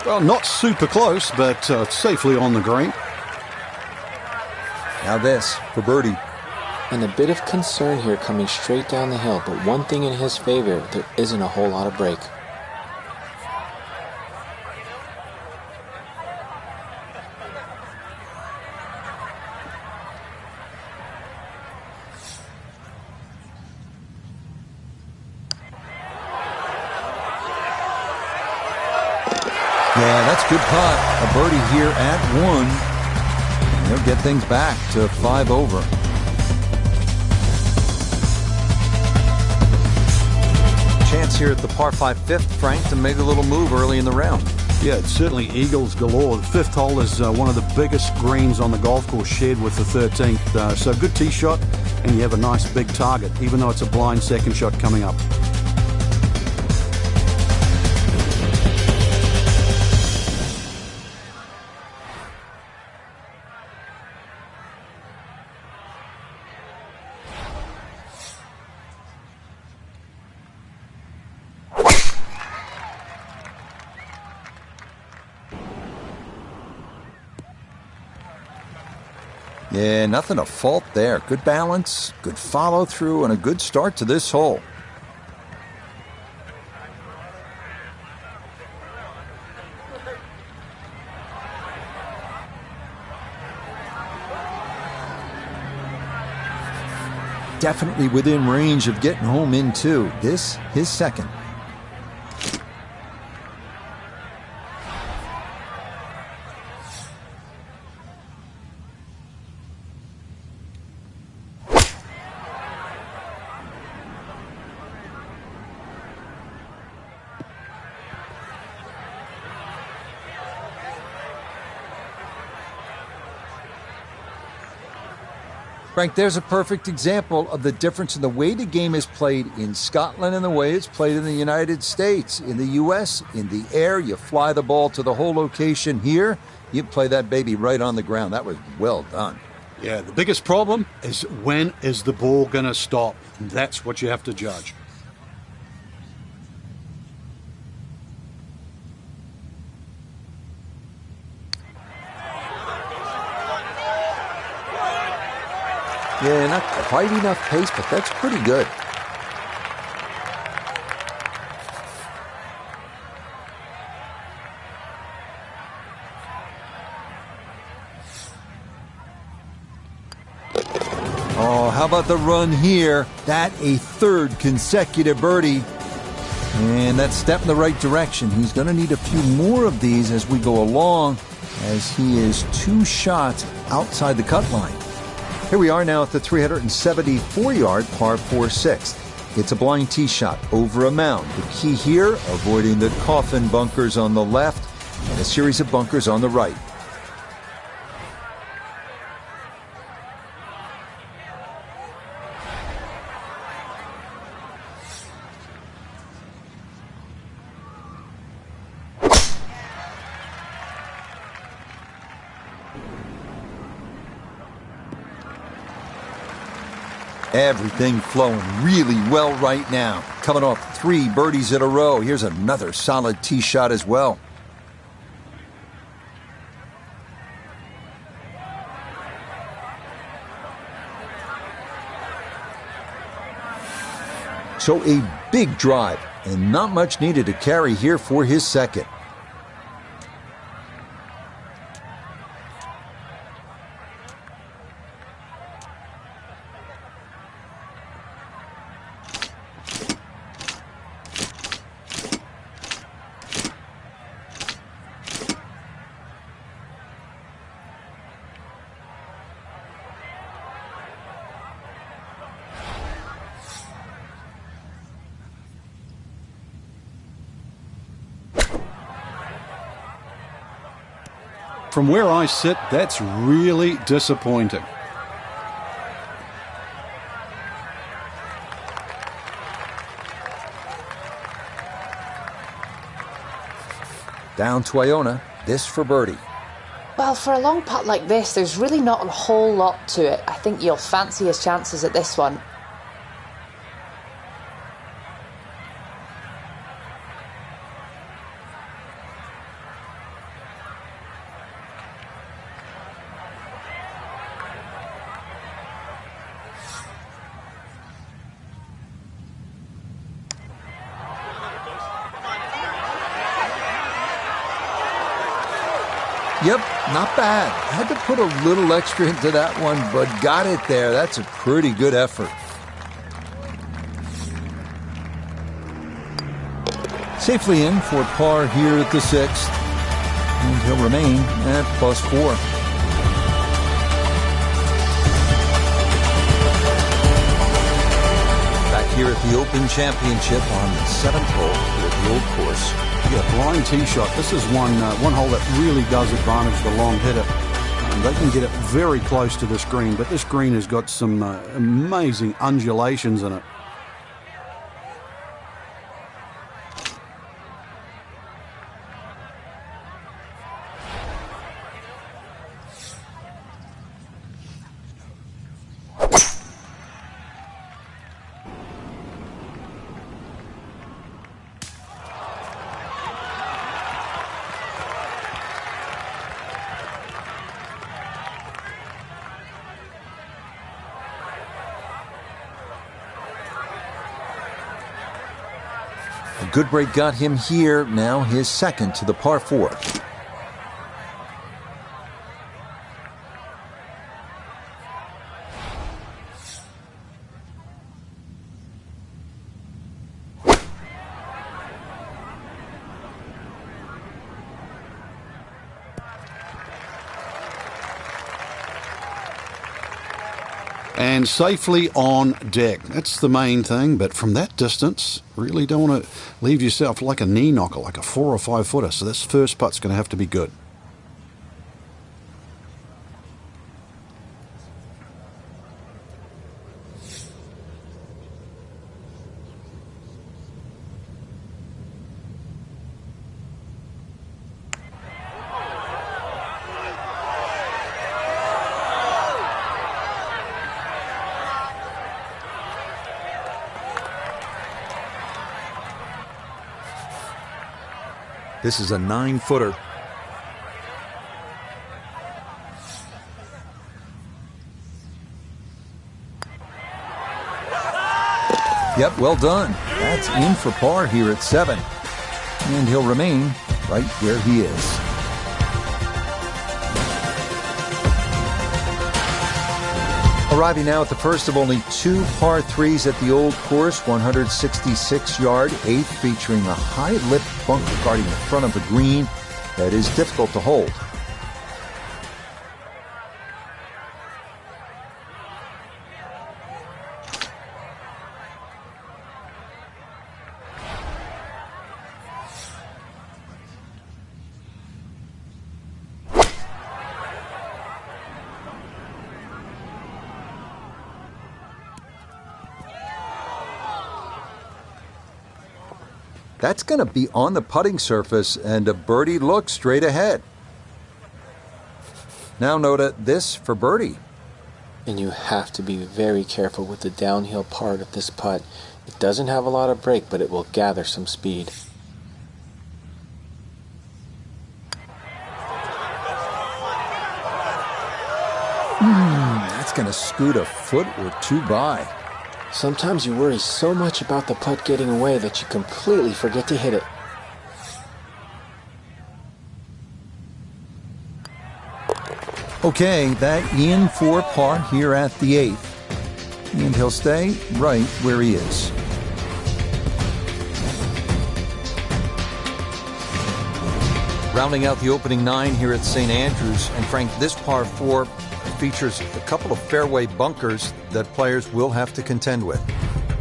Well, not super close, but safely on the green. Now this for birdie. And a bit of concern here coming straight down the hill, but one thing in his favor, there isn't a whole lot of break. Yeah, that's a good putt. A birdie here at 1. And he'll get things back to 5 over. Chance here at the par 5 fifth, Frank, to make a little move early in the round. Yeah, it's certainly eagles galore. The fifth hole is one of the biggest greens on the golf course, shared with the 13th. So good tee shot, and you have a nice big target, even though it's a blind second shot coming up. Yeah, nothing to fault there. Good balance, good follow through, and a good start to this hole. Definitely within range of getting home in two. This, his second. Frank, there's a perfect example of the difference in the way the game is played in Scotland and the way it's played in the United States. In the U.S., in the air, you fly the ball to the whole location. Here, you play that baby right on the ground. That was well done. Yeah, the biggest problem is when is the ball going to stop? And that's what you have to judge. Yeah, not quite enough pace, but that's pretty good. Oh, how about the run here? That a third consecutive birdie. And that step in the right direction. He's going to need a few more of these as we go along, as he is 2 shots outside the cut line. Here we are now at the 374-yard par 4-6. It's a blind tee shot over a mound. The key here, avoiding the coffin bunkers on the left and a series of bunkers on the right. Everything flowing really well right now. Coming off 3 birdies in a row. Here's another solid tee shot as well. So a big drive, and not much needed to carry here for his second. From where I sit, that's really disappointing. Down to Iona, this for birdie. Well, for a long putt like this, there's really not a whole lot to it. I think you'll fancy his chances at this one. Yep, not bad. Had to put a little extra into that one, but got it there. That's a pretty good effort. Safely in for par here at the 6th, and he'll remain at +4. Back here at the Open Championship on the 7th hole here at the Old Course. Yeah, blind tee shot. This is one hole that really does advantage the long hitter. They can get it very close to this green, but this green has got some amazing undulations in it. A good break got him here, now his second to the par 4. And safely on deck. That's the main thing, but from that distance, really don't want to leave yourself like a knee knocker, like a 4 or 5 footer. So this first putt's going to have to be good. This is a 9-footer. Yep, well done. That's in for par here at 7. And he'll remain right where he is. Arriving now at the first of only 2 par 3s at the Old Course, 166-yard 8th, featuring a high-lip bunker guarding the front of the green that is difficult to hold. That's going to be on the putting surface, and a birdie look straight ahead. Now note this for birdie. And you have to be very careful with the downhill part of this putt. It doesn't have a lot of break, but it will gather some speed. That's going to scoot a foot or 2 by. Sometimes you worry so much about the putt getting away that you completely forget to hit it. Okay, that in for par here at the 8th. And he'll stay right where he is. Rounding out the opening 9 here at St. Andrews. And Frank, this par 4 features a couple of fairway bunkers that players will have to contend with.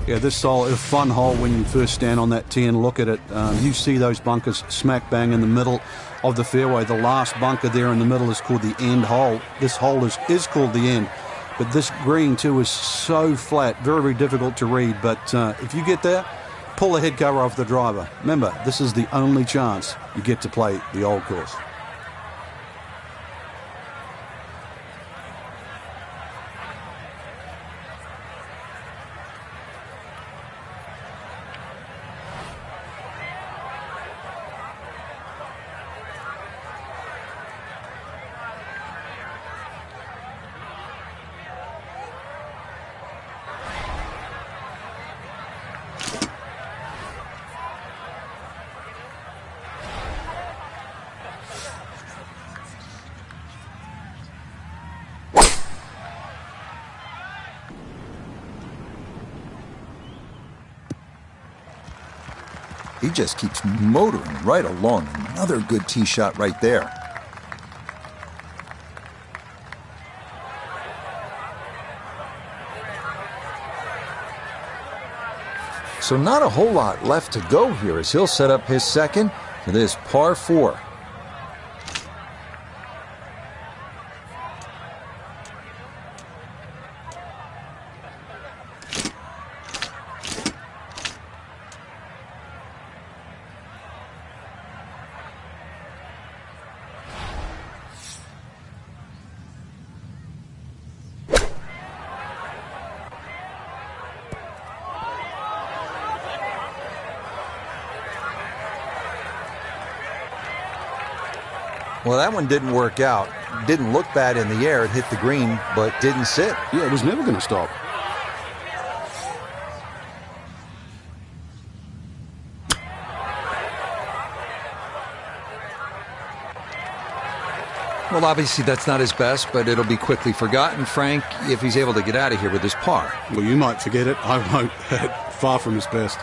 Yeah, this hole is a fun hole when you first stand on that tee and look at it. You see those bunkers smack bang in the middle of the fairway. The last bunker there in the middle is called the end hole. This hole is called the end. But this green, too, is so flat, very, very difficult to read. But if you get there, pull the head cover off the driver. Remember, this is the only chance you get to play the Old Course. He just keeps motoring right along. Another good tee shot right there. So not a whole lot left to go here as he'll set up his second for this par 4. Well, that one didn't work out. Didn't look bad in the air. It hit the green, but didn't sit. Yeah, it was never going to stop. Well, obviously that's not his best, but it'll be quickly forgotten, Frank, if he's able to get out of here with his par. Well, you might forget it. I won't. Far from his best.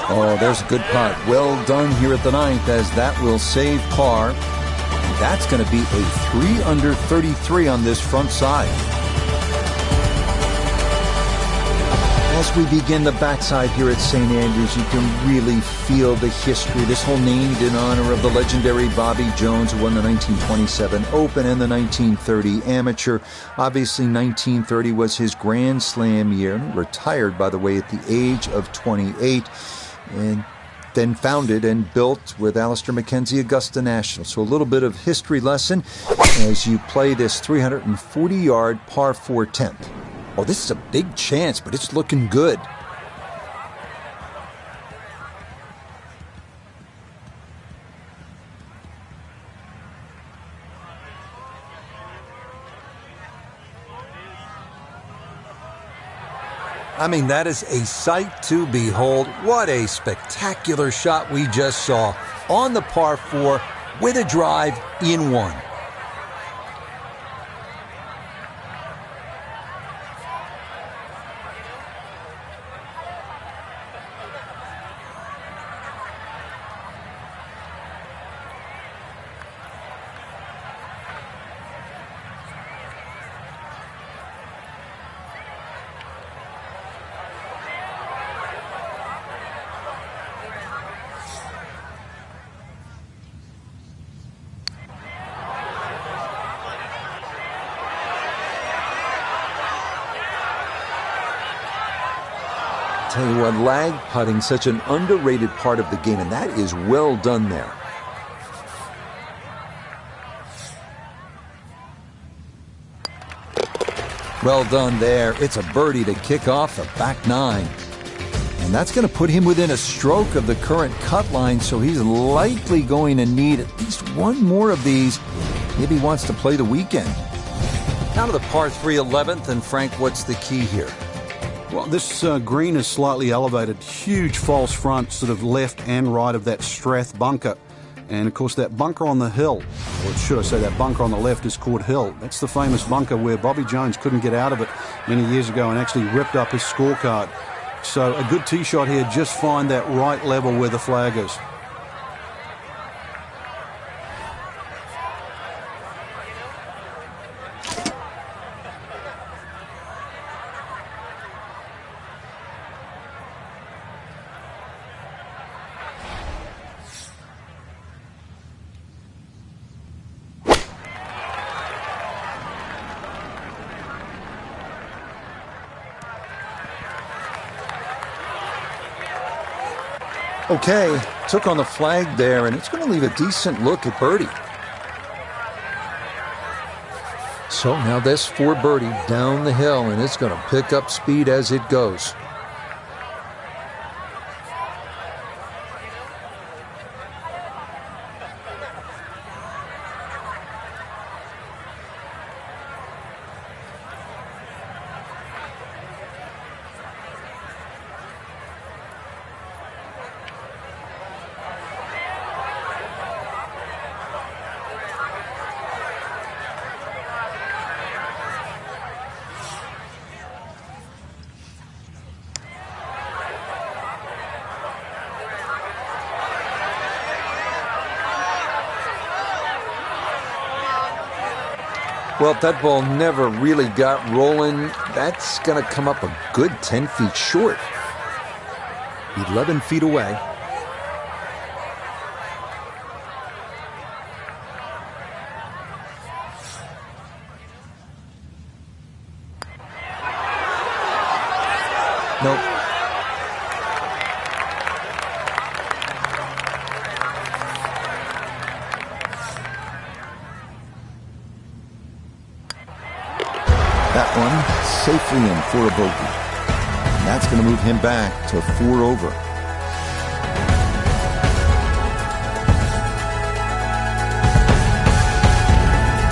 Oh, there's a good putt. Well done here at the 9th, as that will save par. And that's going to be a 3 under 33 on this front side. As we begin the backside here at St. Andrews, you can really feel the history. This hole named in honor of the legendary Bobby Jones, who won the 1927 Open and the 1930 Amateur. Obviously, 1930 was his Grand Slam year. Retired, by the way, at the age of 28. And then founded and built with Alistair McKenzie Augusta National. So a little bit of history lesson as you play this 340-yard par 4 10th. Oh, this is a big chance, but it's looking good. I mean, that is a sight to behold. What a spectacular shot we just saw on the par 4 with a drive in 1. Tell you what, lag putting, such an underrated part of the game, and that is well done there. Well done there. It's a birdie to kick off the back 9. And that's going to put him within a stroke of the current cut line, so he's likely going to need at least one more of these if he wants to play the weekend. Now to the par 3 11th, and Frank, what's the key here? Well, this green is slightly elevated. Huge false front, sort of left and right of that Strath bunker. And, of course, that bunker on the hill, or should I say that bunker on the left, is called Hill. That's the famous bunker where Bobby Jones couldn't get out of it many years ago and actually ripped up his scorecard. So a good tee shot here, just find that right level where the flag is. Okay, took on the flag there, and it's going to leave a decent look at birdie. So now this for birdie down the hill, and it's going to pick up speed as it goes. Well, if that ball never really got rolling, that's going to come up a good 10 feet short. 11 feet away. Nope. That one safely in for a bogey. And that's going to move him back to 4 over.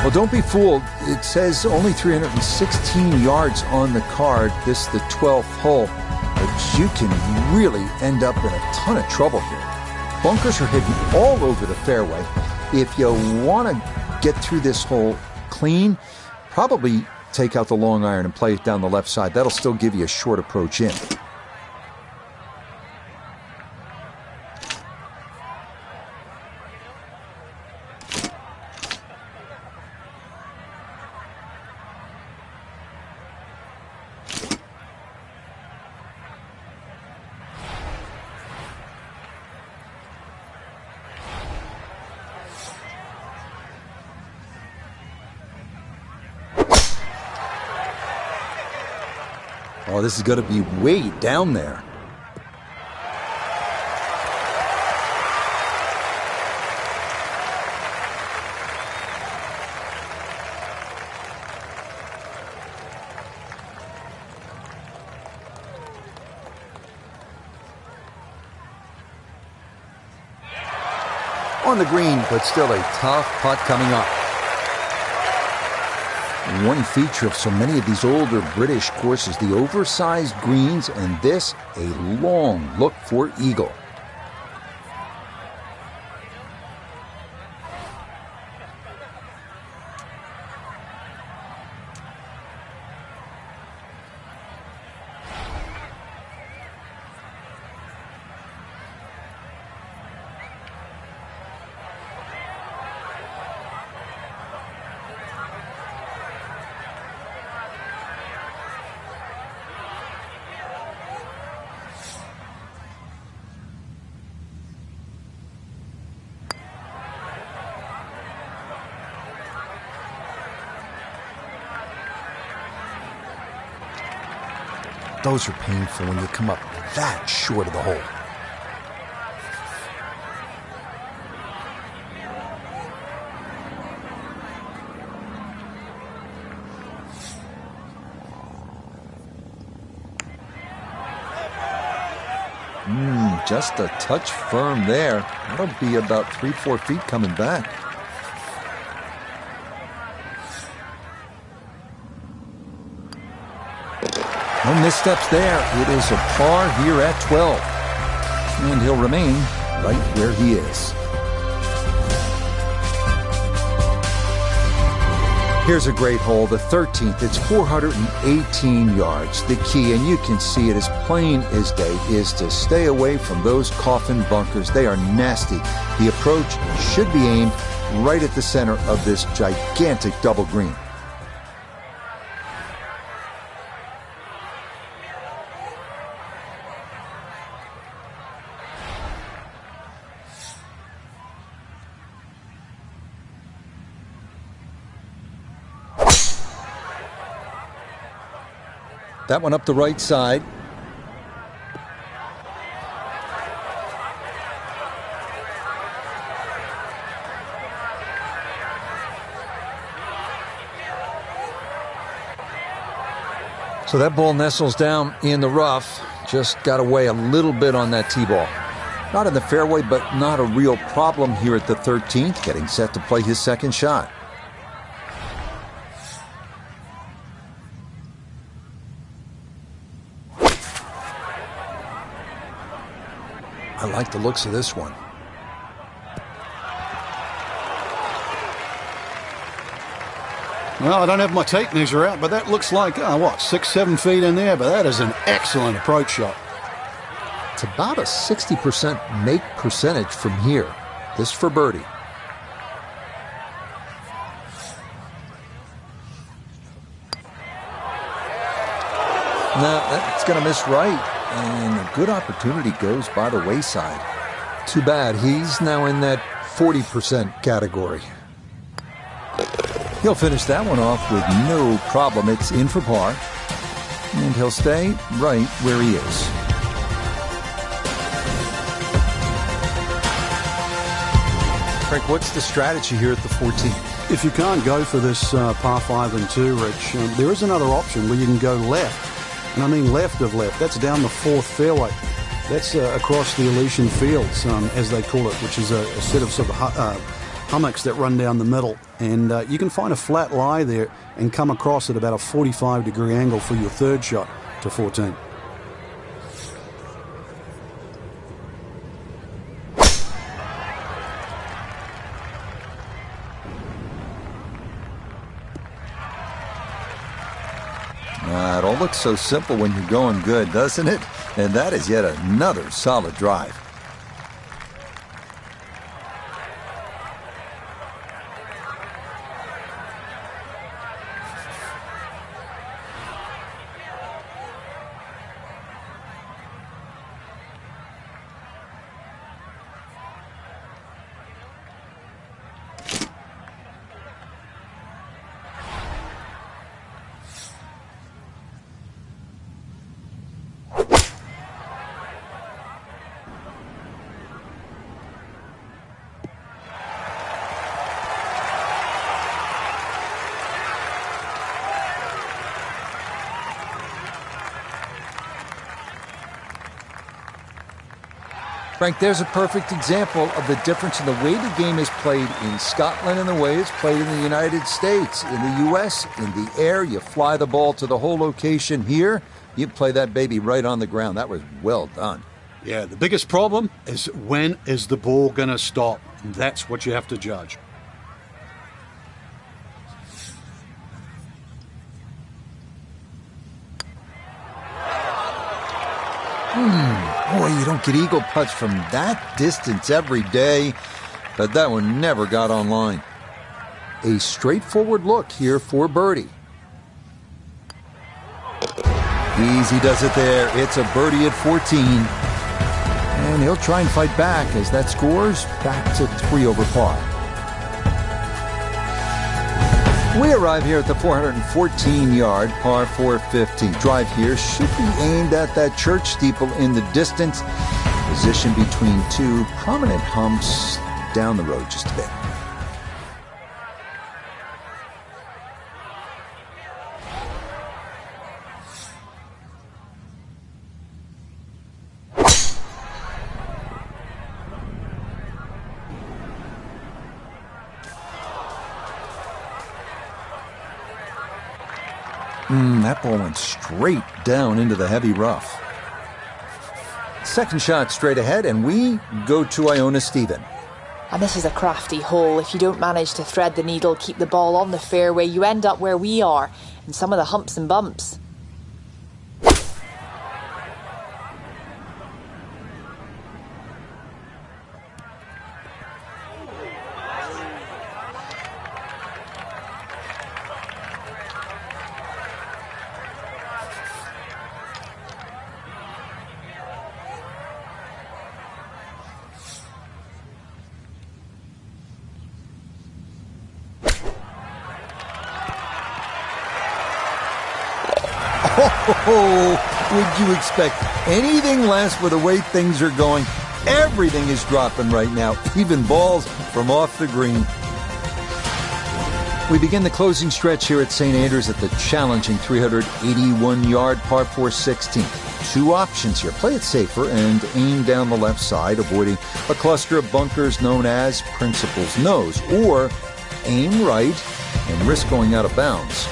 Well, don't be fooled. It says only 316 yards on the card. This is the 12th hole. But you can really end up in a ton of trouble here. Bunkers are hidden all over the fairway. If you want to get through this hole clean, probably take out the long iron and play it down the left side. That'll still give you a short approach in. Oh, this is going to be way down there. On the green, but still a tough putt coming up. One feature of so many of these older British courses, the oversized greens, and this, a long look for eagle. Those are painful when you come up that short of the hole. Just a touch firm there. That'll be about 3-4 feet coming back. No missteps there. It is a par here at 12. And he'll remain right where he is. Here's a great hole, the 13th. It's 418 yards. The key, and you can see it as plain as day, is to stay away from those coffin bunkers. They are nasty. The approach should be aimed right at the center of this gigantic double green. That one up the right side. So that ball nestles down in the rough. Just got to weigh a little bit on that tee ball. Not in the fairway, but not a real problem here at the 13th. Getting set to play his second shot. I like the looks of this one. Well, I don't have my tape measure out, but that looks like, 6-7 feet in there, but that is an excellent approach shot. It's about a 60% make percentage from here. This for birdie. No, that's going to miss right. And a good opportunity goes by the wayside. Too bad. He's now in that 40% category. He'll finish that one off with no problem. It's in for par. And he'll stay right where he is. Frank, what's the strategy here at the 14th? If you can't go for this par 5 and 2, Rich, there is another option where you can go left. And I mean left of left. That's down the 4th fairway. That's across the Elysian Fields, as they call it, which is a set of sort of hummocks that run down the middle. And you can find a flat lie there and come across at about a 45-degree angle for your third shot to 14. It all looks so simple when you're going good, doesn't it? And that is yet another solid drive. Frank, there's a perfect example of the difference in the way the game is played in Scotland and the way it's played in the United States. In the U.S., in the air, you fly the ball to the whole location. Here, you play that baby right on the ground. That was well done. Yeah, the biggest problem is when is the ball going to stop? And that's what you have to judge. Boy, you don't get eagle putts from that distance every day, but that one never got online. A straightforward look here for birdie. Easy does it there. It's a birdie at 14. And he'll try and fight back as that scores back to 3 over par. We arrive here at the 414-yard par 450. Drive here should be aimed at that church steeple in the distance, positioned between 2 prominent humps down the road just a bit. That ball went straight down into the heavy rough. Second shot straight ahead, and we go to Iona Stephen. And this is a crafty hole. If you don't manage to thread the needle, keep the ball on the fairway, you end up where we are, in some of the humps and bumps. Would you expect anything less with the way things are going? Everything is dropping right now, even balls from off the green. We begin the closing stretch here at St. Andrews at the challenging 381-yard par 416. 2 options here. Play it safer and aim down the left side, avoiding a cluster of bunkers known as Principal's Nose, or aim right and risk going out of bounds.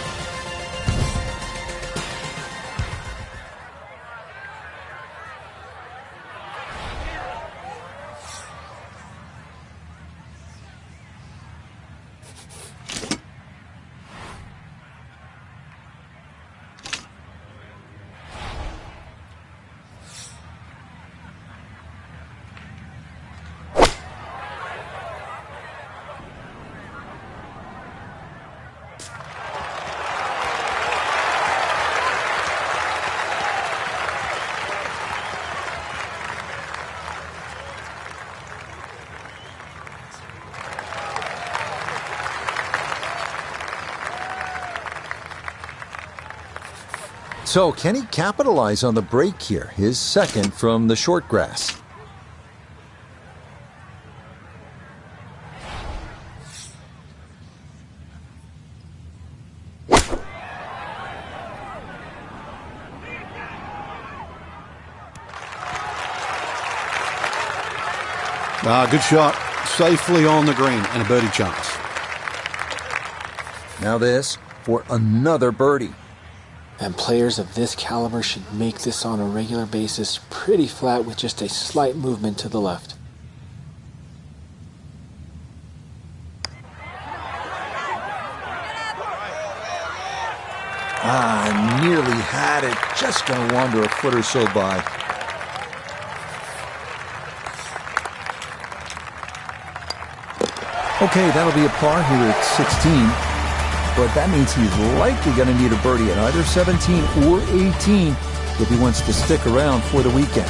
So, can he capitalize on the break here? His second from the short grass. Good shot. Safely on the green and a birdie chance. Now this for another birdie. And players of this caliber should make this on a regular basis pretty flat with just a slight movement to the left. Nearly had it. Just going to wander a foot or so by. Okay, that'll be a par here at 16. But that means he's likely going to need a birdie at either 17 or 18 if he wants to stick around for the weekend.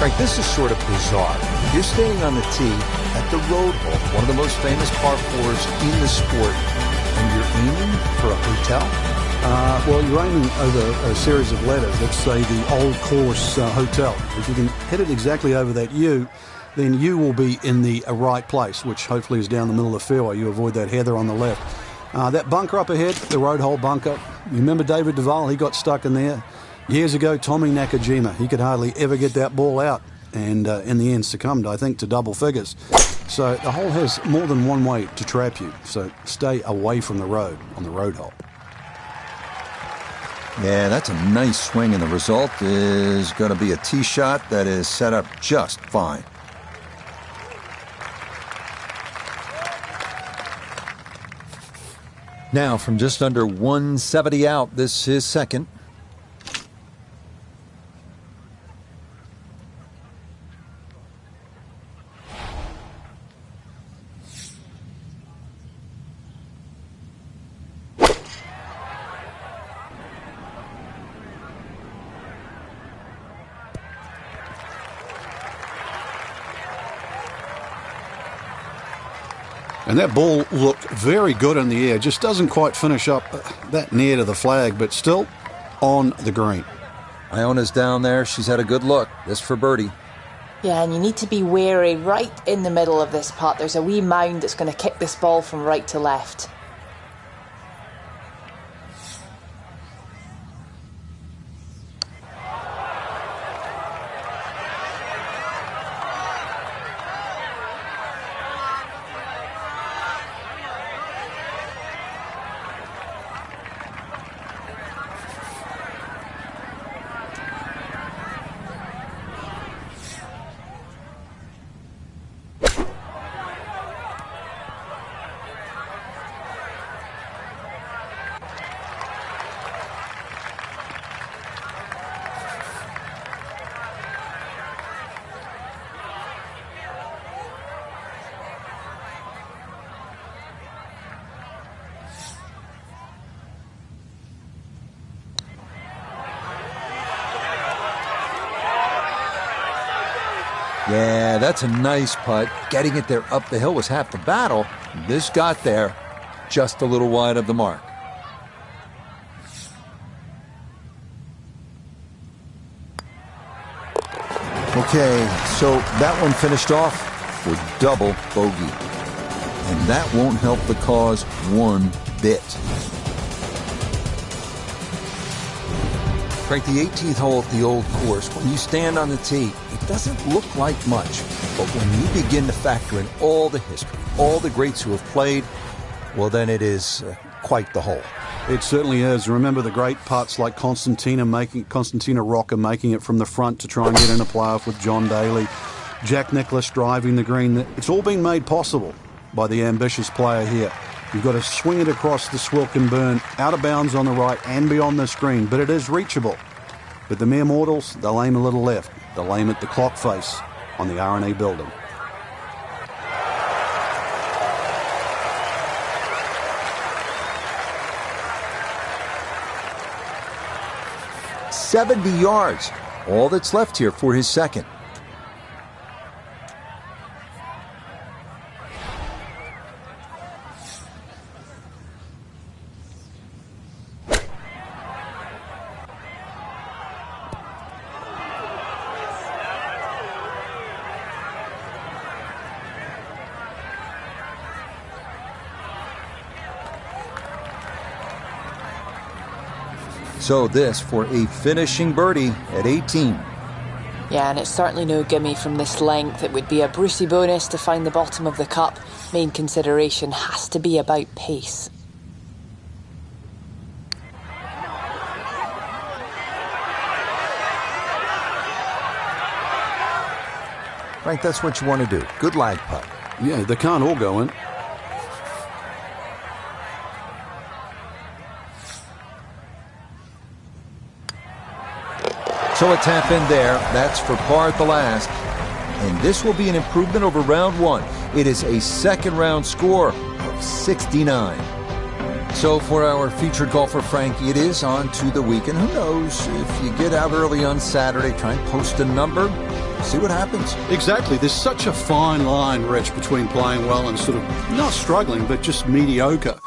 Frank, this is sort of bizarre. You're standing on the tee at the Road Hole, one of the most famous par fours in the sport, and you're aiming for a hotel? Well, you're aiming over a series of letters. Let's say the Old Course Hotel. If you can hit it exactly over that U, then you will be in the right place, which hopefully is down the middle of the fairway. You avoid that heather on the left. That bunker up ahead, the Road Hole bunker, you remember David Duval? He got stuck in there. Years ago, Tommy Nakajima, he could hardly ever get that ball out and in the end succumbed, I think, to double figures. So the hole has more than one way to trap you, so stay away from the road on the Road Hole. Yeah, that's a nice swing, and the result is going to be a tee shot that is set up just fine. Now, from just under 170 out, this is second. And that ball looked very good in the air. Just doesn't quite finish up that near to the flag, but still on the green. Iona's down there. She's had a good look. This for birdie. Yeah, and you need to be wary right in the middle of this putt. There's a wee mound that's going to kick this ball from right to left. Yeah, that's a nice putt. Getting it there up the hill was half the battle. This got there just a little wide of the mark. Okay, so that one finished off with double bogey. And that won't help the cause one bit. Frank, the 18th hole at the Old Course, when you stand on the tee, it doesn't look like much. But when you begin to factor in all the history, all the greats who have played, well, then it is quite the hole. It certainly is. Remember the great putts like Constantina Rocca making it from the front to try and get in a playoff with John Daly, Jack Nicklaus driving the green. It's all been made possible by the ambitious player here. You've got to swing it across the Swilcan Burn, out of bounds on the right and beyond the screen, but it is reachable. But the mere mortals, they'll aim a little left. They'll aim at the clock face on the R&A building. "70 yards. All that's left here for his second. So this for a finishing birdie at 18. Yeah, and it's certainly no gimme from this length. It would be a Brucey bonus to find the bottom of the cup. Main consideration has to be about pace. Frank, that's what you want to do. Good lag putt. Yeah, they can't all go in. So a tap in there. That's for par at the last. And this will be an improvement over round one. It is a second round score of 69. So for our featured golfer, Frank, it is on to the weekend. Who knows? If you get out early on Saturday, try and post a number, see what happens. Exactly. There's such a fine line, Rich, between playing well and sort of not struggling, but just mediocre.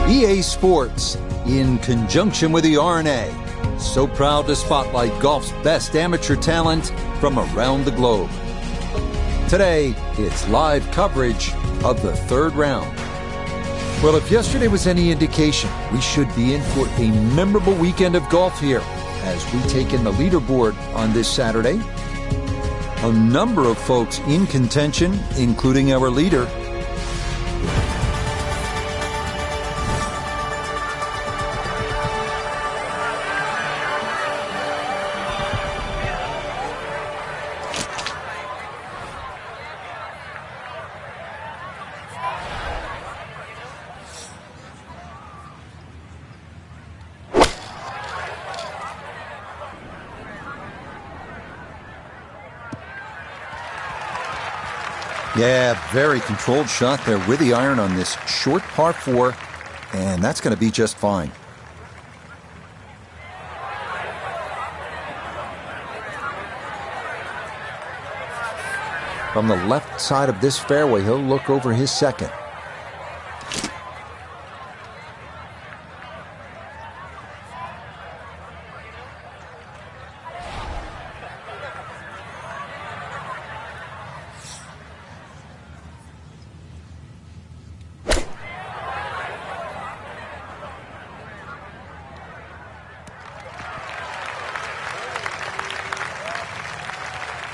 EA Sports, in conjunction with the RNA, so proud to spotlight golf's best amateur talent from around the globe. Today, it's live coverage of the third round. Well, if yesterday was any indication, we should be in for a memorable weekend of golf here as we take in the leaderboard on this Saturday. A number of folks in contention, including our leader. Yeah, very controlled shot there with the iron on this short par 4, and that's going to be just fine. From the left side of this fairway, he'll look over his second.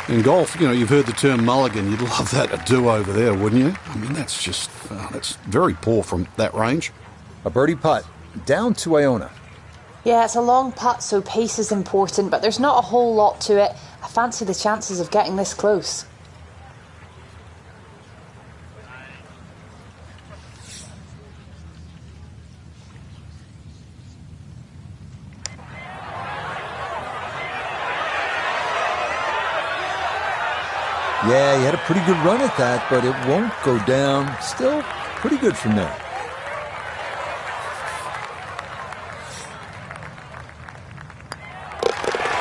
In golf, you know, you've heard the term mulligan. You'd love that, a do-over there, wouldn't you? I mean, that's just, that's very poor from that range. A birdie putt down to Iona. Yeah, it's a long putt, so pace is important, but there's not a whole lot to it. I fancy the chances of getting this close. Yeah, he had a pretty good run at that, but it won't go down. Still pretty good from there.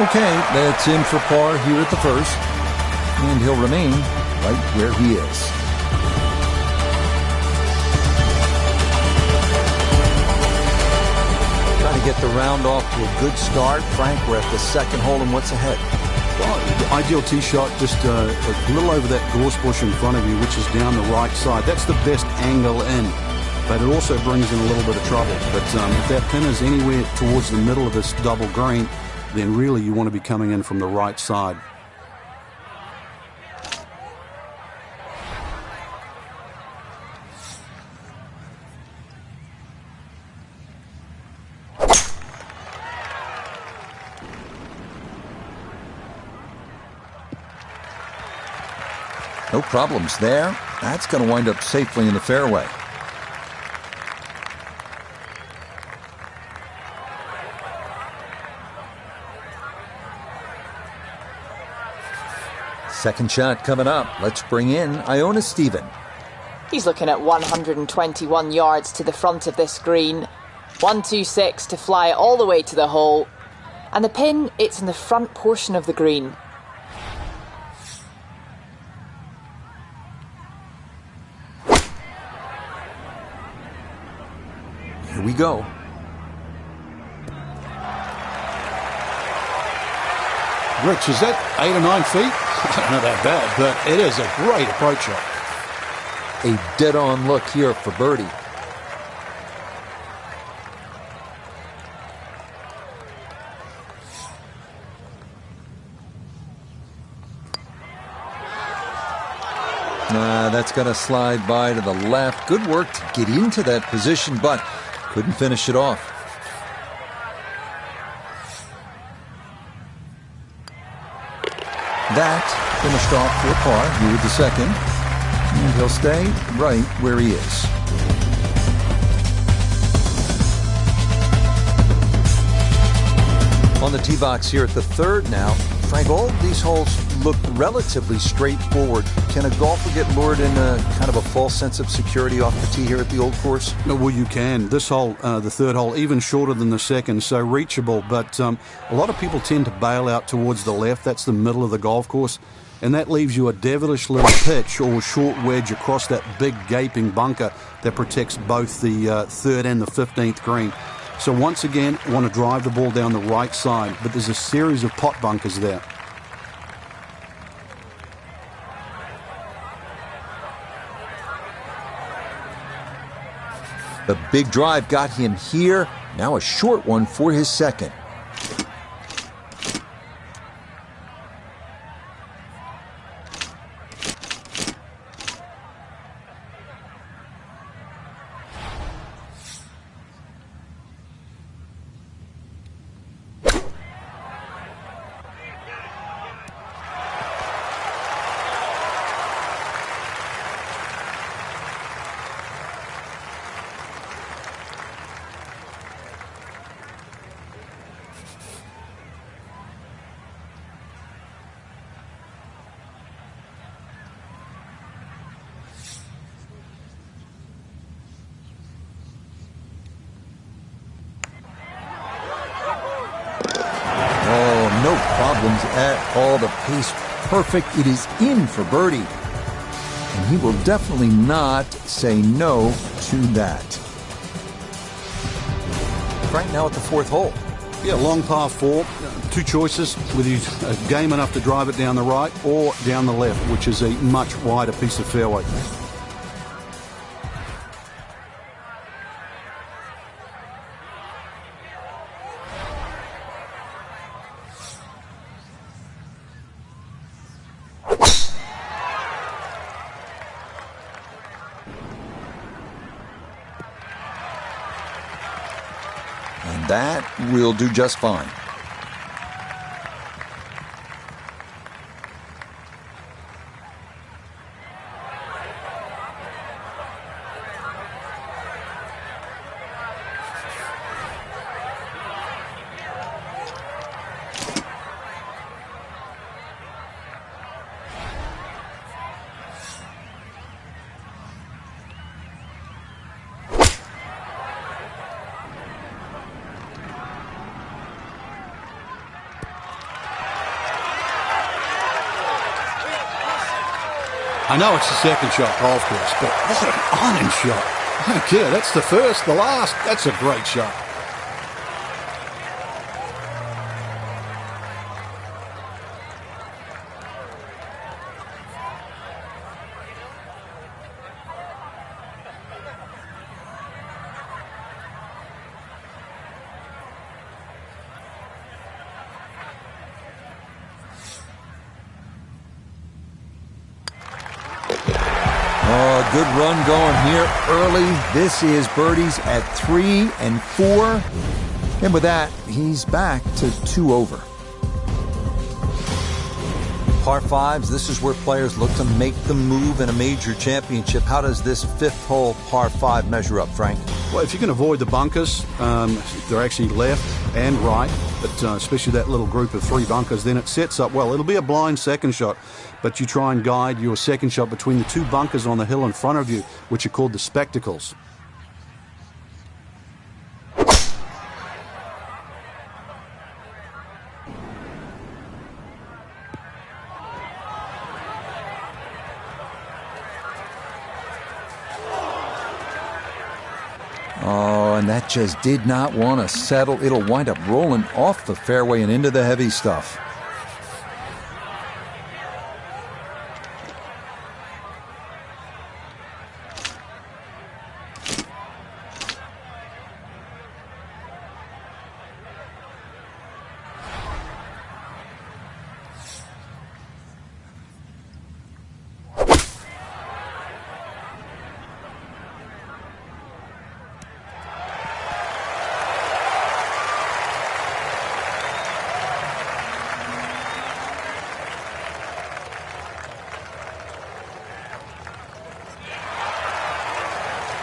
Okay, that's in for par here at the first. And he'll remain right where he is. Trying to get the round off to a good start. Frank, we're at the second hole, and what's ahead? The ideal tee shot, just a little over that gorse bush in front of you, which is down the right side. That's the best angle in, but it also brings in a little bit of trouble. But if that pin is anywhere towards the middle of this double green, then really you want to be coming in from the right side. No problems there. That's going to wind up safely in the fairway. Second shot coming up. Let's bring in Iona Stephen. He's looking at 121 yards to the front of this green. 126 to fly it all the way to the hole. And the pin, it's in the front portion of the green. Here we go. Rich, is that 8 or 9 feet? Not that bad, but it is a great approach shot. A dead-on look here for birdie. That's going to slide by to the left. Good work to get into that position, but couldn't finish it off. That finished off for a par here with the second. And he'll stay right where he is. On the tee box here at the third now. Frank, all of these holes look relatively straightforward. Can a golfer get lured in a kind of a false sense of security off the tee here at the old course? Well, you can. This hole, the third hole, even shorter than the second, so reachable. But a lot of people tend to bail out towards the left. That's the middle of the golf course. And that leaves you a devilish little pitch or short wedge across that big gaping bunker that protects both the third and the 15th green. So once again, want to drive the ball down the right side, but there's a series of pot bunkers there. The big drive got him here. Now a short one for his second. No problems at all. The pace perfect. It is in for birdie. And he will definitely not say no to that. Right now at the fourth hole. Yeah, long par 4. Two choices, whether you game enough to drive it down the right or down the left, which is a much wider piece of fairway. And that will do just fine. I know it's the second shot golf course, but what an iron shot. I don't care. That's the first, the last. That's a great shot. Good run going here early. This is birdies at 3 and 4. And with that, he's back to 2 over. Par 5s, this is where players look to make the move in a major championship. How does this fifth hole par 5 measure up, Frank? Well, if you can avoid the bunkers, they're actually left and right. but especially that little group of 3 bunkers, then it sets up well. It'll be a blind second shot, but you try and guide your second shot between the 2 bunkers on the hill in front of you, which are called the spectacles. Oh, and that just did not want to settle. It'll wind up rolling off the fairway and into the heavy stuff.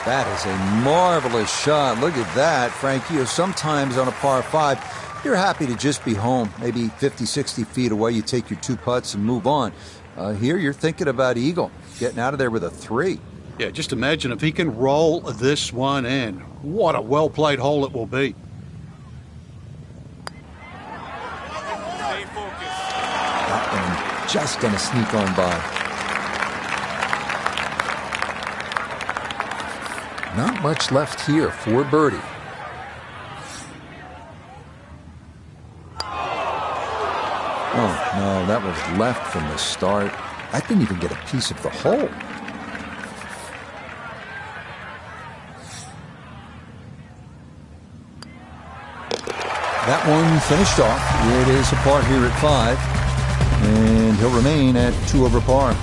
That is a marvelous shot. Look at that, Frankie. Sometimes on a par 5, you're happy to just be home. Maybe 50, 60 feet away, you take your 2 putts and move on. Here, you're thinking about eagle, getting out of there with a 3. Yeah, just imagine if he can roll this one in. What a well-played hole it will be. That one just going to sneak on by. Not much left here for birdie. Oh, no, that was left from the start. I didn't even get a piece of the hole. That one finished off. It is a par here at 5, and he'll remain at 2 over par.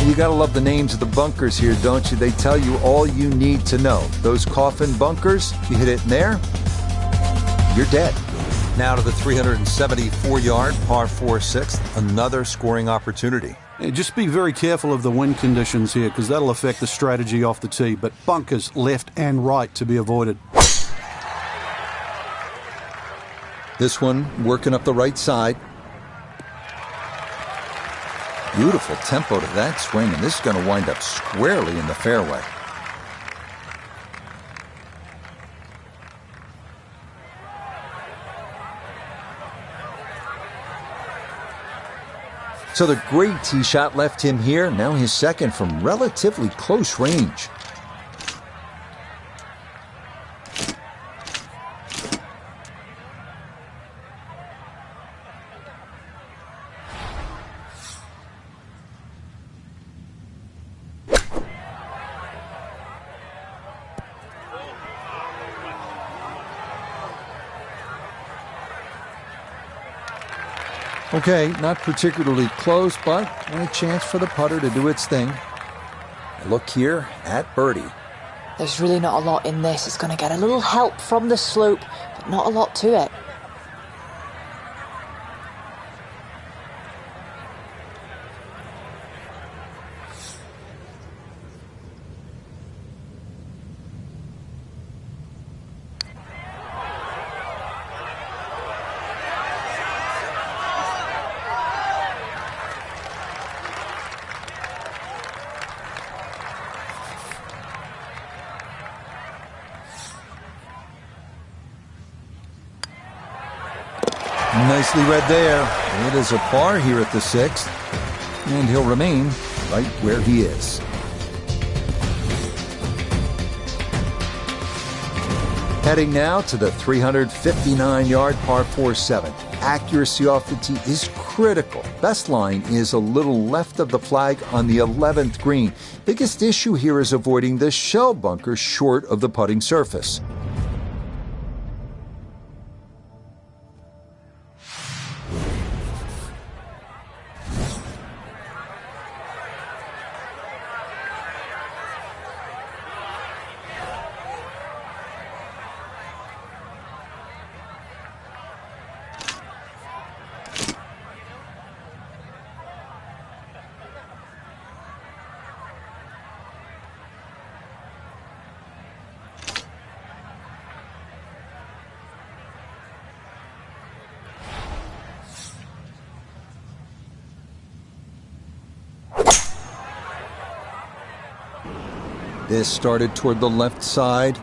You gotta love the names of the bunkers here, don't you? They tell you all you need to know. Those coffin bunkers, you hit it in there, you're dead. Now to the 374-yard par 4/6, another scoring opportunity. Yeah, just be very careful of the wind conditions here, because that'll affect the strategy off the tee. But bunkers left and right to be avoided. This one working up the right side. Beautiful tempo to that swing, and this is going to wind up squarely in the fairway. So the great tee shot left him here. Now his second from relatively close range. Okay, not particularly close, but a chance for the putter to do its thing. Look here at birdie. There's really not a lot in this. It's going to get a little help from the slope, but not a lot to it. Nicely read there. It is a par here at the 6th, and he'll remain right where he is. Heading now to the 359-yard par 4/7. Accuracy off the tee is critical. Best line is a little left of the flag on the 11th green. Biggest issue here is avoiding the shell bunker short of the putting surface. This started toward the left side.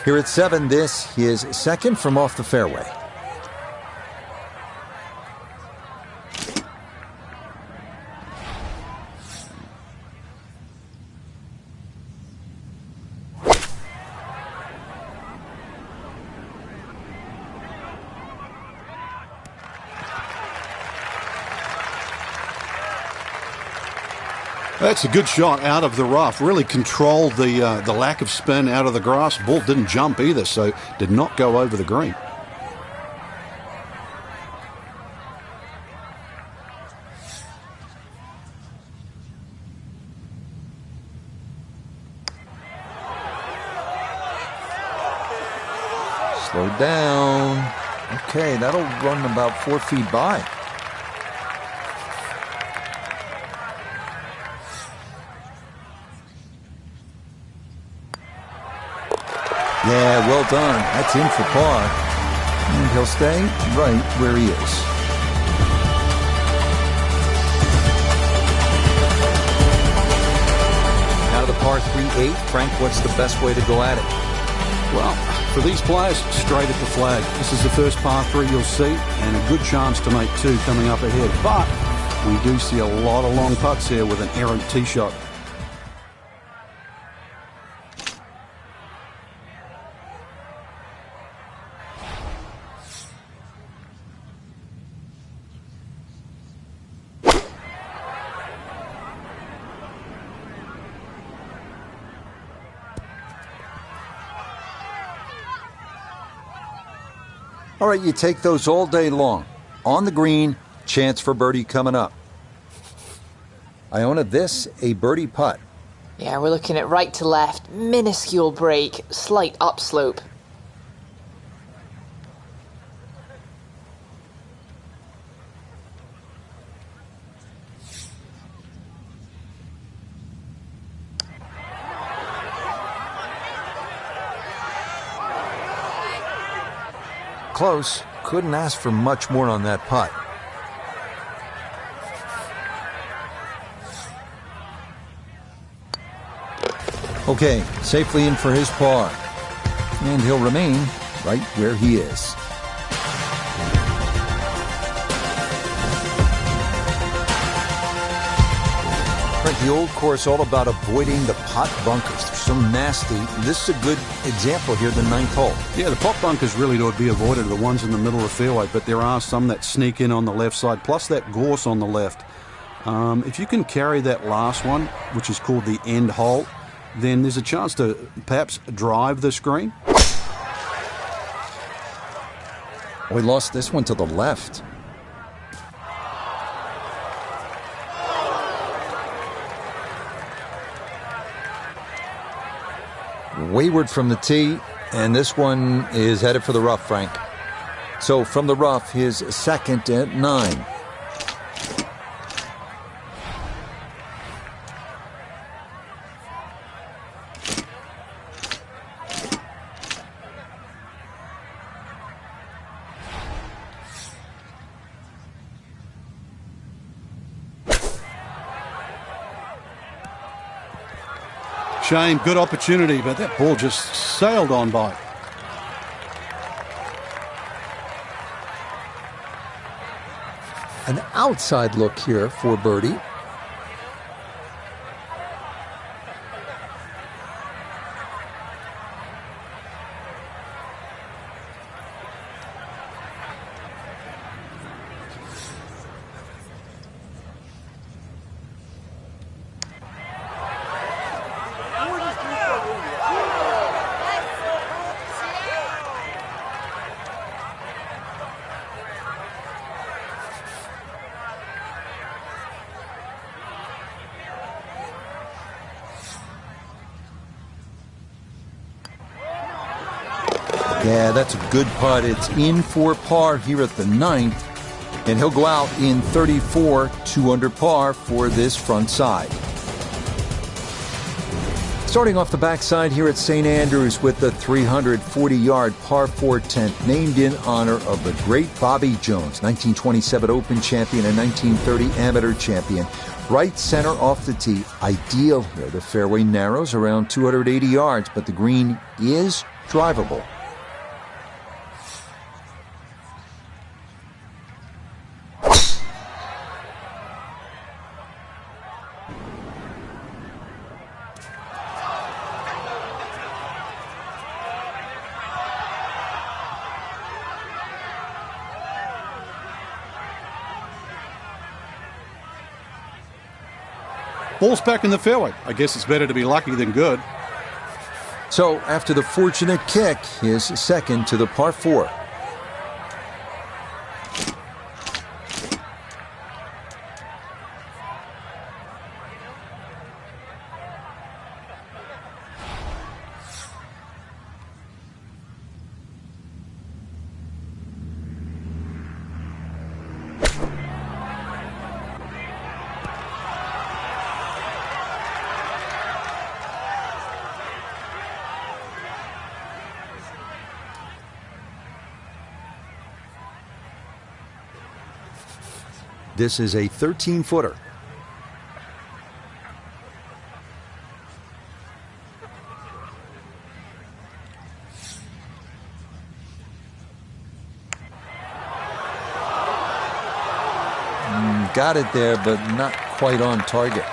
Here at 7, this his second from off the fairway. That's a good shot out of the rough. Really controlled the lack of spin out of the grass. Ball didn't jump either, so did not go over the green. Slow down. Okay, that'll run about 4 feet by. Yeah, well done. That's in for par. And he'll stay right where he is. Now to the par 3-8. Frank, what's the best way to go at it? Well, for these players, straight at the flag. This is the first par 3 you'll see, and a good chance to make 2 coming up ahead. But we do see a lot of long putts here with an errant tee shot. All right, you take those all day long. On the green, chance for birdie coming up. Iona, this a birdie putt. Yeah, we're looking at right to left, minuscule break, slight upslope. Close. Couldn't ask for much more on that putt. Okay, safely in for his par. And he'll remain right where he is. Frank, the old course all about avoiding the pot bunkers. They're so nasty. This is a good example here, the 9th hole. Yeah, the pot bunkers really to be avoided, the ones in the middle of the fairway, but there are some that sneak in on the left side, plus that gorse on the left. If you can carry that last one, which is called the end hole, then there's a chance to perhaps drive this green. We lost this one to the left. Wayward from the tee, and this one is headed for the rough, Frank. So from the rough, his second at 9. Shame, good opportunity, but that ball just sailed on by. An outside look here for birdie. Yeah, that's a good putt. It's in for par here at the 9th. And he'll go out in 34, 2 under par for this front side. Starting off the backside here at St. Andrews with the 340-yard par 4 10th, named in honor of the great Bobby Jones, 1927 Open champion and 1930 amateur champion. Right center off the tee, ideal here. The fairway narrows around 280 yards, but the green is drivable. Ball's back in the fairway. I guess it's better to be lucky than good. So after the fortunate kick, his second to the par 4. This is a 13-footer. Got it there, but not quite on target.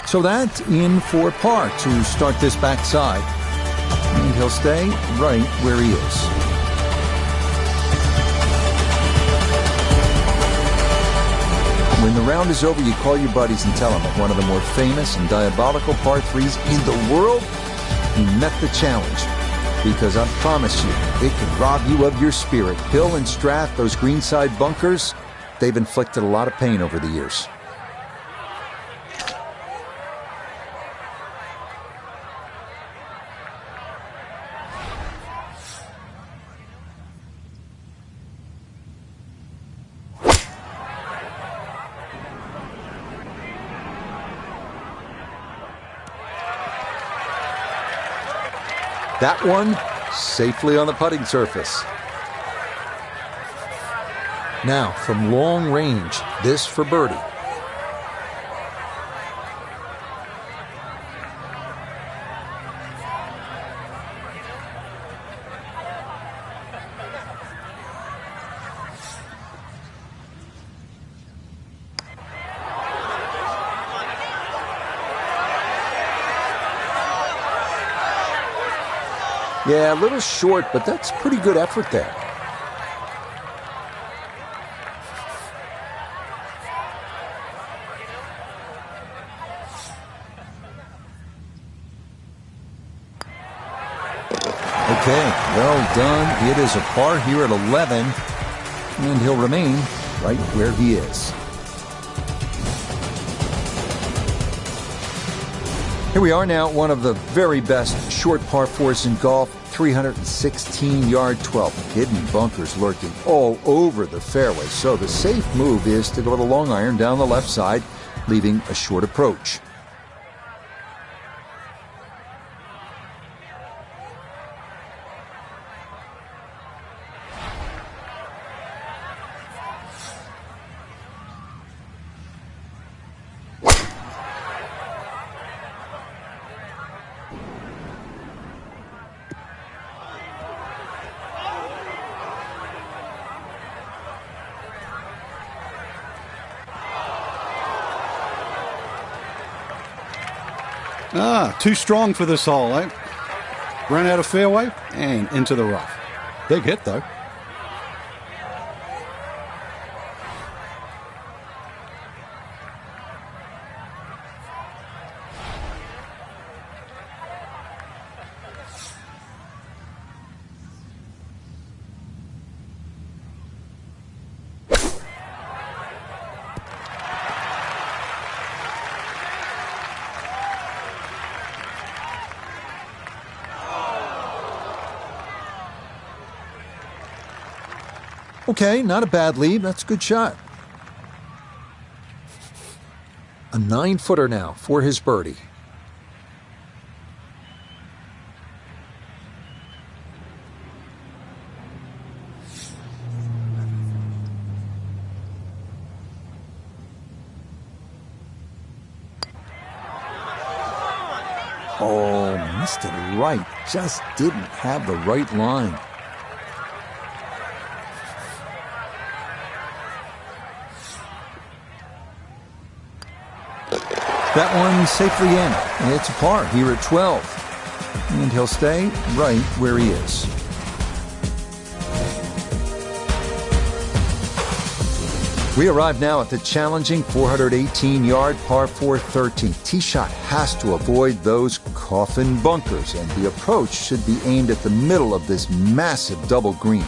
So that's in for par to start this backside. And he'll stay right where he is. When the round is over, you call your buddies and tell them at one of the more famous and diabolical par 3s in the world, he met the challenge. Because I promise you, it can rob you of your spirit. Hill and Strath, those greenside bunkers, they've inflicted a lot of pain over the years. That one safely on the putting surface. Now, from long range, this for birdie. Yeah, a little short, but that's pretty good effort there. Okay, well done. It is a par here at 11, and he'll remain right where he is. Here we are now at one of the very best short par 4s in golf, 316-yard 12. Hidden bunkers lurking all over the fairway, so the safe move is to go the long iron down the left side, leaving a short approach. Too strong for this hole, eh? Ran out of fairway and into the rough. Big hit, though. Okay, not a bad lead. That's a good shot. A 9-footer now for his birdie. Oh, missed it right. Just didn't have the right line. That one safely in. It's a par here at 12. And he'll stay right where he is. We arrive now at the challenging 418-yard par 4 13th. Tee shot has to avoid those coffin bunkers, and the approach should be aimed at the middle of this massive double green.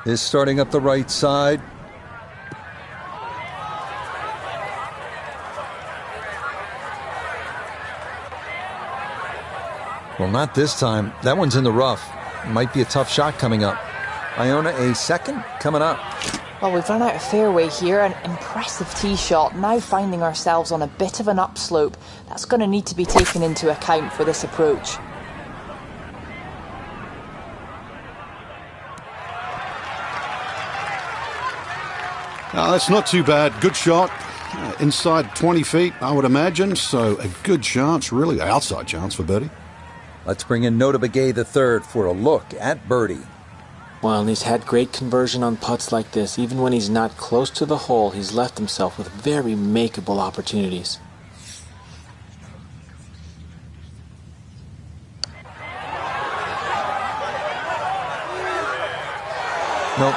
is starting up the right side. Well, not this time. That one's in the rough. Might be a tough shot coming up. Iona, a second coming up. Well, we've run out of fairway here. An impressive tee shot. Now finding ourselves on a bit of an upslope. That's going to need to be taken into account for this approach. Now, that's not too bad. Good shot. Inside 20 feet, I would imagine. So a good chance, really outside chance for birdie. Let's bring in Nota Begay III for a look at birdie. Well, and he's had great conversion on putts like this. Even when he's not close to the hole, he's left himself with very makeable opportunities. Nope.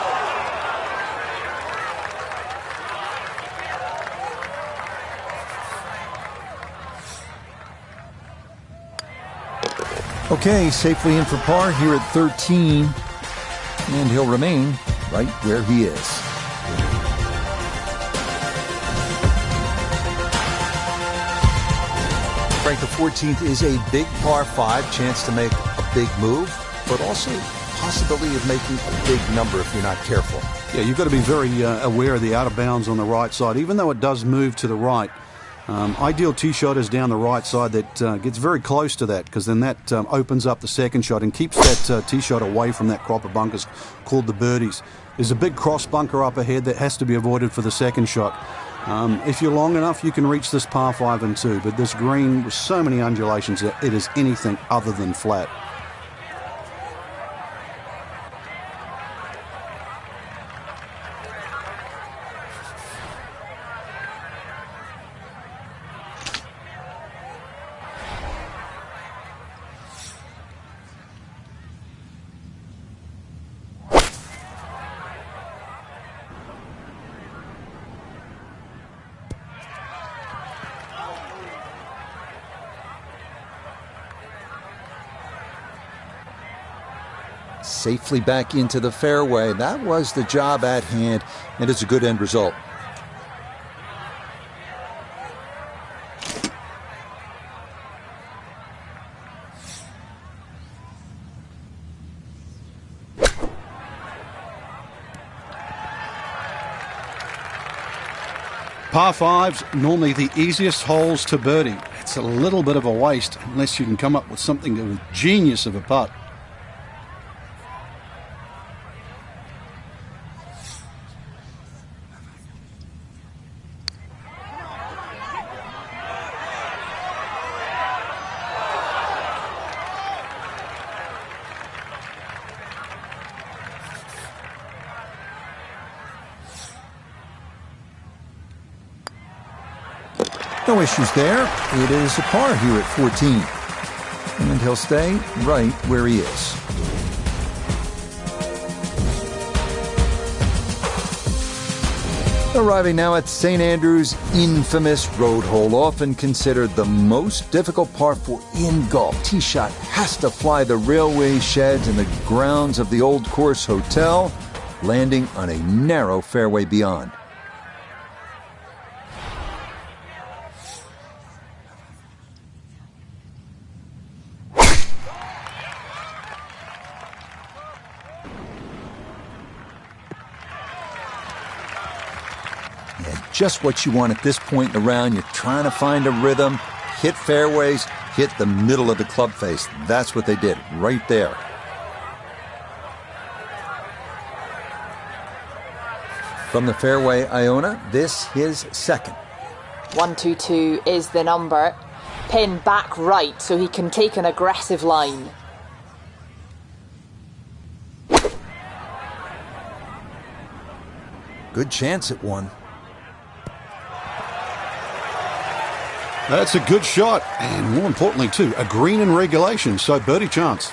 Okay, safely in for par here at 13. And he'll remain right where he is. Frank, the 14th is a big par 5, chance to make a big move, but also possibility of making a big number if you're not careful. Yeah, you've got to be very aware of the out of bounds on the right side, even though it does move to the right. Ideal tee shot is down the right side that gets very close to that, because then that opens up the second shot and keeps that tee shot away from that crop of bunkers called the birdies. There's a big cross bunker up ahead that has to be avoided for the second shot. If you're long enough, you can reach this par 5 and 2, but this green with so many undulations, it is anything other than flat. Safely back into the fairway. That was the job at hand, and it's a good end result. Par 5s, normally the easiest holes to birdie. It's a little bit of a waste unless you can come up with something of a genius of a putt. No issues there. It is a par here at 14. And he'll stay right where he is. Arriving now at St. Andrews' infamous road hole, often considered the most difficult par 4 in golf. Tee shot has to fly the railway sheds and the grounds of the Old Course Hotel, landing on a narrow fairway beyond. Just what you want at this point in the round. You're trying to find a rhythm, hit fairways, hit the middle of the club face. That's what they did right there. From the fairway, Iona, this his second. 122 is the number. Pin back right so he can take an aggressive line. Good chance at one. That's a good shot, and more importantly too, a green in regulation, so birdie chance.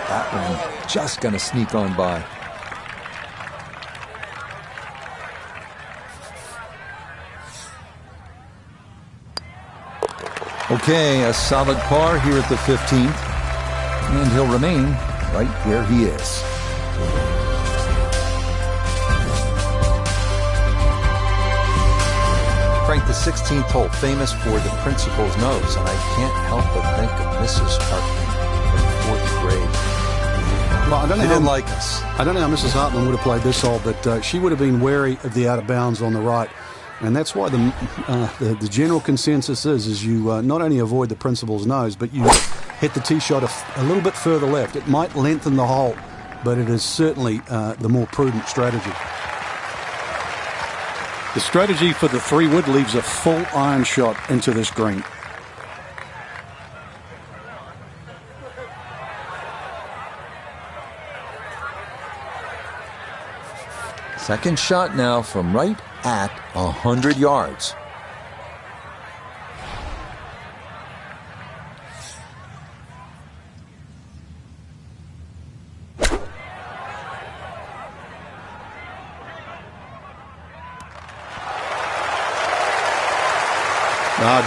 That one just going to sneak on by. Okay, a solid par here at the 15th, and he'll remain right where he is. Frank, the 16th hole, famous for the principal's nose, and I can't help but think of Mrs. Hartman from 4th grade. Well, She didn't like us. I don't know how Mrs. Hartman would have played this hole, but she would have been wary of the out of bounds on the right. And that's why the general consensus is you not only avoid the principal's nose, but you hit the tee shot a little bit further left. It might lengthen the hole, but it is certainly the more prudent strategy. The strategy for the 3-wood leaves a full iron shot into this green. Second shot now from right at 100 yards.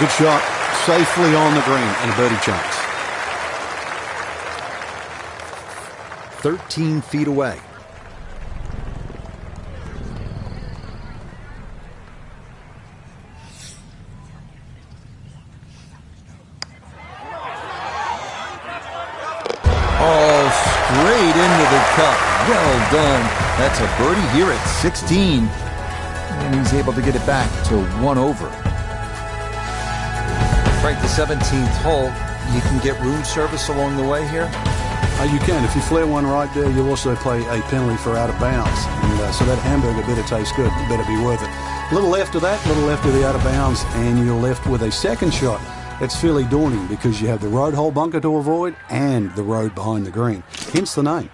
Good shot. Safely on the green and a birdie chance. 13 feet away. Oh, straight into the cup. Well done. That's a birdie here at 16. And he's able to get it back to 1 over. Frank, the 17th hole, you can get room service along the way here? You can. If you flare one right there, you'll also play a penalty for out of bounds. And so that hamburger better taste good. It better be worth it. A little left of that, a little left of the out of bounds, and you're left with a second shot. That's fairly daunting because you have the road hole bunker to avoid and the road behind the green. Hence the name.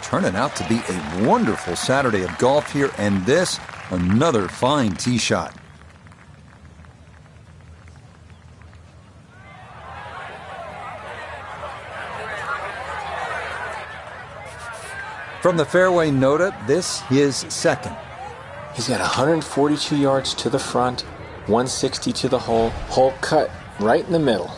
Turning out to be a wonderful Saturday of golf here, and this, another fine tee shot. From the fairway nota, this is second. He's got 142 yards to the front, 160 to the hole, hole cut right in the middle.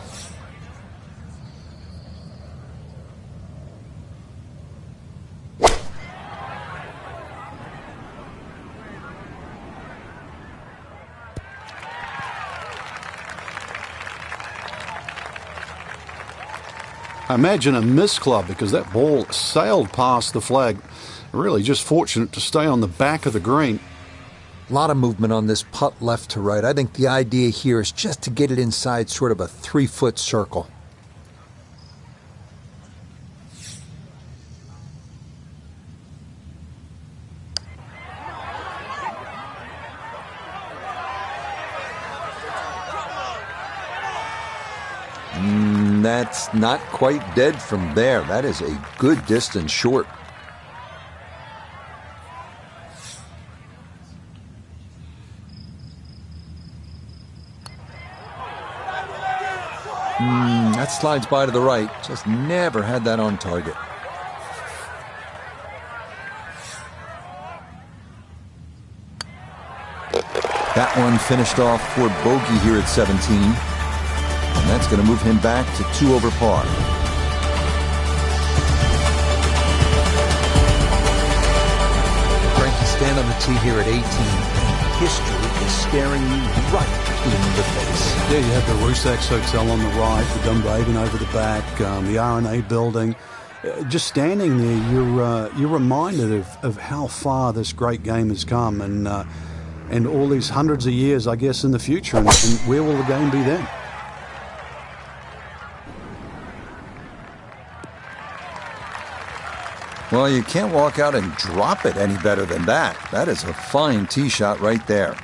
Imagine a miss club because that ball sailed past the flag. Really just fortunate to stay on the back of the green. A lot of movement on this putt left to right. I think the idea here is just to get it inside sort of a 3-foot circle. That's not quite dead from there. That is a good distance short. That slides by to the right. Just never had that on target. That one finished off for bogey here at 17. And that's going to move him back to 2 over par. Frank, you stand on the tee here at 18, and history is staring you right in the face. Yeah, you have the Rusak's Hotel on the right, the Dunbraven over the back, the R&A building. Just standing there, you're reminded of how far this great game has come, and all these hundreds of years, I guess, in the future, and where will the game be then? Well, you can't walk out and drop it any better than that. That is a fine tee shot right there.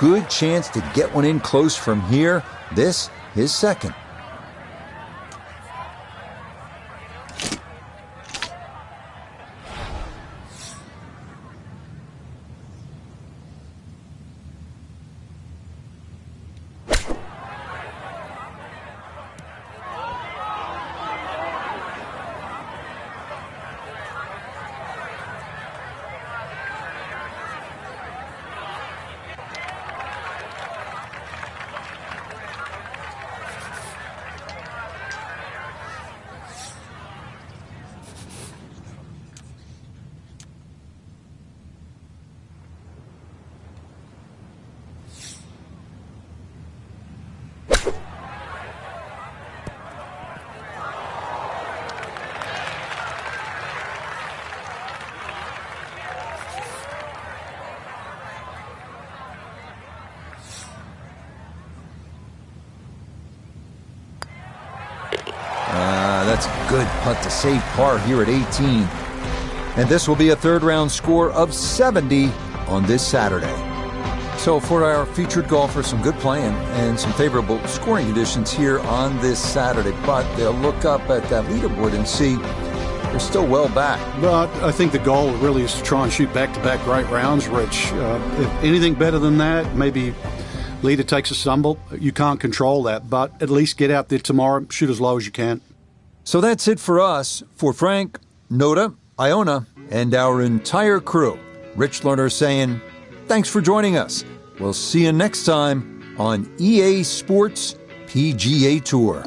good chance to get one in close from here. This, his second. That's a good putt to save par here at 18. And this will be a third-round score of 70 on this Saturday. So for our featured golfers, some good playing and some favorable scoring conditions here on this Saturday. But they'll look up at that leaderboard and see they're still well back. But I think the goal really is to try and shoot back-to-back great rounds, Rich. If anything better than that, maybe leader takes a stumble. You can't control that, but at least get out there tomorrow, shoot as low as you can. So that's it for us. For Frank, Noda, Iona, and our entire crew, Rich Lerner saying, thanks for joining us. We'll see you next time on EA Sports PGA Tour.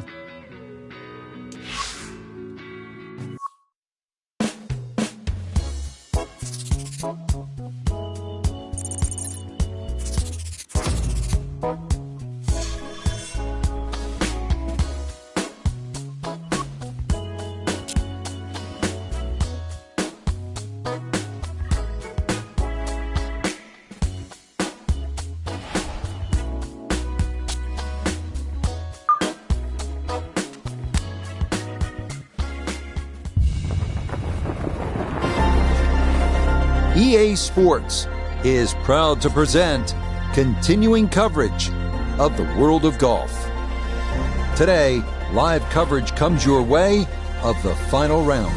EA Sports is proud to present continuing coverage of the world of golf. Today, live coverage comes your way of the final round.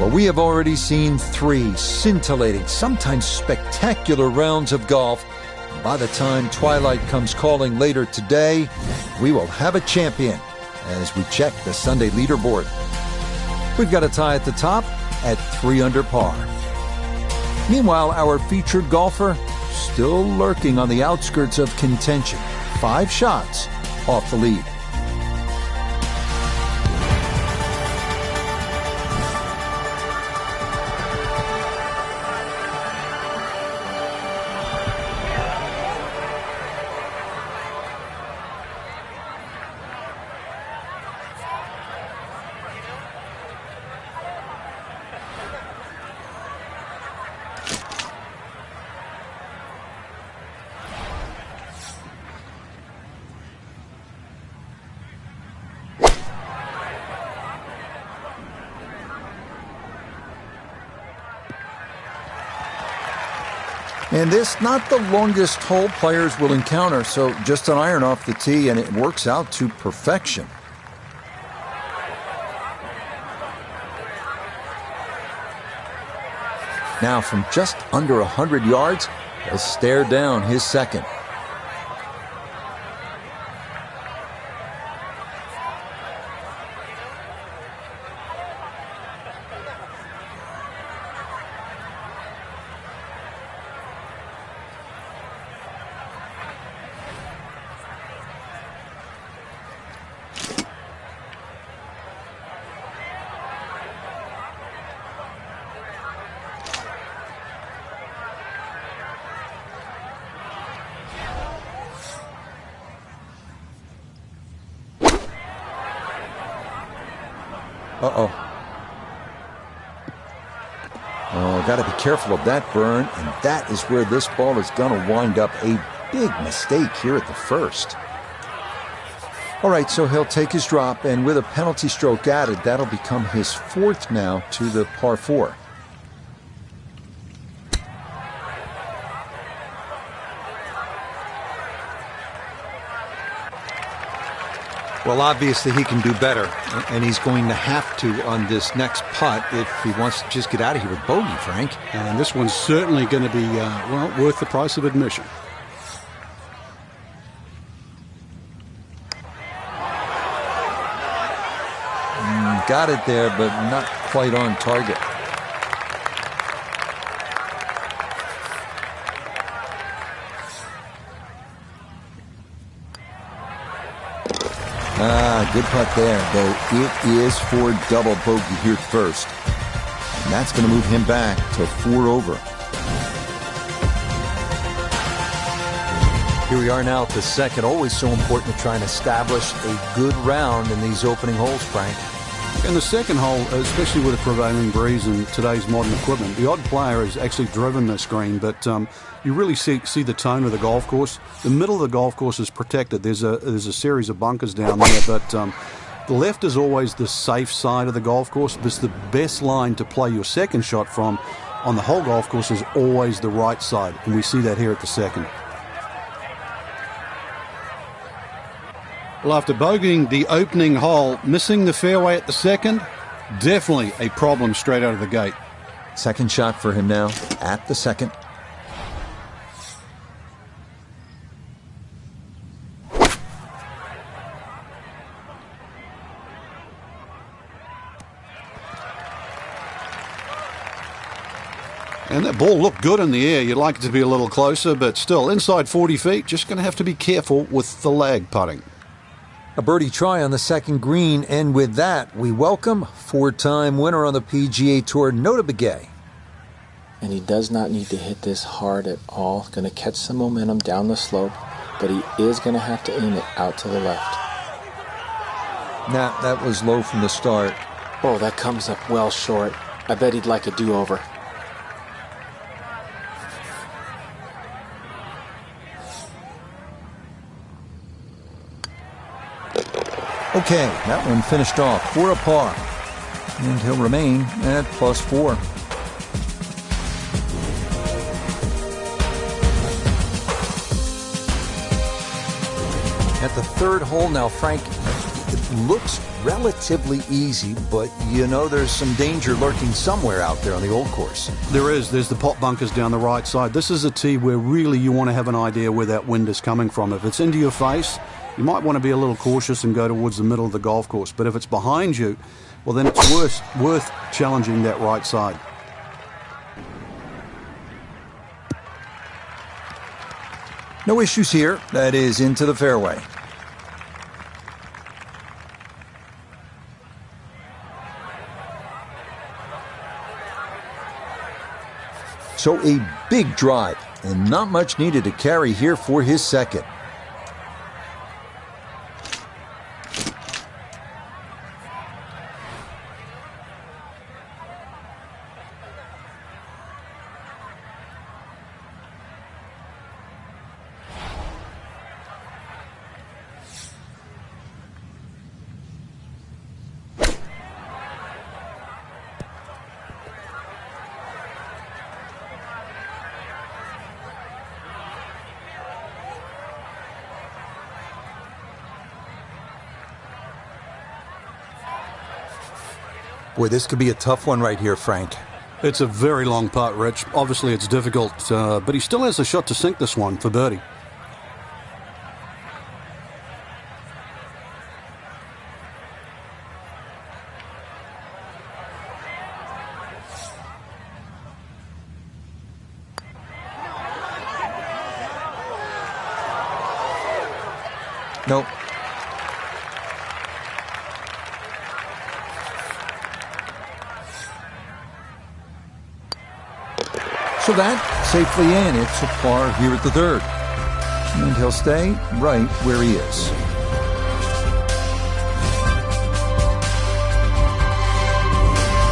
Well, we have already seen 3 scintillating, sometimes spectacular rounds of golf. By the time twilight comes calling later today, we will have a champion as we check the Sunday leaderboard. We've got a tie at the top at 3 under par. Meanwhile, our featured golfer still lurking on the outskirts of contention, 5 shots off the lead. And this, not the longest hole players will encounter, so just an iron off the tee and it works out to perfection. Now from just under 100 yards, he'll stare down his second. Uh-oh. Oh, got to be careful of that burn, and that is where this ball is going to wind up. A big mistake here at the first. All right, so he'll take his drop, and with a penalty stroke added, that'll become his 4th now to the par 4. Well, obviously he can do better, and he's going to have to on this next putt if he wants to just get out of here with bogey, Frank. And this one's certainly going to be, well, worth the price of admission. Got it there, but not quite on target. Good putt there, though it is for double bogey here first. And that's going to move him back to 4 over. Here we are now at the second. Always so important to try and establish a good round in these opening holes, Frank. In the second hole, especially with a prevailing breeze and today's modern equipment, the odd player has actually driven this green, but you really see the tone of the golf course. The middle of the golf course is protected. There's a series of bunkers down there, but the left is always the safe side of the golf course. It's the best line to play your second shot from on the whole golf course is always the right side, and we see that here at the second. Well, after bogeying the opening hole, missing the fairway at the second, definitely a problem straight out of the gate. Second shot for him now at the second. And that ball looked good in the air. You'd like it to be a little closer, but still, inside 40 feet, just going to have to be careful with the lag putting. A birdie try on the second green, and with that, we welcome four-time winner on the PGA Tour, Nota Begay. And he does not need to hit this hard at all. Going to catch some momentum down the slope, but he is going to have to aim it out to the left. Nah, that was low from the start. Oh, that comes up well short. I bet he'd like a do-over. Okay, that one finished off for a par, and he'll remain at +4. At the third hole now, Frank, it looks relatively easy, but you know there's some danger lurking somewhere out there on the old course. There is. There's the pot bunkers down the right side. This is a tee where really you want to have an idea where that wind is coming from. If it's into your face, you might want to be a little cautious and go towards the middle of the golf course. But if it's behind you, well, then it's worth challenging that right side. No issues here. That is into the fairway. So a big drive, and not much needed to carry here for his second. Boy, this could be a tough one right here, Frank. It's a very long putt, Rich. Obviously, it's difficult, but he still has a shot to sink this one for birdie. Nope. So that safely in. It's a par here at the third. And he'll stay right where he is.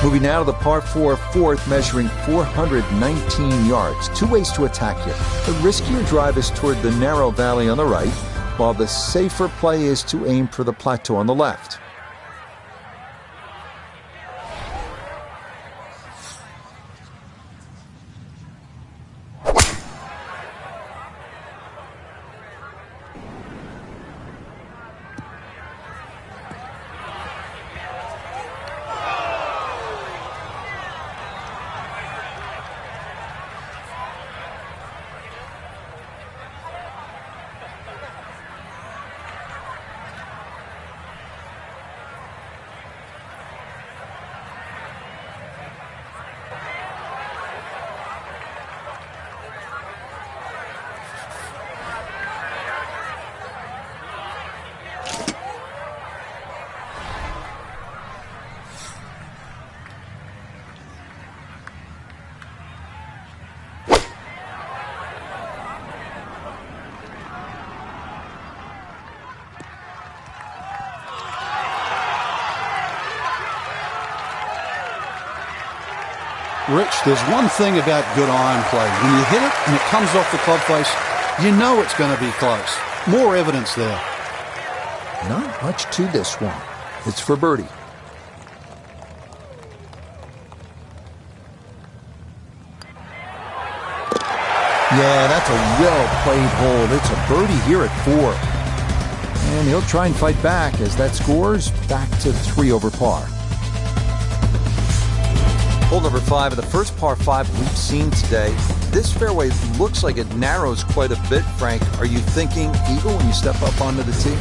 Moving now to the par 4 fourth, measuring 419 yards. Two ways to attack here. The riskier drive is toward the narrow valley on the right, while the safer play is to aim for the plateau on the left. Rich, there's one thing about good iron play. When you hit it and it comes off the club face, you know it's going to be close. More evidence there. Not much to this one. It's for birdie. Yeah, that's a well-played hole. It's a birdie here at 4. And he'll try and fight back as that scores back to 3 over par. Hole number 5 of the first par 5 we've seen today. This fairway looks like it narrows quite a bit, Frank. Are you thinking eagle when you step up onto the tee?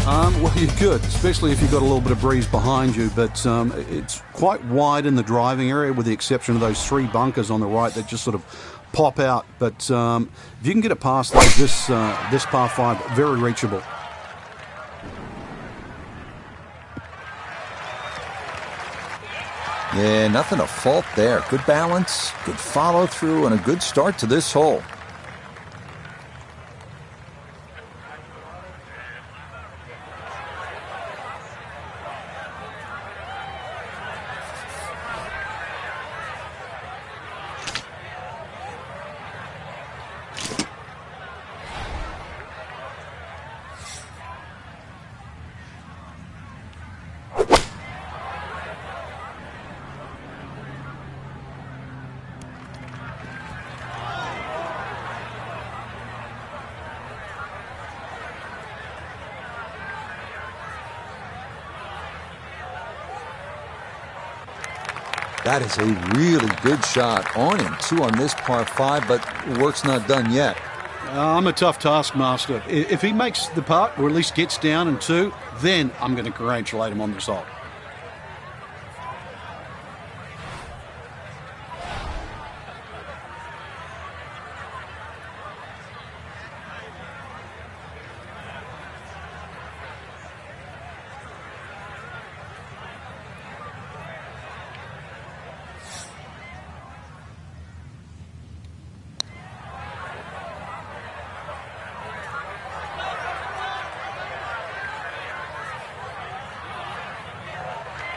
Well, you could, especially if you've got a little bit of breeze behind you, but it's quite wide in the driving area with the exception of those 3 bunkers on the right that just sort of pop out. But if you can get it past those, this par 5, very reachable. Yeah, nothing to fault there. Good balance, good follow through, and a good start to this hole. That is a really good shot. On and 2 on this par 5, but work's not done yet. I'm a tough taskmaster. If he makes the putt, or at least gets down in 2, then I'm going to congratulate him on this hole.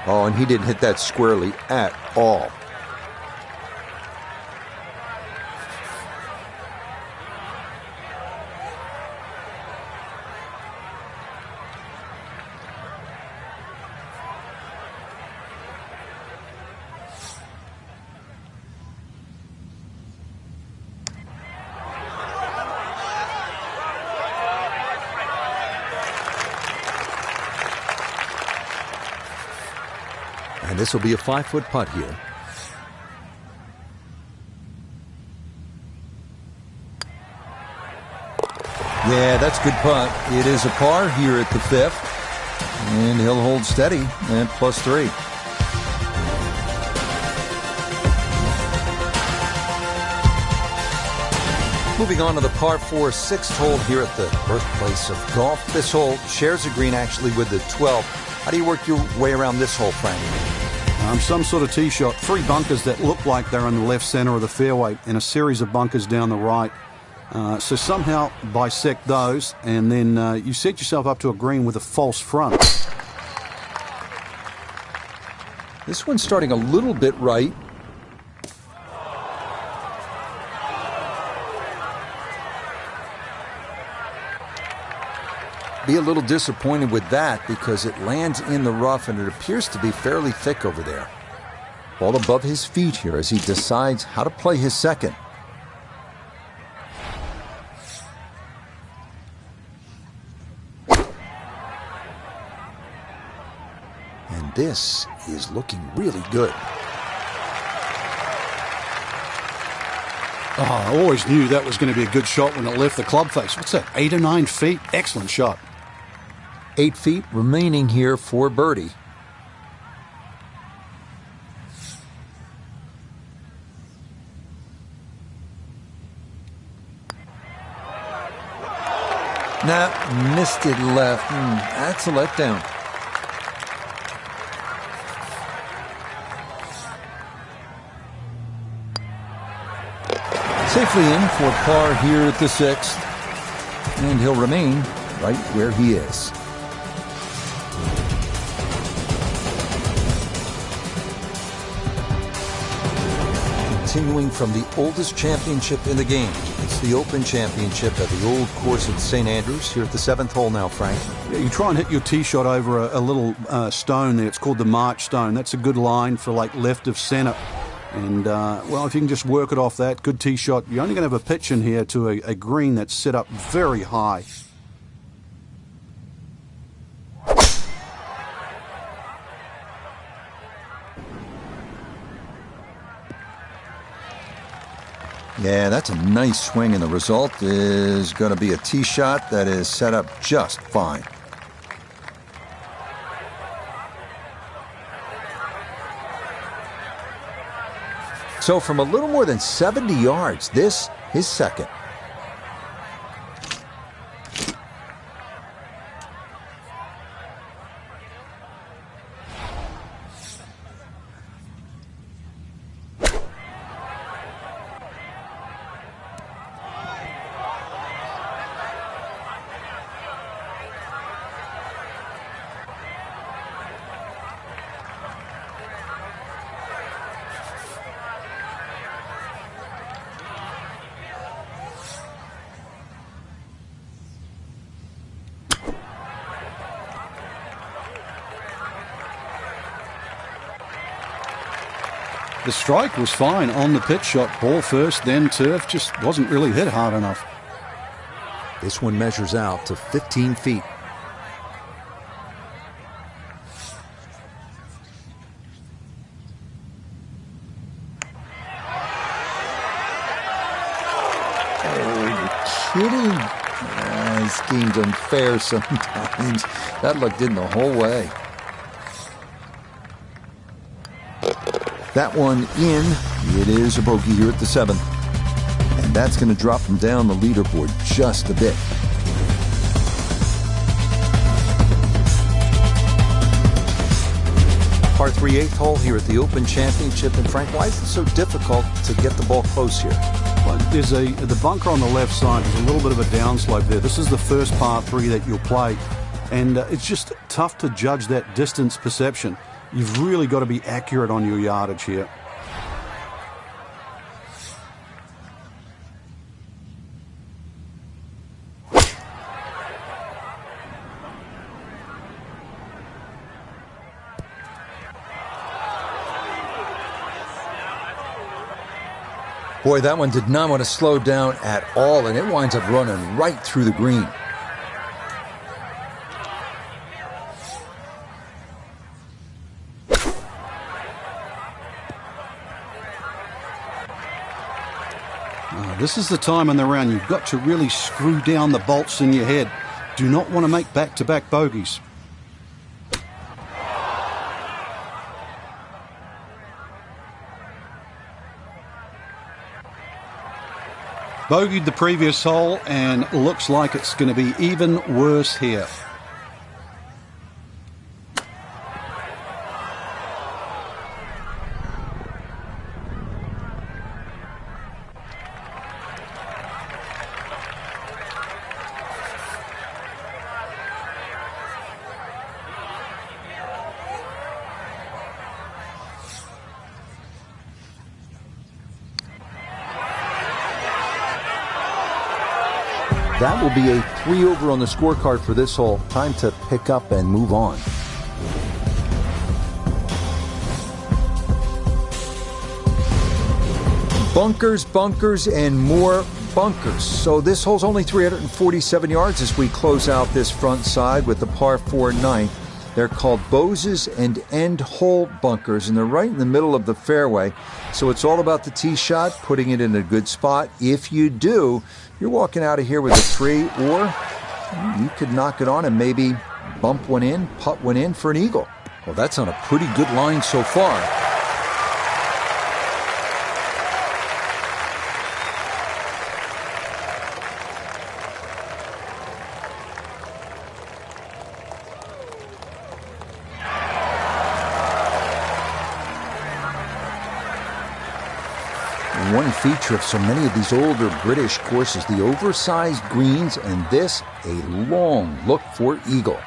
Oh, and he didn't hit that squarely at all. And this will be a 5-foot putt here. Yeah, that's a good putt. It is a par here at the 5th. And he'll hold steady at +3. Moving on to the par 4 6th hole here at the birthplace of golf. This hole shares a green actually with the 12th. How do you work your way around this hole, Frank? Some sort of tee shot. 3 bunkers that look like they're in the left center of the fairway and a series of bunkers down the right. So somehow bisect those, and then you set yourself up to a green with a false front. This one's starting a little bit right. Be a little disappointed with that because it lands in the rough and it appears to be fairly thick over there. Ball above his feet here as he decides how to play his second. And this is looking really good. Oh, I always knew that was going to be a good shot when it left the club face. What's that, 8 or 9 feet? Excellent shot. 8 feet remaining here for birdie. Nah, missed it left. That's a letdown. Safely in for par here at the 6th. And he'll remain right where he is. continuing from the oldest championship in the game. It's the Open Championship at the old course at St. Andrews here at the 7th hole now, Frank. Yeah, you try and hit your tee shot over a little stone there. It's called the March stone. That's a good line for like left of centre. And, well, if you can just work it off that, good tee shot, you're only going to have a pitch in here to a green that's set up very high. Yeah, that's a nice swing, and the result is going to be a tee shot that is set up just fine. So from a little more than 70 yards, this is second. The strike was fine on the pitch shot. Ball first, then turf. Just wasn't really hit hard enough. This one measures out to 15 feet. Oh, you're kidding? This game's unfair sometimes. That looked in the whole way. That one in. It is a bogey here at the 7th. And that's going to drop him down the leaderboard just a bit. Par 3 8th hole here at the Open Championship. And Frank, why is it so difficult to get the ball close here? Well, there's the bunker on the left side. There's a little bit of a downslope there. This is the first par 3 that you'll play. And it's just tough to judge that distance perception. You've really got to be accurate on your yardage here. Boy, that one did not want to slow down at all, and it winds up running right through the green. This is the time in the round you've got to really screw down the bolts in your head. Do not want to make back-to-back bogeys. Bogeyed the previous hole and looks like it's going to be even worse here. That will be a 3 over on the scorecard for this hole. Time to pick up and move on. Bunkers, bunkers, and more bunkers. So this hole's only 347 yards as we close out this front side with the par 4 ninth. They're called Bose's and end hole bunkers, and they're right in the middle of the fairway. So it's all about the tee shot, putting it in a good spot. If you do, you're walking out of here with a 3, or you could knock it on and maybe bump one in, putt one in for an eagle. Well, that's on a pretty good line so far. One feature of so many of these older British courses, the oversized greens, and this, a long look for eagle.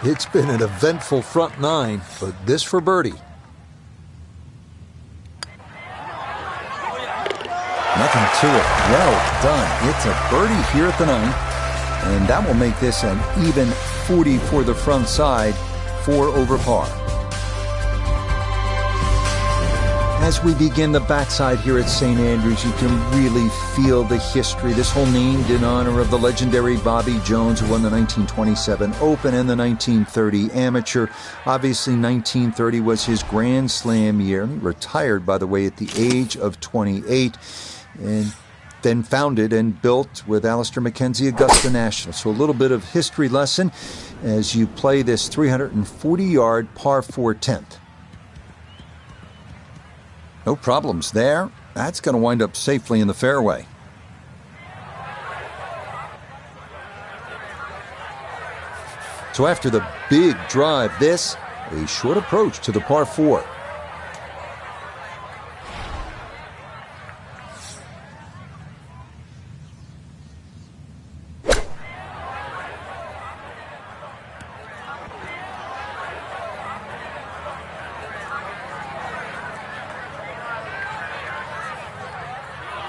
It's been an eventful front nine, but this for birdie. Nothing to it. Well done. It's a birdie here at the ninth, and that will make this an even 40 for the front side, 4 over par. As we begin the backside here at St. Andrews, you can really feel the history. This hole named in honor of the legendary Bobby Jones, who won the 1927 Open and the 1930 Amateur. Obviously, 1930 was his Grand Slam year. He retired, by the way, at the age of 28, and then founded and built with Alistair McKenzie Augusta National. So a little bit of history lesson as you play this 340-yard par 4 10th. No problems there. That's going to wind up safely in the fairway. So after the big drive, this, a short approach to the par 4.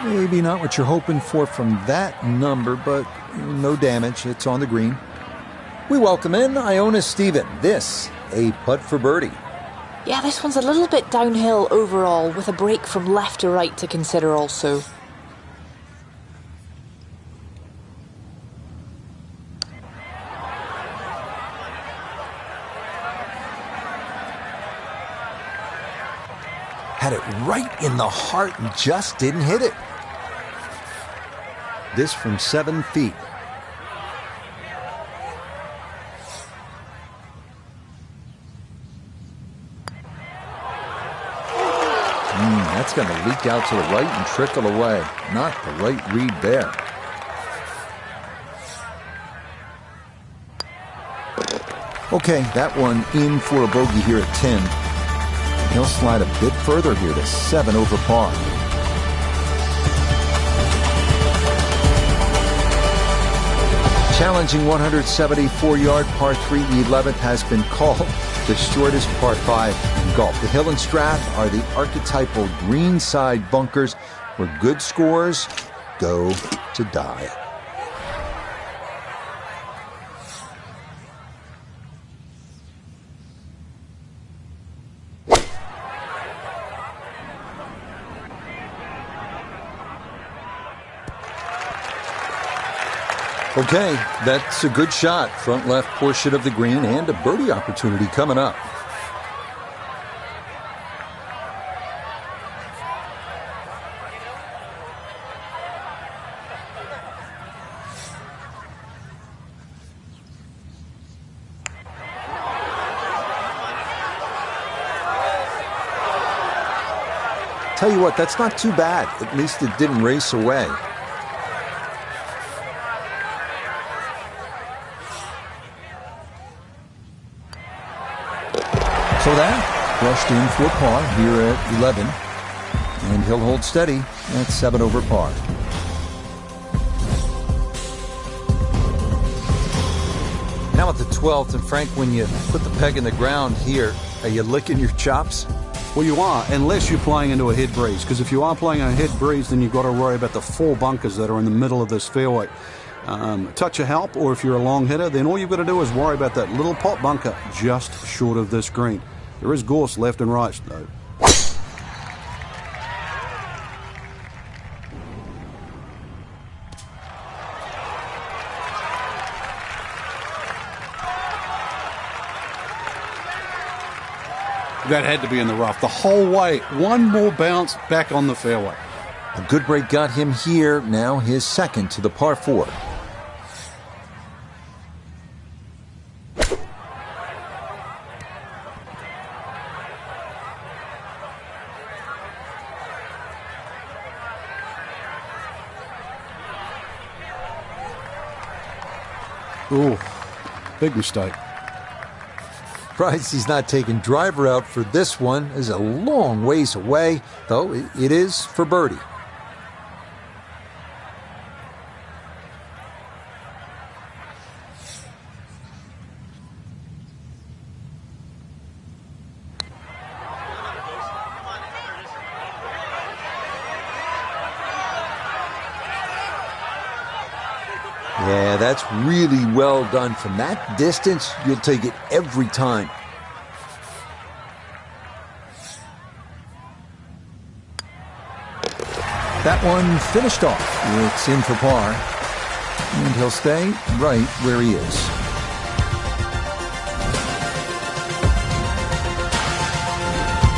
Maybe not what you're hoping for from that number, but no damage. It's on the green. We welcome in Iona Stephen. This, a putt for birdie. Yeah, this one's a little bit downhill overall, with a break from left to right to consider also. Had it right in the heart and just didn't hit it. This from 7 feet. That's going to leak out to the right and trickle away. Not the right read there. Okay, that one in for a bogey here at 10. He'll slide a bit further here to 7 over par. Challenging 174-yard par 3 11th has been called the shortest par 5 in golf. The Hill and Strath are the archetypal greenside bunkers where good scores go to die. Okay, that's a good shot. Front left portion of the green and a birdie opportunity coming up. Tell you what, that's not too bad. At least it didn't race away. So that brushed in for par here at 11, and he'll hold steady at 7 over par. Now at the 12th, and Frank, when you put the peg in the ground here, are you licking your chops? Well, you are, unless you're playing into a head breeze, because if you are playing a head breeze, then you've got to worry about the 4 bunkers that are in the middle of this fairway. Touch of help, or if you're a long hitter, then all you've got to do is worry about that little pot bunker just short of this green. There is gorse left and right, though. That had to be in the rough the whole way. One more bounce back on the fairway. A good break got him here. Now his second to the par 4. Ooh, big mistake. Surprised he's not taking driver out for this one. Is a long ways away, though it is for birdie. that's really well done. From that distance, you'll take it every time. That one finished off. It's in for par. And he'll stay right where he is.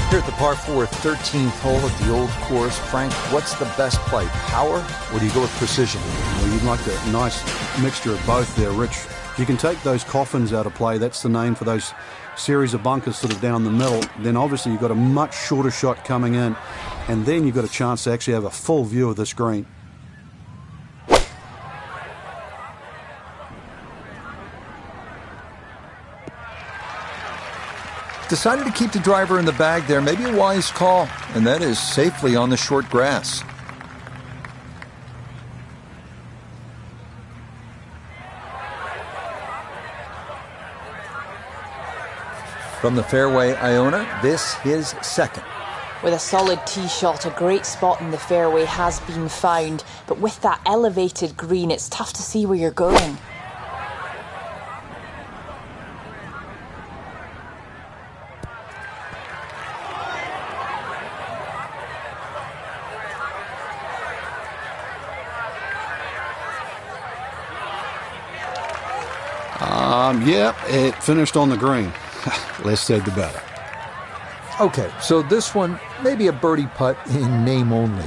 Here at the par 4 13th hole at the old course, Frank, what's the best play, power, or do you go with precision? Well, you'd like a nice mixture of both there, Rich. You can take those coffins out of play. That's the name for those series of bunkers sort of down the middle. Then obviously you've got a much shorter shot coming in, and then you've got a chance to actually have a full view of this green. Decided to keep the driver in the bag there. Maybe a wise call, and that is safely on the short grass. From the fairway, Iona, this his second. With a solid tee shot, a great spot in the fairway has been found, but with that elevated green, it's tough to see where you're going. Yeah, it finished on the green. Less said the better. Okay, so this one, maybe a birdie putt in name only.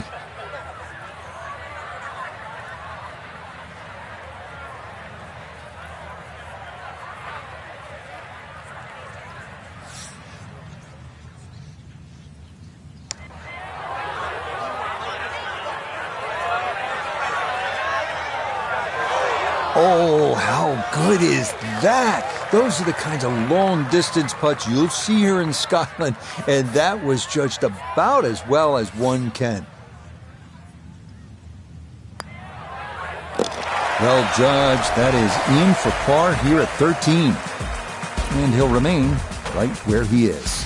Oh, how good is that? Those are the kinds of long-distance putts you'll see here in Scotland, and that was judged about as well as one can. Well judged. That is in for par here at 13. And he'll remain right where he is.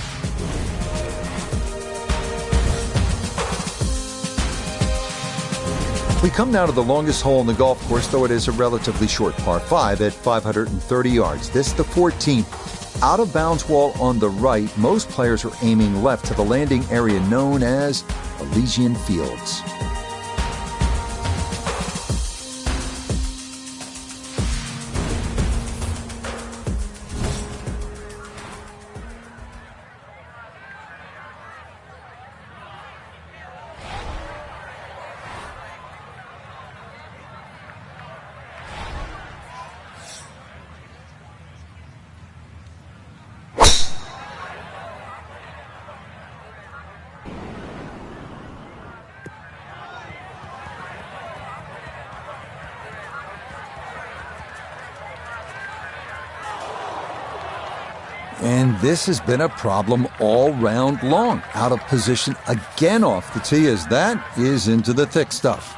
We come now to the longest hole in the golf course, though it is a relatively short par 5 at 530 yards. This the 14th. Out of bounds wall on the right. Most players are aiming left to the landing area known as Elysian Fields. And this has been a problem all round long. Out of position again off the tee as that is into the thick stuff.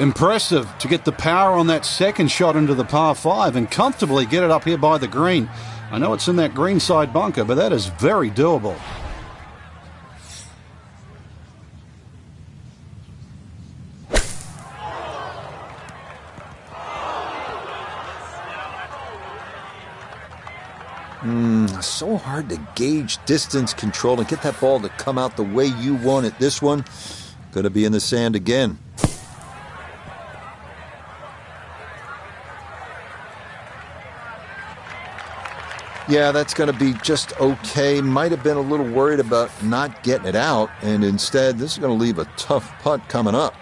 Impressive to get the power on that second shot into the par 5 and comfortably get it up here by the green. I know it's in that greenside bunker, but that is very doable. So hard to gauge distance control and get that ball to come out the way you want it. This one, going to be in the sand again. Yeah, that's going to be just okay. Might have been a little worried about not getting it out, and instead, this is going to leave a tough putt coming up.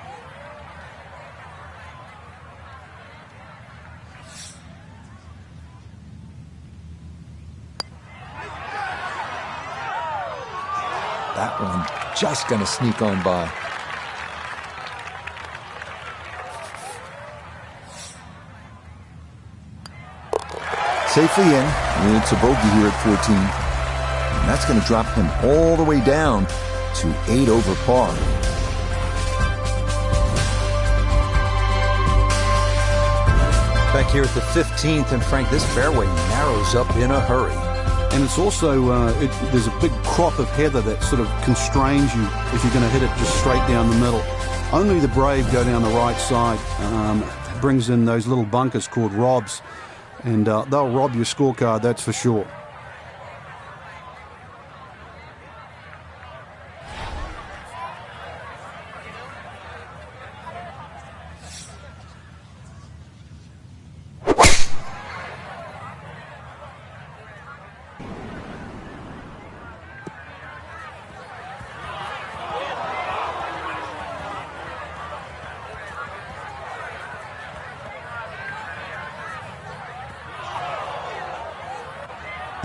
That one just going to sneak on by. Safely in. It's a bogey here at 14. That's going to drop him all the way down to 8 over par. Back here at the 15th, and Frank, this fairway narrows up in a hurry. And it's also, there's a big crop of heather that sort of constrains you if you're going to hit it just straight down the middle. Only the brave go down the right side. Brings in those little bunkers called robs, and they'll rob your scorecard, that's for sure.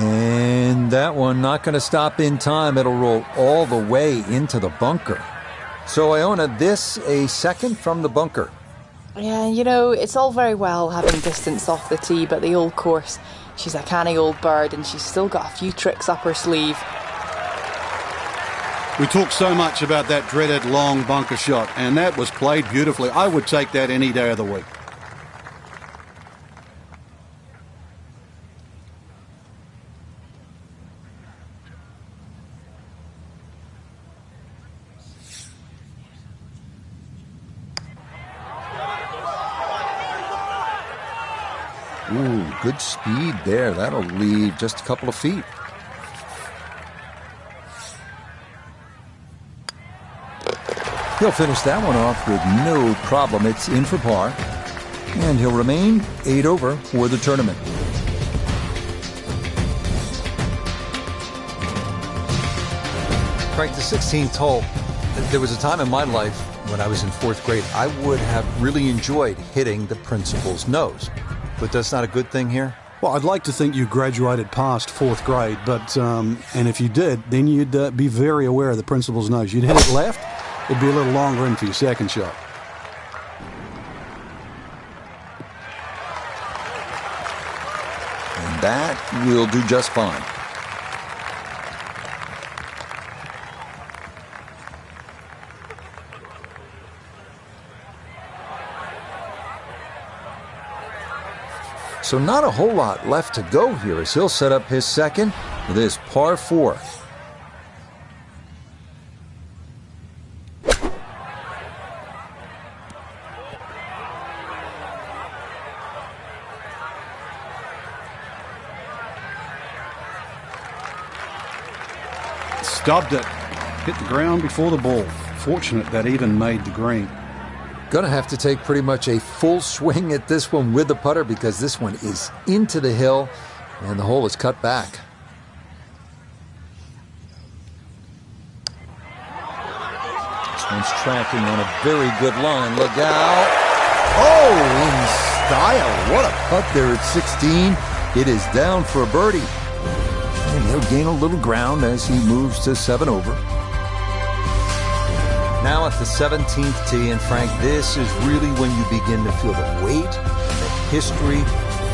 And that one not going to stop in time. It'll roll all the way into the bunker. So, Iona, this a second from the bunker. Yeah, you know, it's all very well having distance off the tee, but the old course, she's a canny old bird and she's still got a few tricks up her sleeve. We talk so much about that dreaded long bunker shot, and that was played beautifully. I would take that any day of the week. Ooh, good speed there. That'll leave just a couple of feet. He'll finish that one off with no problem. It's in for par. And he'll remain 8 over for the tournament. Frank, the 16th hole, there was a time in my life when I was in 4th grade, I would have really enjoyed hitting the principal's nose. But that's not a good thing here? Well, I'd like to think you graduated past 4th grade, but and if you did, then you'd be very aware of the principal's nose. You'd hit it left, it'd be a little longer in for your second shot. And that will do just fine. So not a whole lot left to go here as he'll set up his second with his par 4. Stubbed it. Hit the ground before the ball. Fortunate that even made the green. Going to have to take pretty much a full swing at this one with the putter because this one is into the hill and the hole is cut back. This one's tracking on a very good line. Look out. Oh, in style. What a putt there at 16. It is down for a birdie. And he'll gain a little ground as he moves to 7 over. Now at the 17th tee, and Frank, this is really when you begin to feel the weight, the history,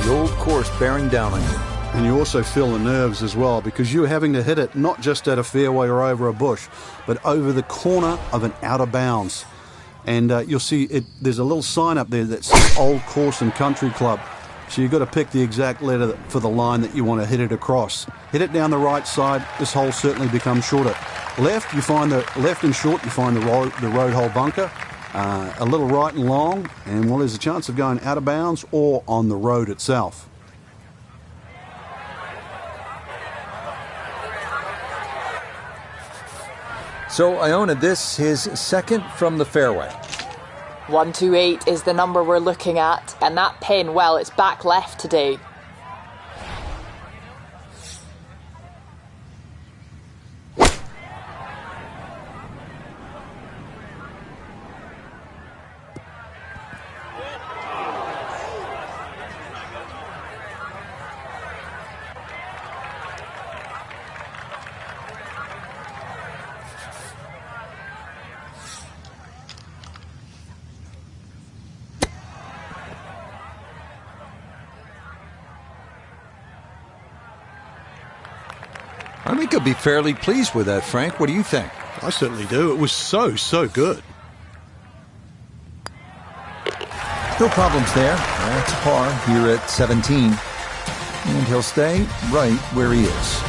the old course bearing down on you. And you also feel the nerves as well, because you're having to hit it not just at a fairway or over a bush, but over the corner of an out of bounds. And you'll see there's a little sign up there that says Old Course and Country Club. So you've got to pick the exact letter for the line that you want to hit it across. Hit it down the right side, this hole certainly becomes shorter. Left and short, you find the road hole bunker. A little right and long, and well, there's a chance of going out of bounds or on the road itself. So Iona, this his second from the fairway. 128 is the number we're looking at, and that pin, well, it's back left today. I think he'll be fairly pleased with that, Frank. What do you think? I certainly do. It was so good. No problems there. That's par here at 17. And he'll stay right where he is.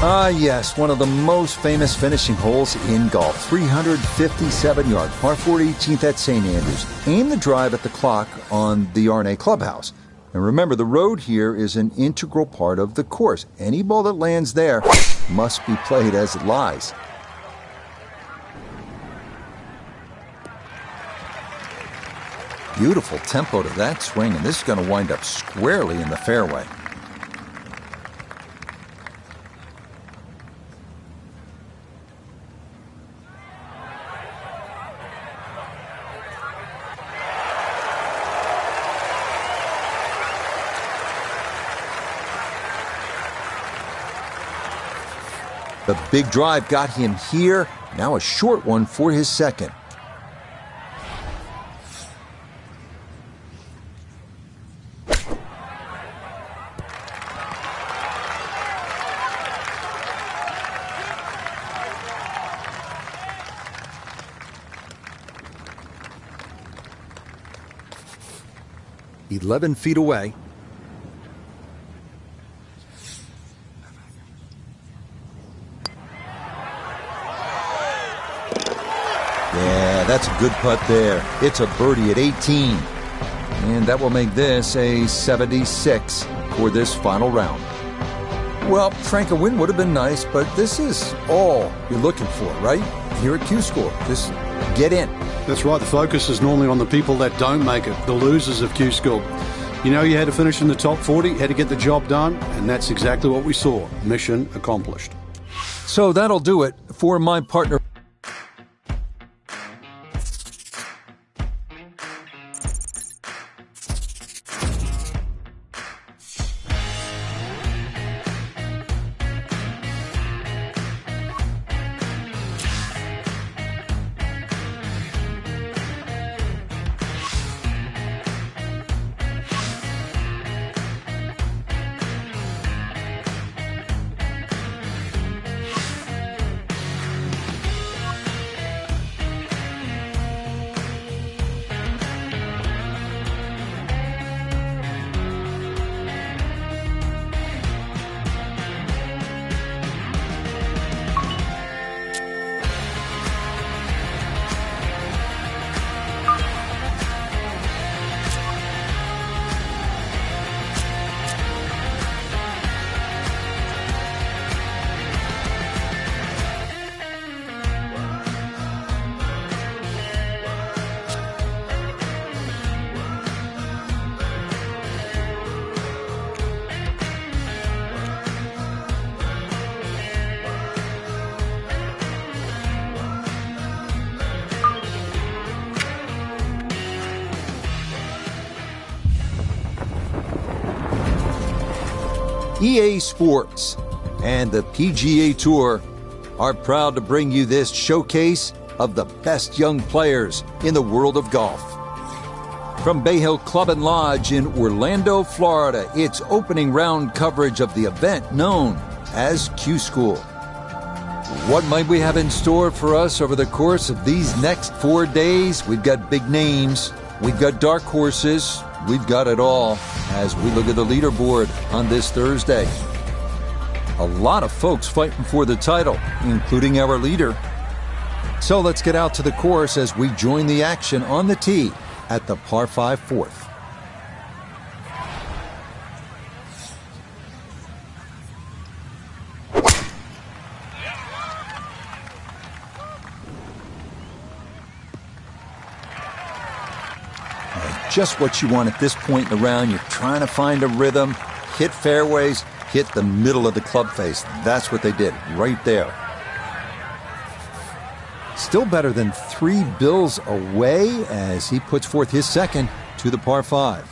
Ah, yes, one of the most famous finishing holes in golf. 357-yard par 4 18th at St. Andrews. Aim the drive at the clock on the R&A Clubhouse. And remember, the road here is an integral part of the course. Any ball that lands there must be played as it lies. Beautiful tempo to that swing, and this is going to wind up squarely in the fairway. The big drive got him here. Now a short one for his second. "11 feet away. Yeah, that's a good putt there. It's a birdie at 18. And that will make this a 76 for this final round. Well, Frank, a win would have been nice, but this is all you're looking for, right? Here at Q-School. Just get in. That's right. The focus is normally on the people that don't make it, the losers of Q-School. You know, you had to finish in the top 40, had to get the job done, and that's exactly what we saw. Mission accomplished. So that'll do it for my partner. EA Sports and the PGA Tour are proud to bring you this showcase of the best young players in the world of golf. From Bay Hill Club and Lodge in Orlando, Florida, it's opening round coverage of the event known as Q-School. What might we have in store for us over the course of these next 4 days? We've got big names, we've got dark horses, we've got it all as we look at the leaderboard on this Thursday. A lot of folks fighting for the title, including our leader. So let's get out to the course as we join the action on the tee at the par 5 fourth. Just what you want at this point in the round. You're trying to find a rhythm, hit fairways, hit the middle of the club face. That's what they did right there. Still better than 3 bills away as he puts forth his second to the par 5.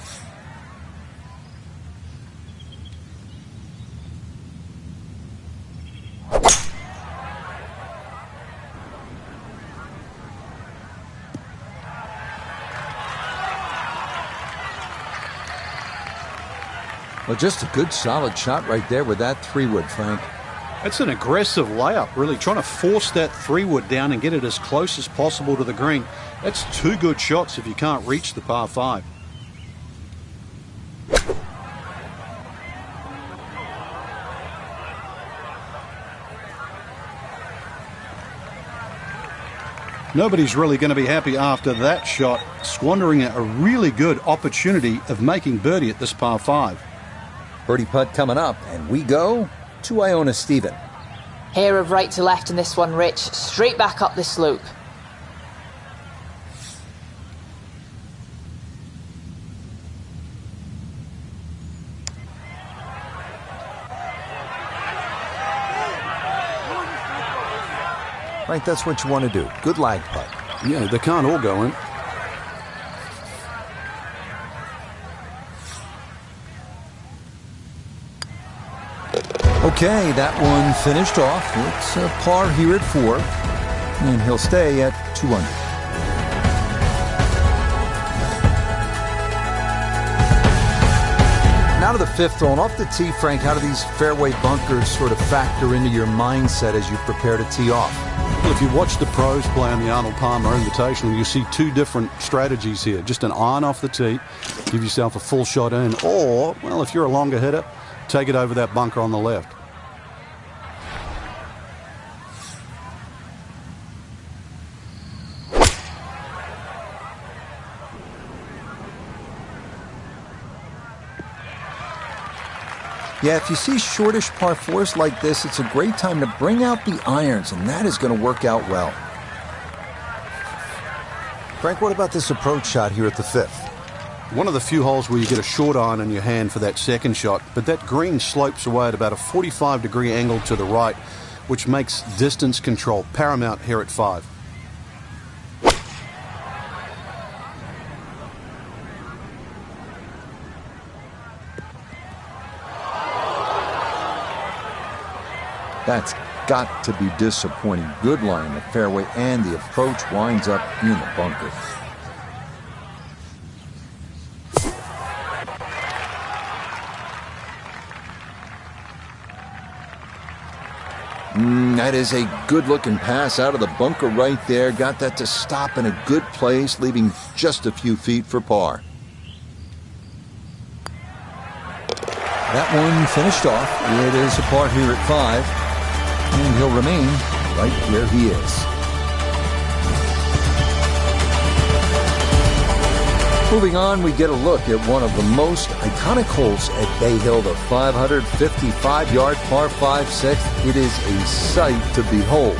Well, just a good solid shot right there with that 3-wood, Frank. It's an aggressive layup, really, trying to force that 3-wood down and get it as close as possible to the green. That's 2 good shots if you can't reach the par 5. Nobody's really going to be happy after that shot, squandering a really good opportunity of making birdie at this par 5. Birdie putt coming up, and we go to Iona Stephen. Hair of right to left in this one, Rich. Straight back up the slope. Frank, that's what you want to do. Good lag putt. Yeah, they can't all go in. Okay, that one finished off. It's a par here at 4, and he'll stay at 2 under. Now to the 5th hole. Off the tee, Frank, how do these fairway bunkers sort of factor into your mindset as you prepare to tee off? Well, if you watch the pros play on the Arnold Palmer Invitational, you see 2 different strategies here. Just an iron off the tee, give yourself a full shot in, or, well, if you're a longer hitter, take it over that bunker on the left. Yeah, if you see shortish par 4s like this, it's a great time to bring out the irons, and that is going to work out well. Frank, what about this approach shot here at the 5th? One of the few holes where you get a short iron in your hand for that second shot, but that green slopes away at about a 45-degree angle to the right, which makes distance control paramount here at 5. That's got to be disappointing. Good line in the fairway, and the approach winds up in the bunker. That is a good-looking pass out of the bunker right there. Got that to stop in a good place, leaving just a few feet for par. That one finished off. It is a par here at 5. And he'll remain right where he is. Moving on, we get a look at one of the most iconic holes at Bay Hill, the 555-yard par 5/6. It is a sight to behold.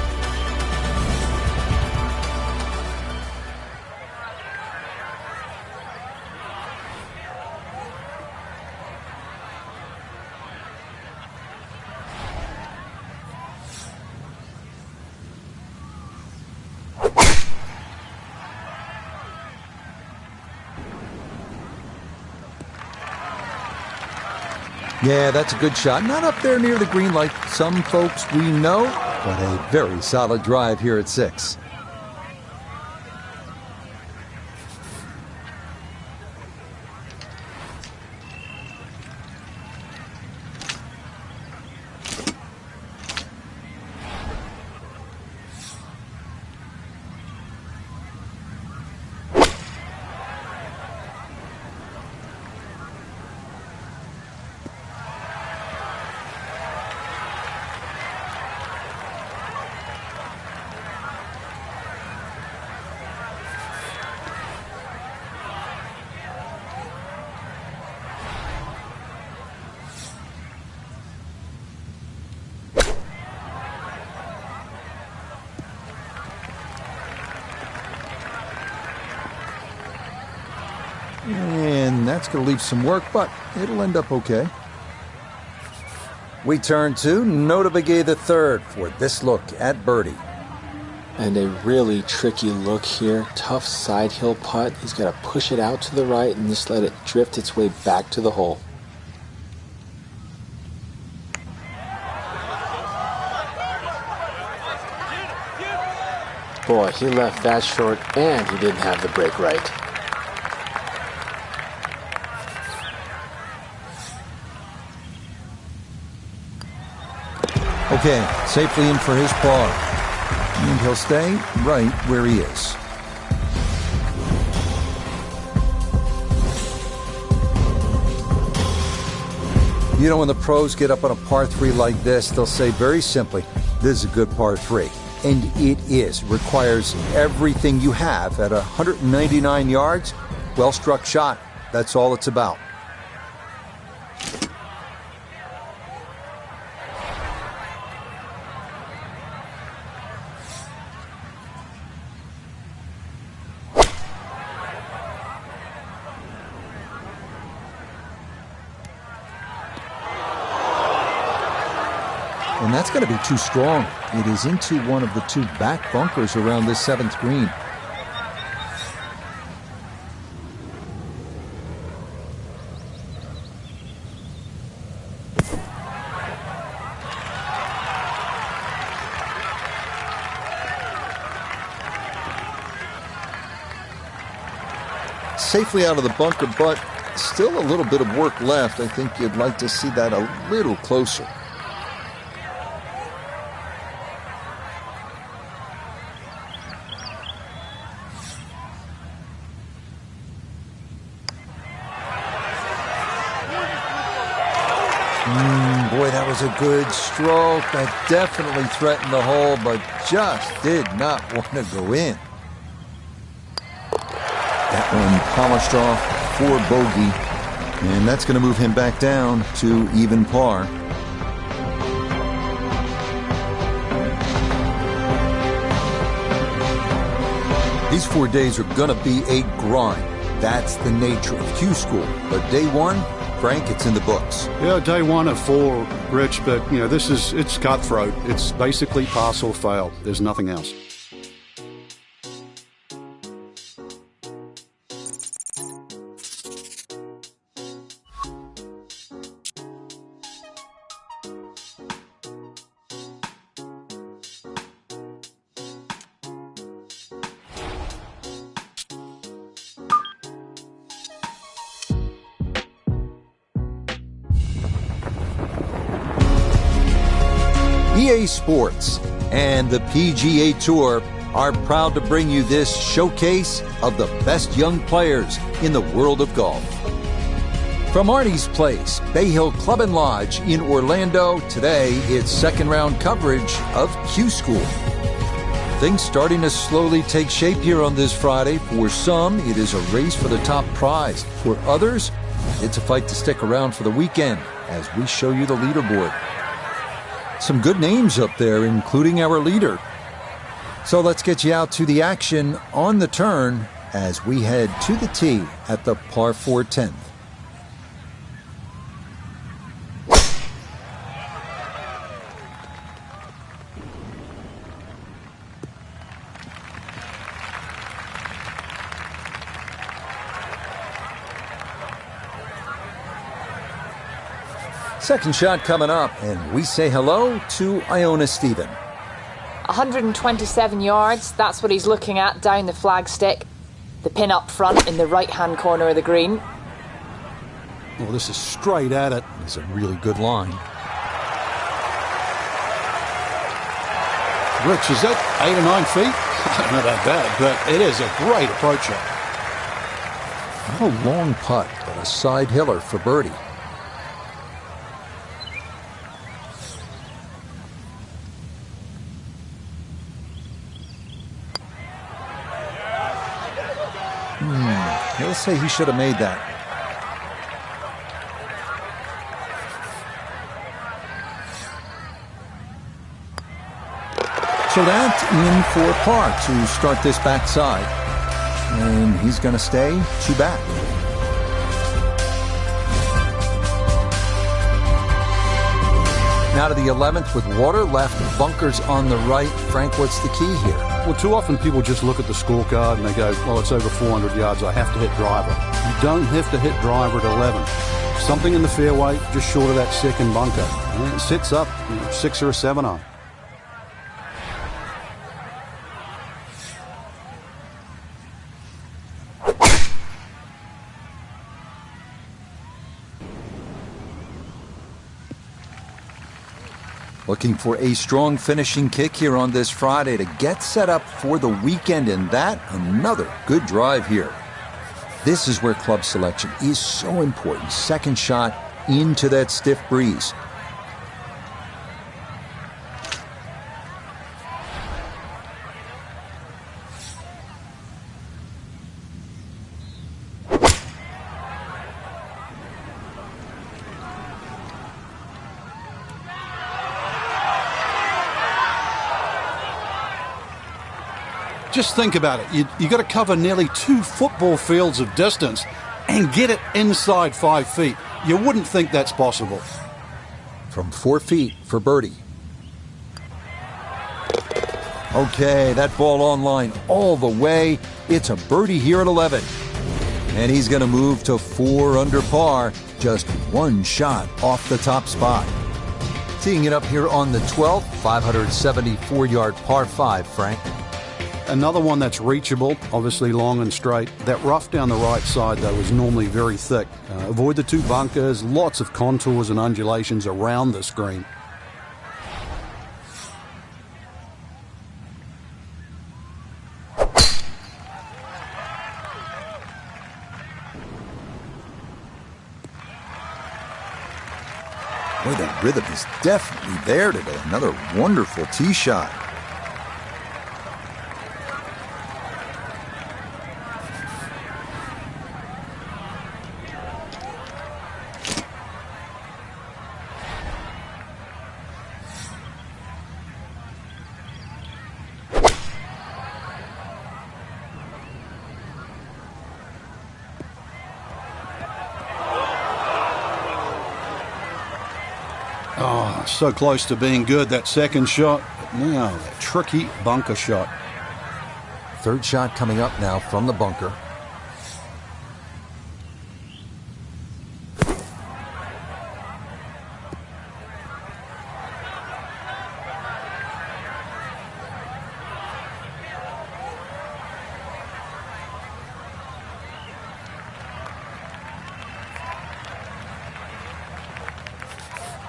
Yeah, that's a good shot. Not up there near the green like some folks we know, but a very solid drive here at 6. And that's going to leave some work, but it'll end up okay. We turn to Nota Begay III for this look at birdie. And a really tricky look here. Tough side hill putt. He's got to push it out to the right and just let it drift its way back to the hole. Boy, he left that short and he didn't have the break right. Okay, safely in for his par. And he'll stay right where he is. You know, when the pros get up on a par 3 like this, they'll say very simply, this is a good par 3. And it is. It requires everything you have at 199 yards. Well-struck shot. That's all it's about. And that's going to be too strong. It is into one of the 2 back bunkers around this 7th green. Safely out of the bunker, but still a little bit of work left. I think you'd like to see that a little closer. Boy, that was a good stroke. That definitely threatened the hole, but just did not want to go in. That one polished off for bogey, and that's going to move him back down to even par. These 4 days are going to be a grind. That's the nature of Q School. But day 1, Frank, it's in the books. Yeah, day 1 of 4, Rich, but, you know, it's cutthroat. It's basically pass or fail. There's nothing else. EA Sports and the PGA Tour are proud to bring you this showcase of the best young players in the world of golf. From Arnie's Place, Bay Hill Club and Lodge in Orlando, today it's second round coverage of Q School. Things starting to slowly take shape here on this Friday. For some, it is a race for the top prize. For others, it's a fight to stick around for the weekend as we show you the leaderboard. Some good names up there, including our leader. So let's get you out to the action on the turn as we head to the tee at the par 4 10th. Second shot coming up, and we say hello to Iona Stephen. 127 yards, that's what he's looking at down the flagstick. The pin up front in the right-hand corner of the green. Well, this is straight at it. It's a really good line. Rich, is that 8 or 9 feet? Not that bad, but it is a great approach shot. Not a long putt, but a side hiller for birdie. He'll say he should have made that. So that's in for par to start this backside. And he's going to stay 2 back. Now to the 11th with water left, bunkers on the right. Frank, what's the key here? Well, too often people just look at the scorecard and they go, well, it's over 400 yards, I have to hit driver. You don't have to hit driver at 11. Something in the fairway just short of that second bunker. And it sits up 6 or a 7 on. Looking for a strong finishing kick here on this Friday to get set up for the weekend, and that another good drive here. This is where club selection is so important. Second shot into that stiff breeze. Just think about it. You got to cover nearly 2 football fields of distance and get it inside 5 feet. You wouldn't think that's possible. From 4 feet for birdie. Okay, that ball on line all the way. It's a birdie here at 11. And he's going to move to 4 under par, just 1 shot off the top spot. Teeing it up here on the 12th, 574-yard par 5, Frank. Another one that's reachable, obviously long and straight. That rough down the right side, though, is normally very thick. Avoid the 2 bunkers, lots of contours and undulations around this green. Boy, the rhythm is definitely there today. Another wonderful tee shot. Oh, so close to being good, that second shot. But now, that tricky bunker shot. Third shot coming up now from the bunker.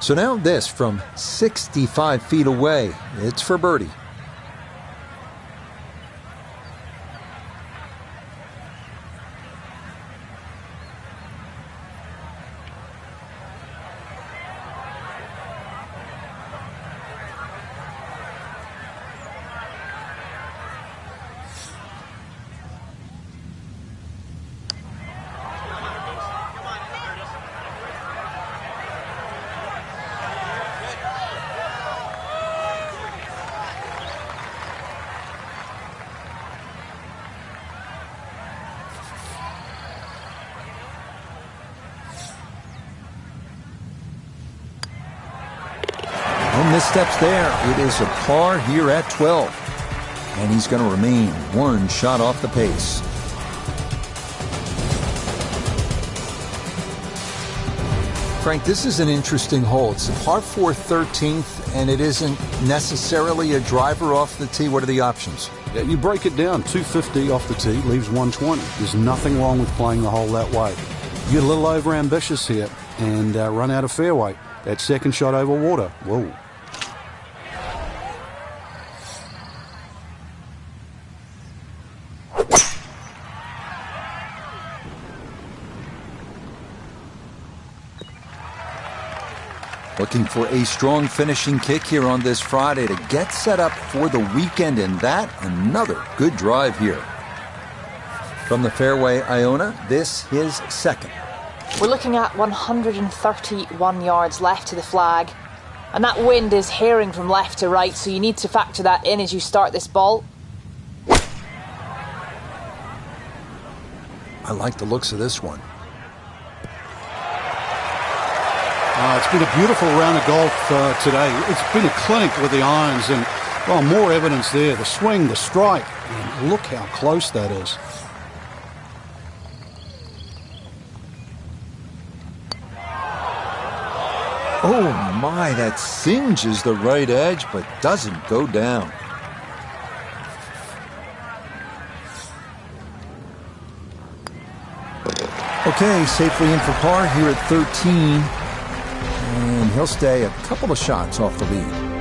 So now this from 65 feet away. It's for birdie. No missteps there. It is a par here at 12. And he's going to remain 1 shot off the pace. Frank, this is an interesting hole. It's a par 4 13th, and it isn't necessarily a driver off the tee. What are the options? Yeah, you break it down, 250 off the tee, leaves 120. There's nothing wrong with playing the hole that way. You get a little over ambitious here and run out of fairway. That second shot over water. Whoa. Looking for a strong finishing kick here on this Friday to get set up for the weekend, and that another good drive here. From the fairway, Iona, this his second. We're looking at 131 yards left to the flag, and that wind is herring from left to right, so you need to factor that in as you start this ball. I like the looks of this one. It's been a beautiful round of golf today. It's been a clinic with the irons, and well, more evidence there. The swing, the strike, and look how close that is. Oh my, that singes the right edge, but doesn't go down. Okay, safely in for par here at 13. And he'll stay a couple of shots off the lead.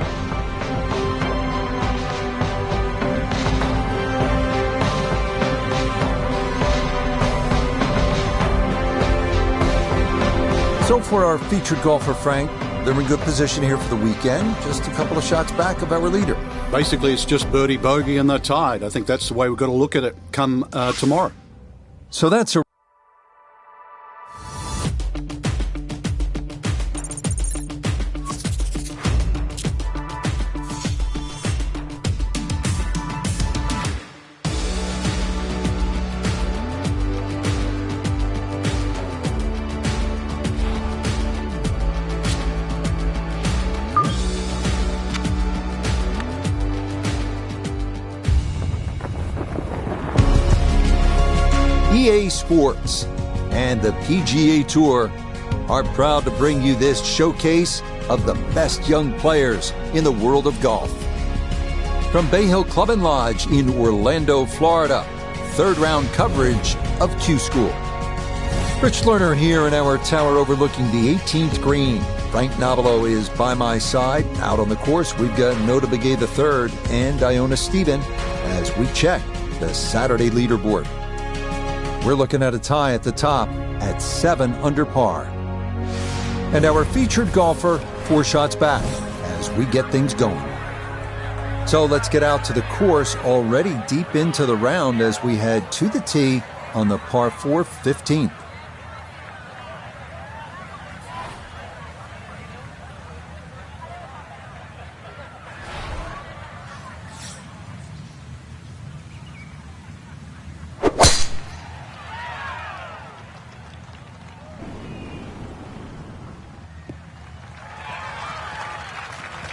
So for our featured golfer, Frank, they're in good position here for the weekend. Just a couple of shots back of our leader. Basically, it's just birdie, bogey, and they're tied. I think that's the way we've got to look at it come tomorrow. So that's a EA Sports and the PGA Tour are proud to bring you this showcase of the best young players in the world of golf. From Bay Hill Club and Lodge in Orlando, Florida, third round coverage of Q School. Rich Lerner here in our tower overlooking the 18th green. Frank Nobilo is by my side. Out on the course, we've got Nota Begay III and Iona Stephen as we check the Saturday leaderboard. We're looking at a tie at the top at 7 under par. And our featured golfer 4 shots back as we get things going. So let's get out to the course, already deep into the round as we head to the tee on the par 4 15th.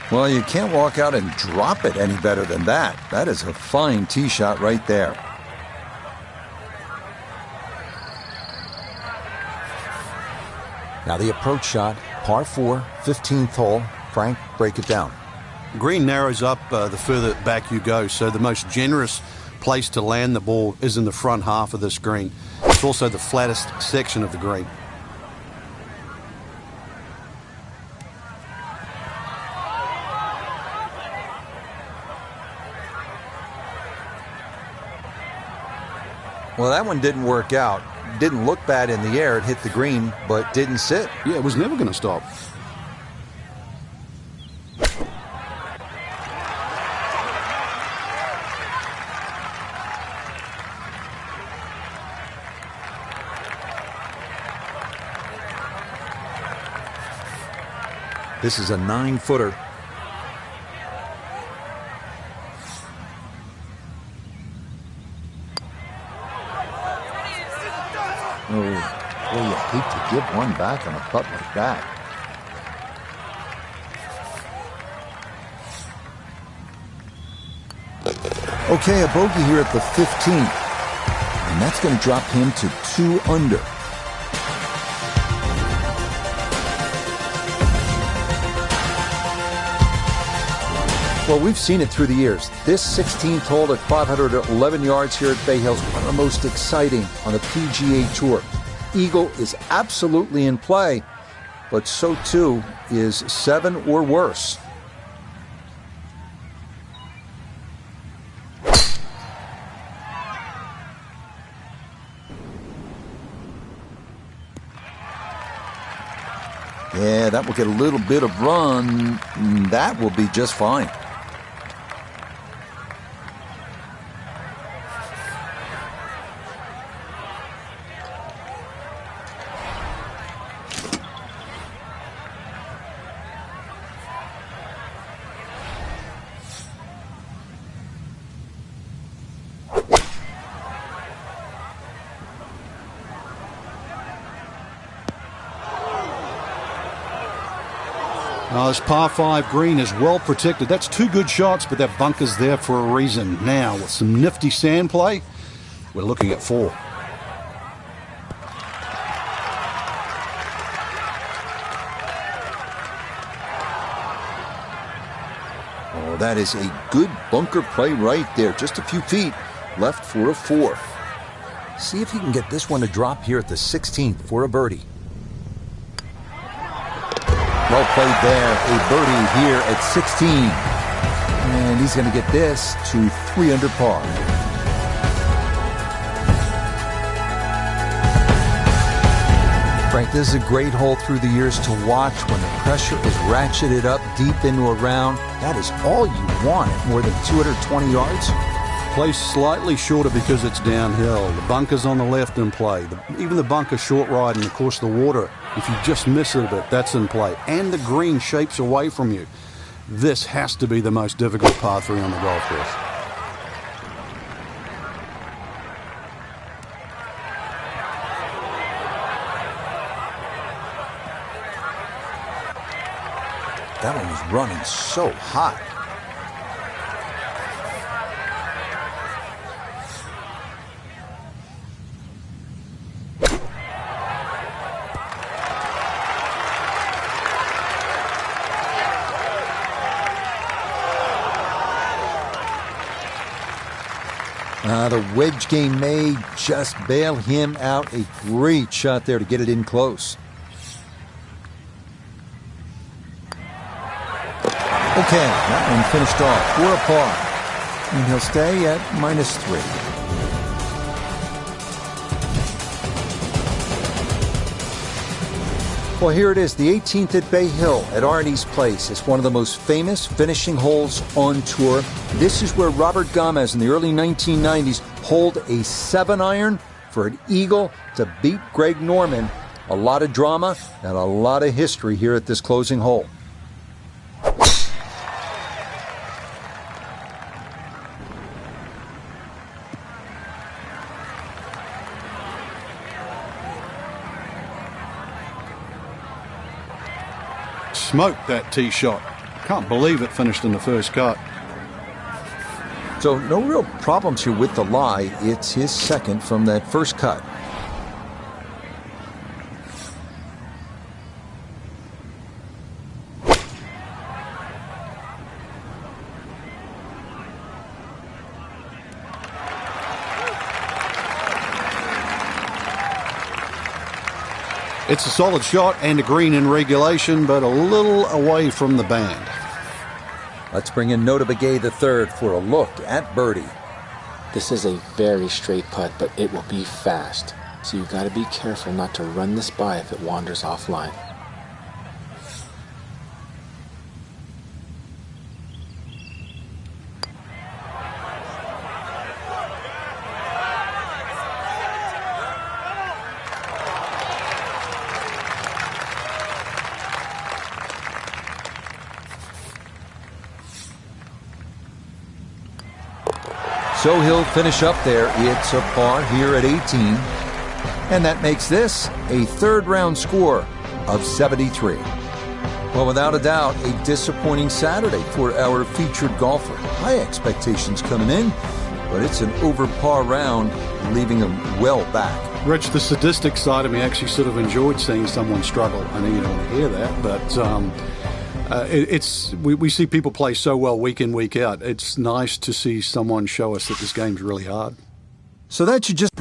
Well, you can't walk out and drop it any better than that. That is a fine tee shot right there. Now the approach shot, par 4, 15th hole. Frank, break it down. Green narrows up the further back you go, so the most generous place to land the ball is in the front half of this green. It's also the flattest section of the green. Well, that one didn't work out. Didn't look bad in the air. It hit the green, but didn't sit. Yeah, it was never going to stop. This is a 9-footer. Oh, boy, you hate to give one back on a putt like that. Okay, a bogey here at the 15th. And that's going to drop him to 2 under. Well, we've seen it through the years. This 16th hole at 511 yards here at Bay Hill is one of the most exciting on the PGA Tour. Eagle is absolutely in play, but so too is 7 or worse. Yeah, that will get a little bit of run. That will be just fine. Now, this par 5 green is well protected. That's 2 good shots, but that bunker's there for a reason. Now, with some nifty sand play, we're looking at 4. Oh, that is a good bunker play right there. Just a few feet left for a 4th. See if he can get this one to drop here at the 16th for a birdie. Well played there, a birdie here at 16. And he's going to get this to 3 under par. Frank, this is a great hole through the years to watch when the pressure is ratcheted up deep into a round. That is all you want at more than 220 yards. Plays slightly shorter because it's downhill. The bunker's on the left in play. Even the bunker short right, and of course the water, if you just miss it a bit, that's in play. And the green shapes away from you. This has to be the most difficult par 3 on the golf course. That one was running so hot. The wedge game may just bail him out. A great shot there to get it in close. Okay, that one finished off for a par. And he'll stay at -3. Well, here it is, the 18th at Bay Hill at Arnie's Place. It's one of the most famous finishing holes on tour. This is where Robert Gomez in the early 1990s holed a 7-iron for an eagle to beat Greg Norman. A lot of drama and a lot of history here at this closing hole. Smoked that tee shot. Can't believe it finished in the first cut. So no real problems here with the lie. It's his second from that first cut. It's a solid shot and a green in regulation, but a little away from the band. Let's bring in Nota Begay III for a look at birdie. This is a very straight putt, but it will be fast. So you got to be careful not to run this by if it wanders offline. So he'll finish up there. It's a par here at 18. And that makes this a third-round score of 73. Well, without a doubt, a disappointing Saturday for our featured golfer. High expectations coming in, but it's an over-par round, leaving him well back. Rich, the sadistic side of me actually sort of enjoyed seeing someone struggle. I know you don't want to hear that, but we see people play so well week in, week out. It's nice to see someone show us that this game's really hard. So that should just...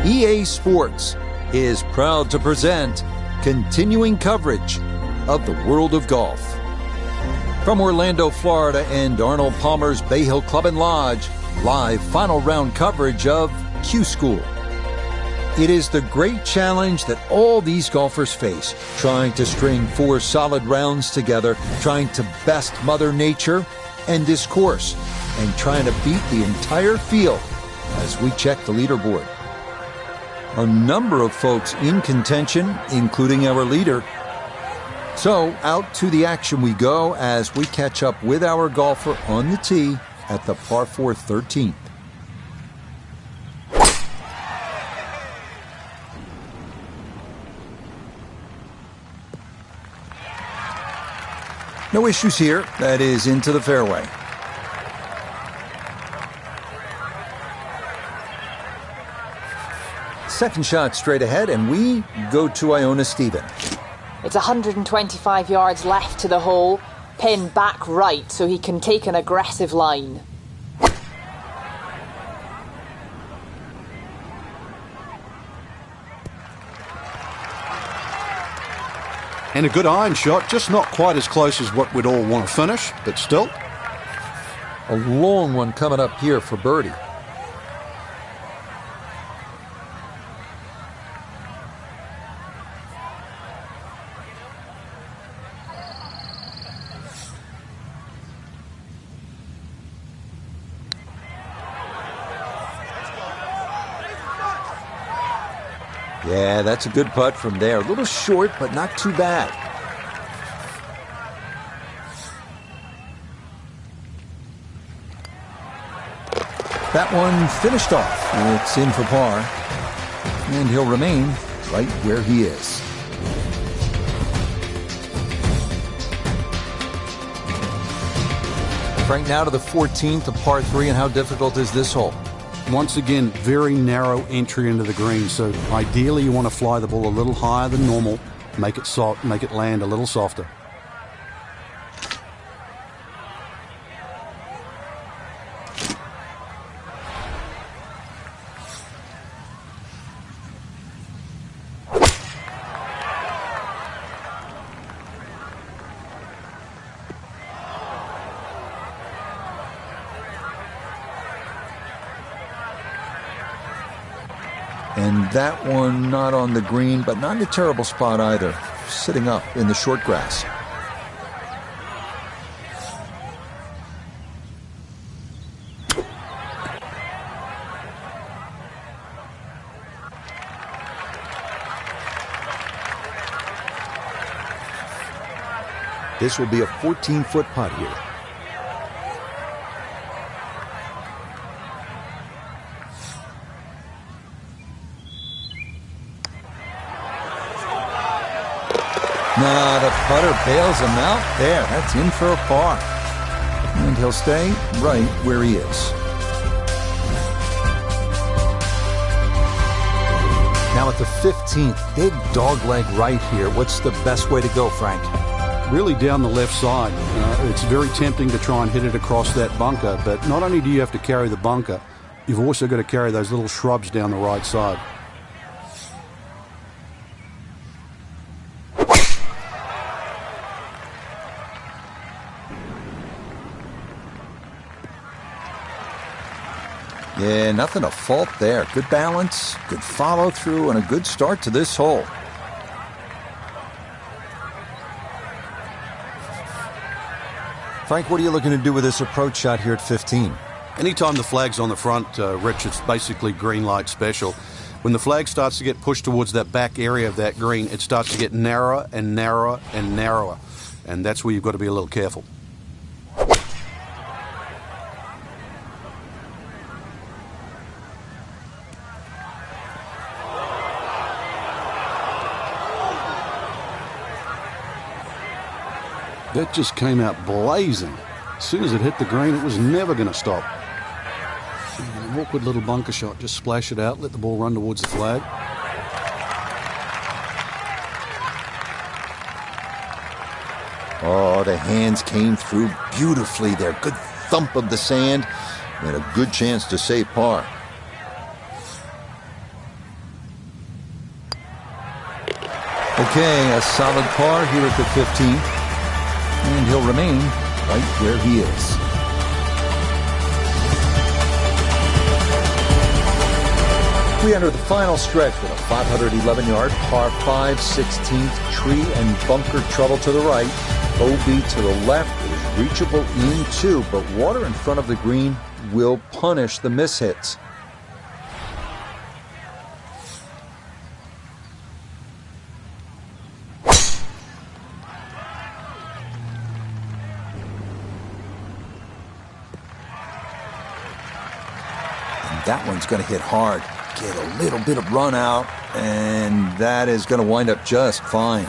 EA Sports is proud to present continuing coverage of the world of golf. From Orlando, Florida, and Arnold Palmer's Bay Hill Club and Lodge, live final round coverage of Q School. It is the great challenge that all these golfers face, trying to string 4 solid rounds together, trying to best Mother Nature and this course, and trying to beat the entire field as we check the leaderboard. A number of folks in contention, including our leader. So out to the action we go as we catch up with our golfer on the tee at the par 4 13th. No issues here. That is into the fairway. Second shot straight ahead, and we go to Iona Stephen. It's 125 yards left to the hole. pin back right so he can take an aggressive line. And a good iron shot, just not quite as close as what we'd all want to finish, but still. A long one coming up here for birdie. Yeah, that's a good putt from there. A little short, but not too bad. That one finished off. It's in for par. And he'll remain right where he is. Frank, now to the 14th, a par 3, and how difficult is this hole? Once again, very narrow entry into the green, so ideally you want to fly the ball a little higher than normal, make it soft, make it land a little softer. And that one not on the green, but not in a terrible spot either. Sitting up in the short grass. This will be a 14-foot putt here. No, the putter bails him out there. That's in for a par. And he'll stay right where he is. Now at the 15th, big dog leg right here. What's the best way to go, Frank? Really down the left side. It's very tempting to try and hit it across that bunker, but not only do you have to carry the bunker, you've also got to carry those little shrubs down the right side. Yeah, nothing to fault there. Good balance, good follow through, and a good start to this hole. Frank, what are you looking to do with this approach shot here at 15? Anytime the flag's on the front, Rich, it's basically green light special. When the flag starts to get pushed towards that back area of that green, it starts to get narrower and narrower and narrower. And that's where you've got to be a little careful. That just came out blazing. As soon as it hit the green, it was never going to stop. And an awkward little bunker shot. Just splash it out, let the ball run towards the flag. Oh, the hands came through beautifully there. Good thump of the sand and a good chance to save par. Okay, a solid par here at the 15th. And he'll remain right where he is. We enter the final stretch with a 511-yard par 5, 16th, tree and bunker trouble to the right. OB to the left is reachable in too, but water in front of the green will punish the mishits. That one's going to hit hard, get a little bit of run out, and that is going to wind up just fine.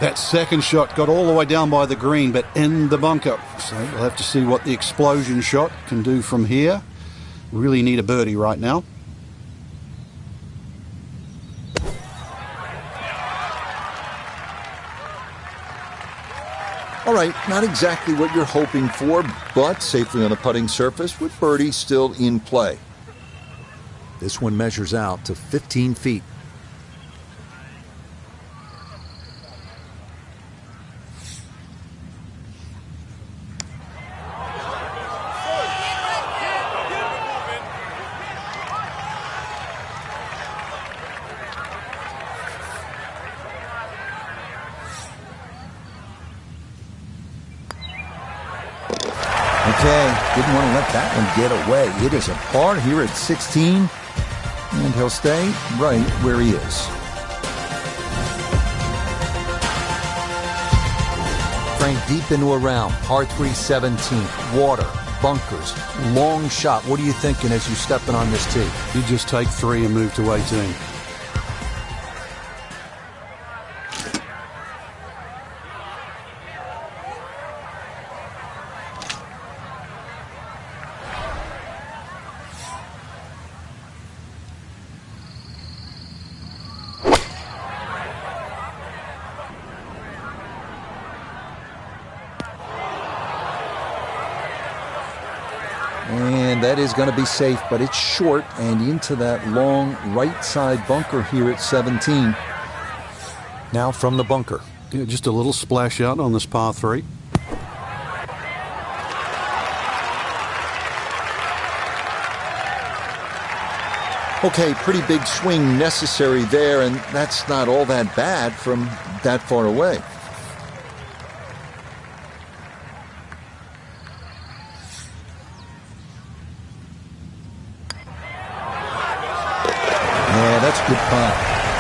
That second shot got all the way down by the green, but in the bunker. So we'll have to see what the explosion shot can do from here. Really need a birdie right now. All right, not exactly what you're hoping for, but safely on the putting surface with birdie still in play. This one measures out to 15 feet. Okay, didn't want to let that one get away. It is a par here at 16, and he'll stay right where he is. Frank, deep into a round, par 3 17, water, bunkers, long shot. What are you thinking as you're stepping on this tee? You just take 3 and move to 18. And that is going to be safe, but it's short and into that long right side bunker here at 17. Now from the bunker. Yeah, just a little splash out on this par 3. Okay, pretty big swing necessary there, and that's not all that bad from that far away. Yeah, that's a good putt.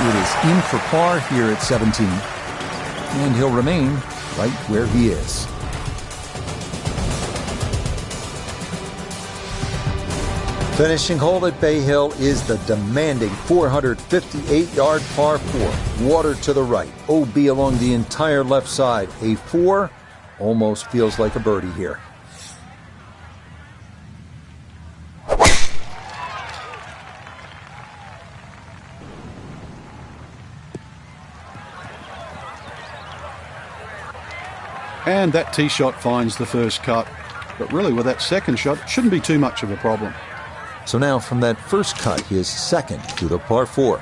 It is in for par here at 17. And he'll remain right where he is. Finishing hole at Bay Hill is the demanding 458-yard par 4. Water to the right. OB along the entire left side. A 4 almost feels like a birdie here. And that tee shot finds the first cut. But really, with that second shot, it shouldn't be too much of a problem. So now from that first cut, his second to the par 4.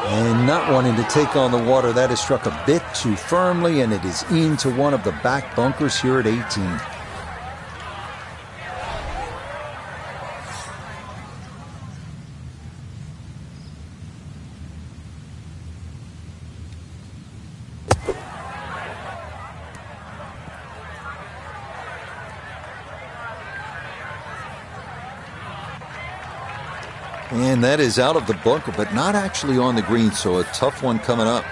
And not wanting to take on the water, that is struck a bit too firmly, and it is into one of the back bunkers here at 18. And that is out of the bunker, but not actually on the green, so a tough one coming up.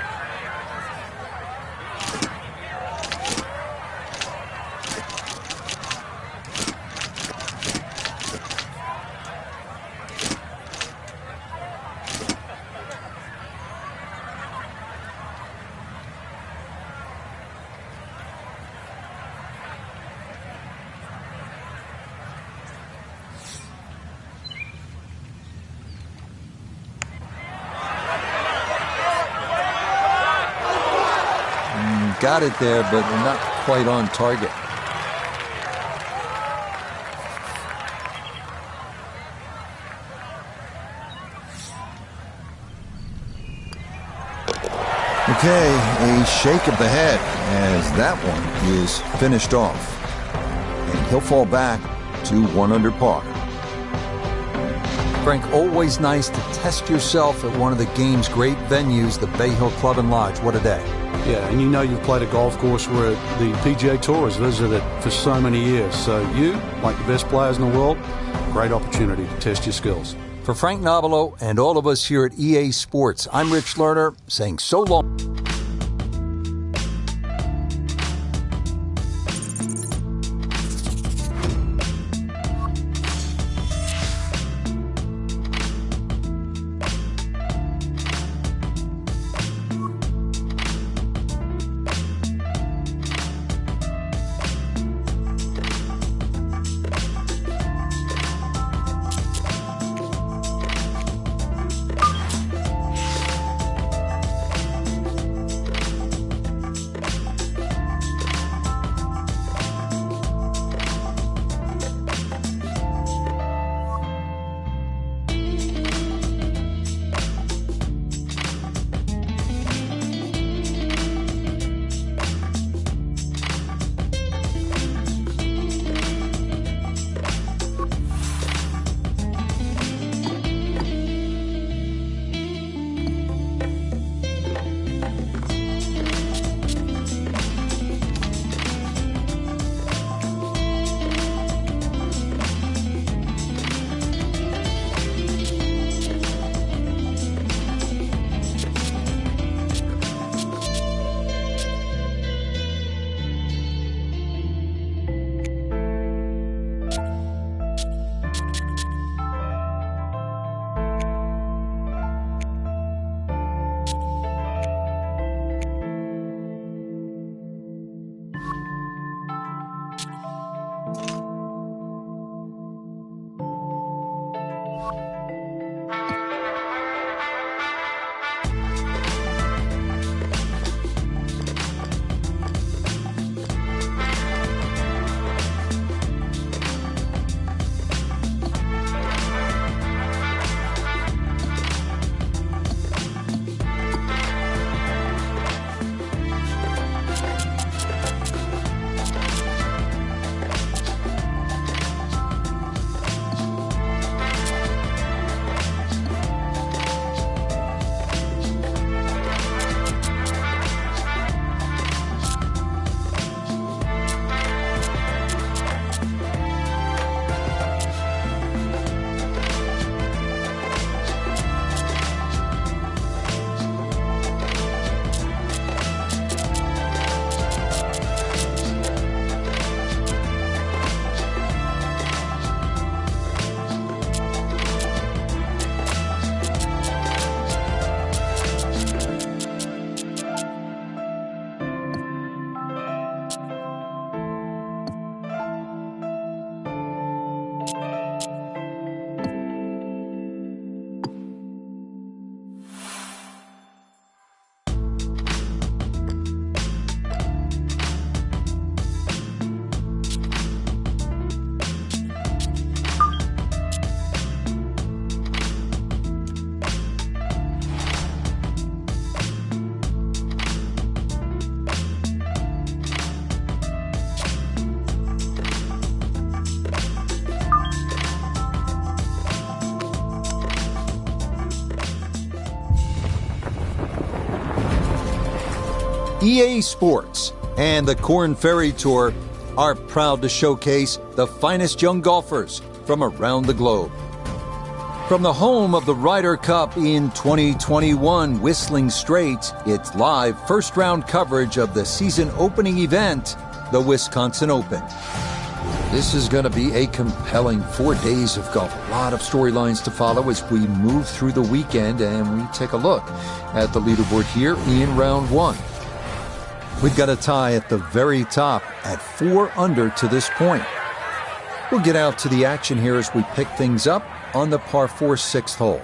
Got it there, but not quite on target. Okay, a shake of the head as that one is finished off. And he'll fall back to 1 under par. Frank, always nice to test yourself at one of the game's great venues, the Bay Hill Club and Lodge. What a day. Yeah, and you know you've played a golf course where the PGA Tour has visited for so many years. So you, like the best players in the world, great opportunity to test your skills. For Frank Nobilo and all of us here at EA Sports, I'm Rich Lerner saying so long. EA Sports and the Korn Ferry Tour are proud to showcase the finest young golfers from around the globe. From the home of the Ryder Cup in 2021, Whistling Straits, it's live first-round coverage of the season opening event, the Wisconsin Open. This is going to be a compelling 4 days of golf. A lot of storylines to follow as we move through the weekend, and we take a look at the leaderboard here in round one. We've got a tie at the very top at 4 under to this point. We'll get out to the action here as we pick things up on the par 4 6th hole.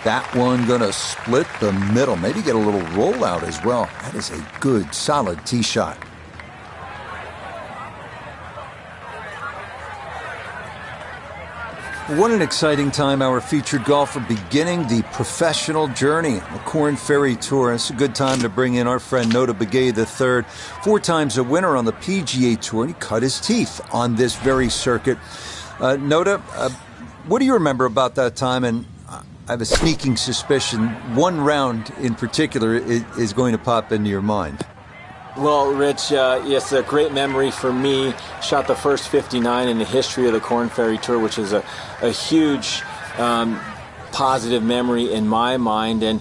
That one gonna split the middle, maybe get a little rollout as well. That is a good, solid tee shot. What an exciting time, our featured golfer beginning the professional journey. The Korn Ferry Tour. It's a good time to bring in our friend Nota Begay III, 4 times a winner on the PGA Tour, and he cut his teeth on this very circuit. Nota, what do you remember about that time? And I have a sneaking suspicion one round in particular is going to pop into your mind. Well, Rich, it's a great memory for me. Shot the first 59 in the history of the Korn Ferry Tour, which is a huge positive memory in my mind. And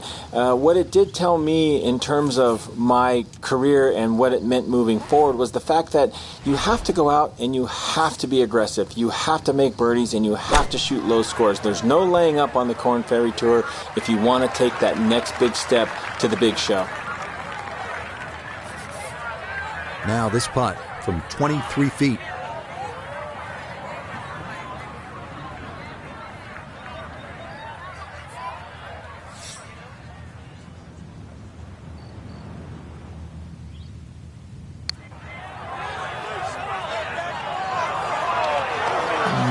what it did tell me in terms of my career and what it meant moving forward was the fact that you have to go out and you have to be aggressive. You have to make birdies and you have to shoot low scores. There's no laying up on the Korn Ferry Tour if you want to take that next big step to the big show. Now this putt from 23 feet.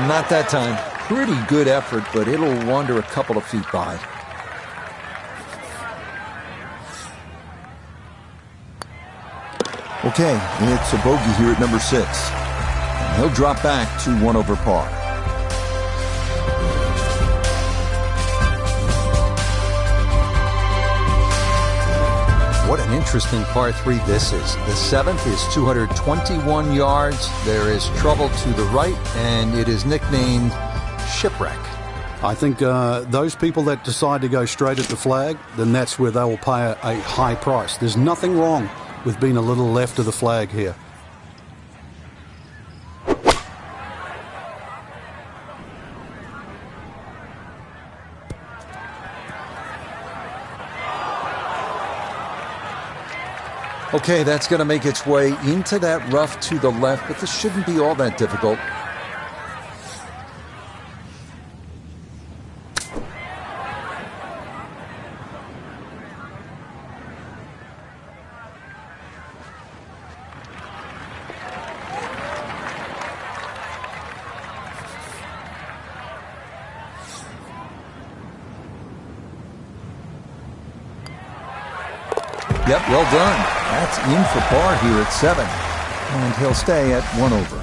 Not that time. Pretty good effort, but it'll wander a couple of feet by. Okay, it's a bogey here at number 6. And he'll drop back to 1 over par. What an interesting par 3 this is. The 7th is 221 yards. There is trouble to the right, and it is nicknamed Shipwreck. I think those people that decide to go straight at the flag, then that's where they will pay a high price. There's nothing wrong with being a little left of the flag here. Okay, that's going to make its way into that rough to the left, but this shouldn't be all that difficult. Yep, well done. That's in for par here at 7. And he'll stay at 1 over.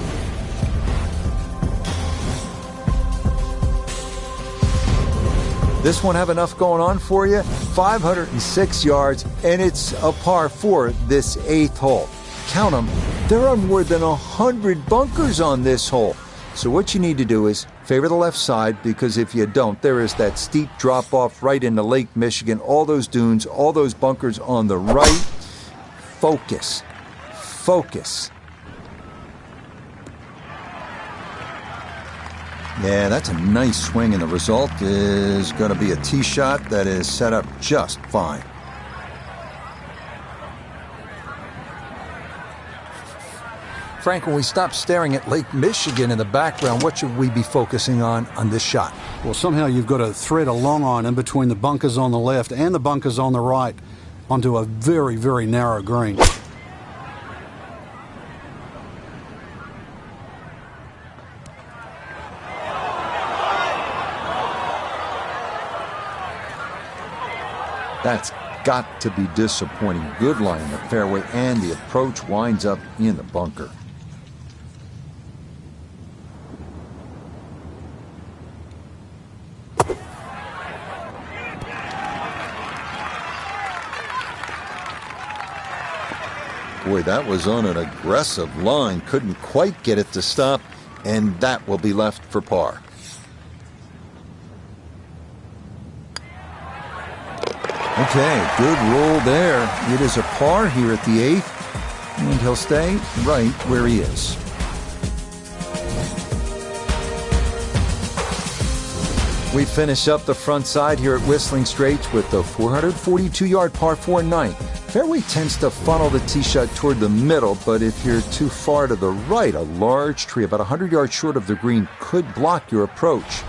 This one have enough going on for you? 506 yards, and it's a par 4 this 8th hole. Count them. There are more than 100 bunkers on this hole. So what you need to do is favor the left side, because if you don't, there is that steep drop-off right into Lake Michigan, all those dunes, all those bunkers on the right. Focus. Focus. Yeah, that's a nice swing, and the result is going to be a tee shot that is set up just fine. Frank, when we stop staring at Lake Michigan in the background, what should we be focusing on this shot? Well, somehow you've got to thread a long iron in between the bunkers on the left and the bunkers on the right onto a very, very narrow green. That's got to be disappointing. Good line in the fairway, and the approach winds up in the bunker. Boy, that was on an aggressive line. Couldn't quite get it to stop, and that will be left for par. Okay, good roll there. It is a par here at the 8th, and he'll stay right where he is. We finish up the front side here at Whistling Straits with the 442-yard par 4 9th. Fairway tends to funnel the tee shot toward the middle, but if you're too far to the right, a large tree about 100 yards short of the green could block your approach.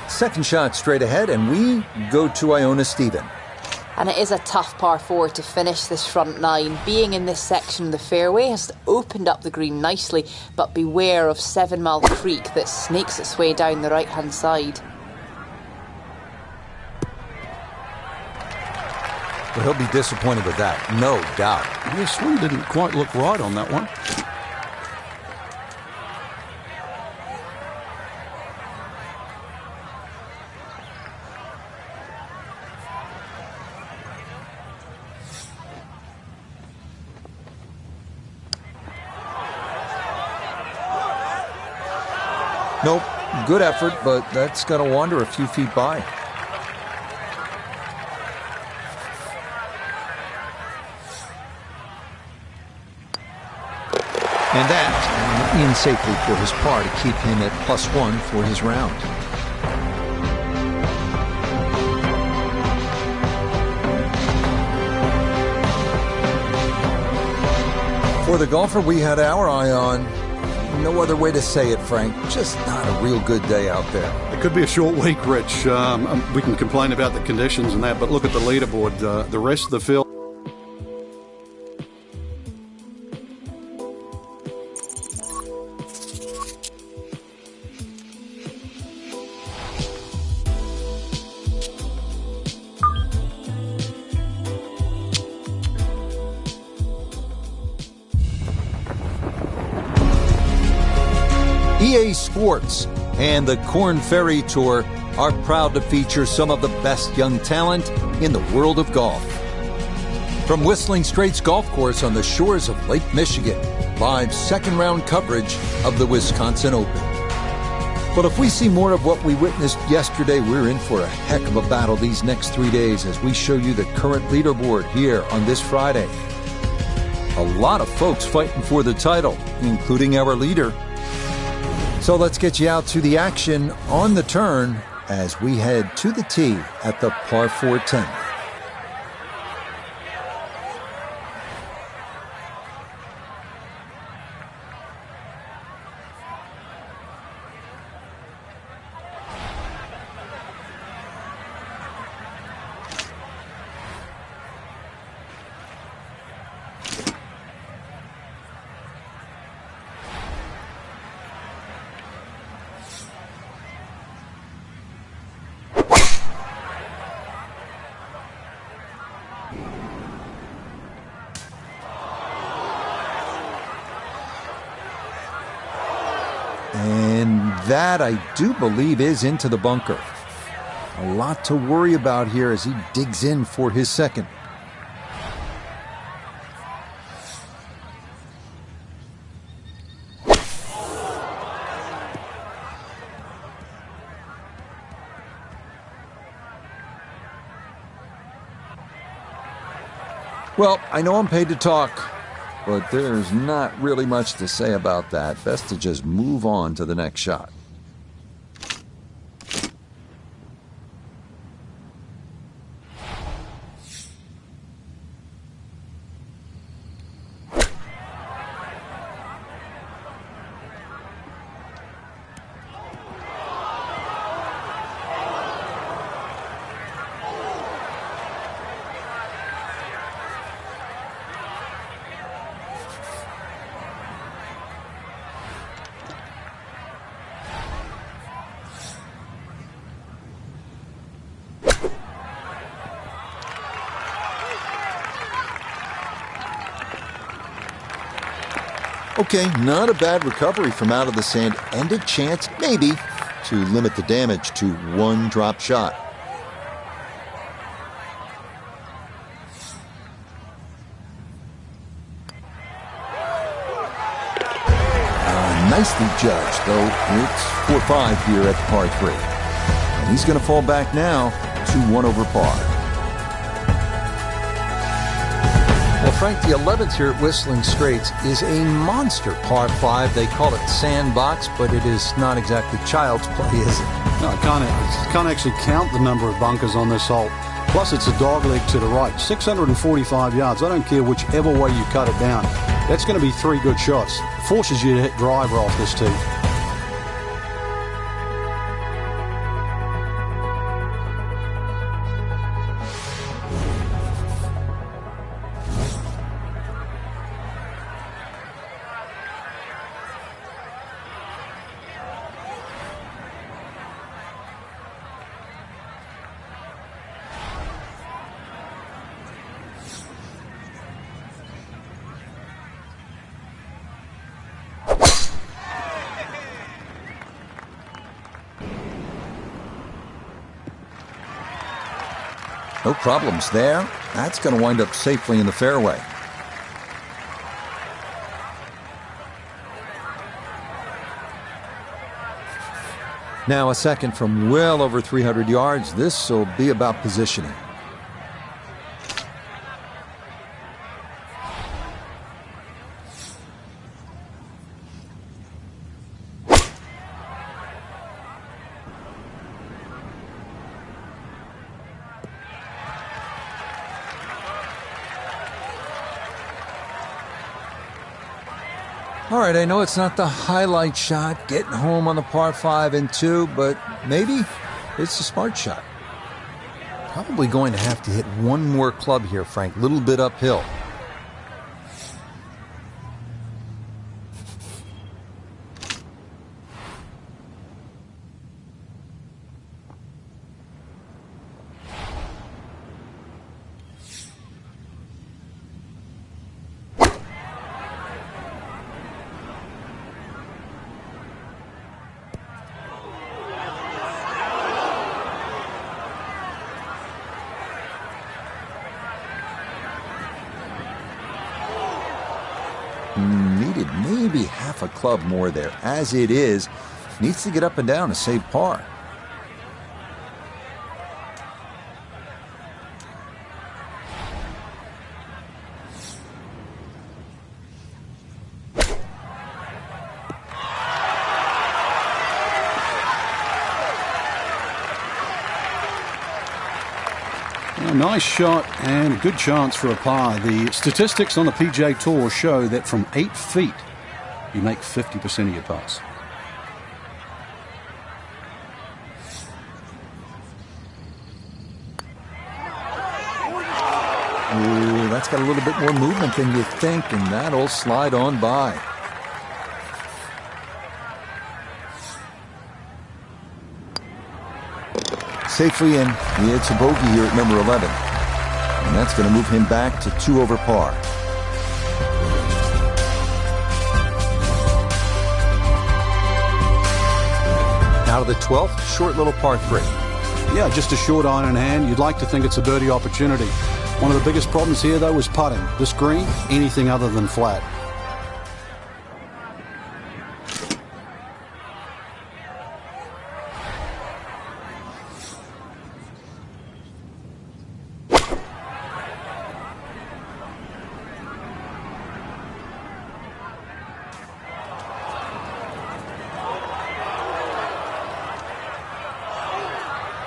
Second shot straight ahead, and we go to Iona Stephen. And it is a tough par 4 to finish this front 9. Being in this section of the fairway has opened up the green nicely, but beware of 7 Mile Creek that snakes its way down the right-hand side. Well, he'll be disappointed with that, no doubt. The swing didn't quite look right on that one. Nope, good effort, but that's going to wander a few feet by. And that in safely for his par to keep him at +1 for his round. For the golfer we had our eye on, no other way to say it, Frank, just not a real good day out there. It could be a short week, Rich. We can complain about the conditions and that, but look at the leaderboard. The rest of the field. EA Sports and the Korn Ferry Tour are proud to feature some of the best young talent in the world of golf. From Whistling Straits Golf Course on the shores of Lake Michigan, live second round coverage of the Wisconsin Open. But if we see more of what we witnessed yesterday, we're in for a heck of a battle these next 3 days as we show you the current leaderboard here on this Friday. A lot of folks fighting for the title, including our leader. So let's get you out to the action on the turn as we head to the tee at the par 4 10th. And that, I do believe, is into the bunker. A lot to worry about here as he digs in for his second. Well, I know I'm paid to talk, but there's not really much to say about that. Best to just move on to the next shot. Okay, not a bad recovery from out of the sand, and a chance, maybe, to limit the damage to one drop shot. Nicely judged, though it's 4-5 here at the par 3. And he's going to fall back now to 1 over par. Well, Frank, the 11th here at Whistling Straits is a monster par 5. They call it sandbox, but it is not exactly child's play, is it? No, I can't actually count the number of bunkers on this hole. Plus, it's a dog leg to the right. 645 yards. I don't care whichever way you cut it down. That's going to be 3 good shots. Forces you to hit driver off this tee. No problems there. That's going to wind up safely in the fairway. Now a second from well over 300 yards. This will be about positioning. All right, I know it's not the highlight shot, getting home on the par 5 and 2, but maybe it's a smart shot. Probably going to have to hit one more club here, Frank. Little bit uphill. Needed maybe half a club more there. As it is, Needs to get up and down to save par. A nice shot and a good chance for a par. The statistics on the PGA Tour show that from 8 feet, you make 50% of your putts. Ooh, that's got a little bit more movement than you think, and that'll slide on by. Safely in. He hits a bogey here at number 11. And that's going to move him back to 2 over par. Now to the 12th, short little par 3. Yeah, just a short iron in hand. You'd like to think it's a birdie opportunity. One of the biggest problems here, though, is putting. This green, anything other than flat.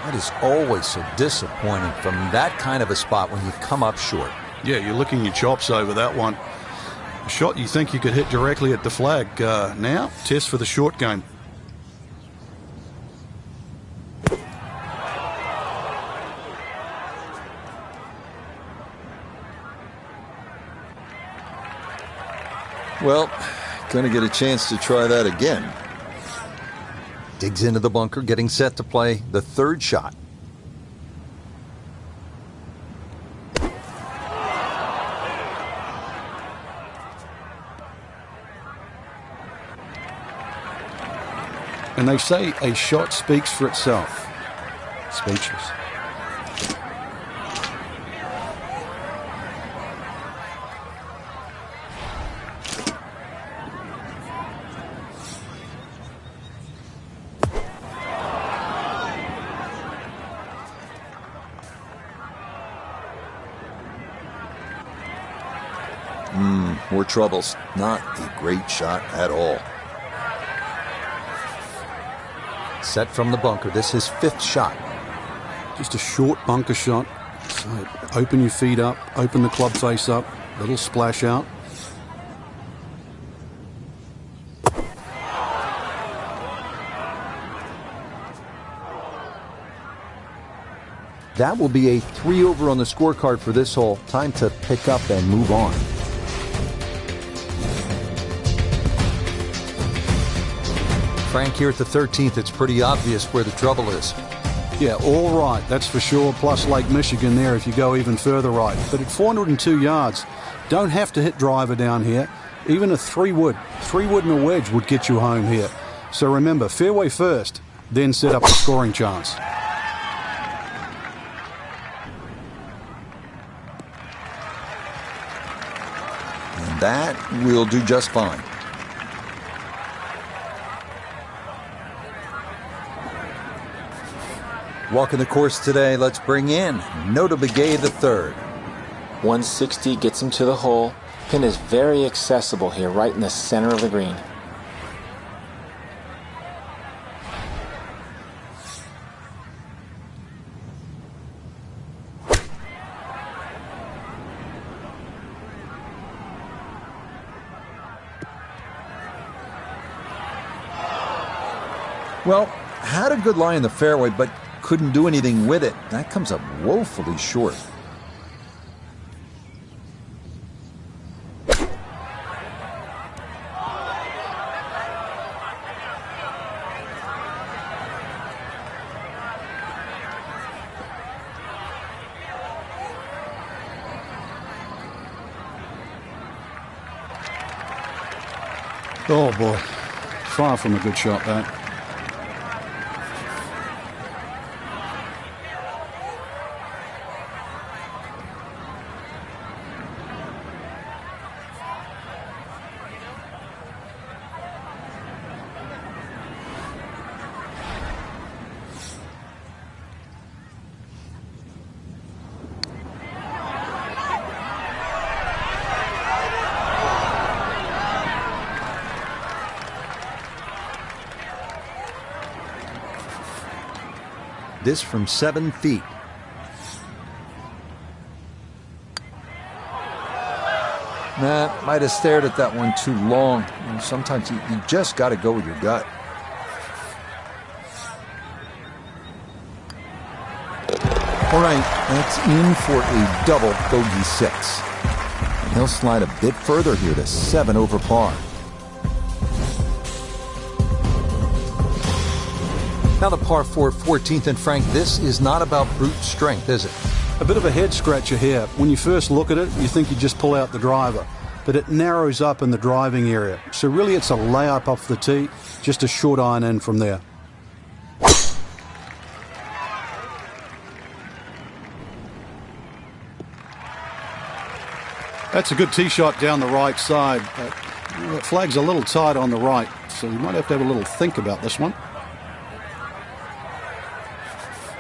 That is always so disappointing from that kind of a spot when you come up short. Yeah, you're licking your chops over that one. A shot you think you could hit directly at the flag. Now, test for the short game. Well, gonna get a chance to try that again. Digs into the bunker, getting set to play the 3rd shot. And they say a shot speaks for itself. Speechless. More troubles. Not a great shot at all. Set from the bunker. This is 5th shot. Just a short bunker shot. So open your feet up, open the club face up, little splash out. That will be a 3 over on the scorecard for this hole. Time to pick up and move on. Frank, here at the 13th, it's pretty obvious where the trouble is. Yeah, all right, that's for sure, plus Lake Michigan there if you go even further right. But at 402 yards, don't have to hit driver down here. Even a 3-wood and a wedge would get you home here. So remember, fairway first, then set up a scoring chance. And that will do just fine. Walking the course today, let's bring in Nota Begay III. 160 gets him to the hole. Pin is very accessible here, right in the center of the green. Well, had a good lie in the fairway, but couldn't do anything with it. That comes up woefully short. Oh boy, far from a good shot that. this from 7 feet. Might have stared at that one too long. Sometimes you just got to go with your gut. All right, that's in for a double bogey 6. And he'll slide a bit further here to 7 over par. Now the par 4, 14th, and Frank, this is not about brute strength, is it? A bit of a head scratcher here. When you first look at it, you think you just pull out the driver, but it narrows up in the driving area. So really it's a layup off the tee, just a short iron in from there. That's a good tee shot down the right side. The flag's a little tight on the right, so you might have to have a little think about this one.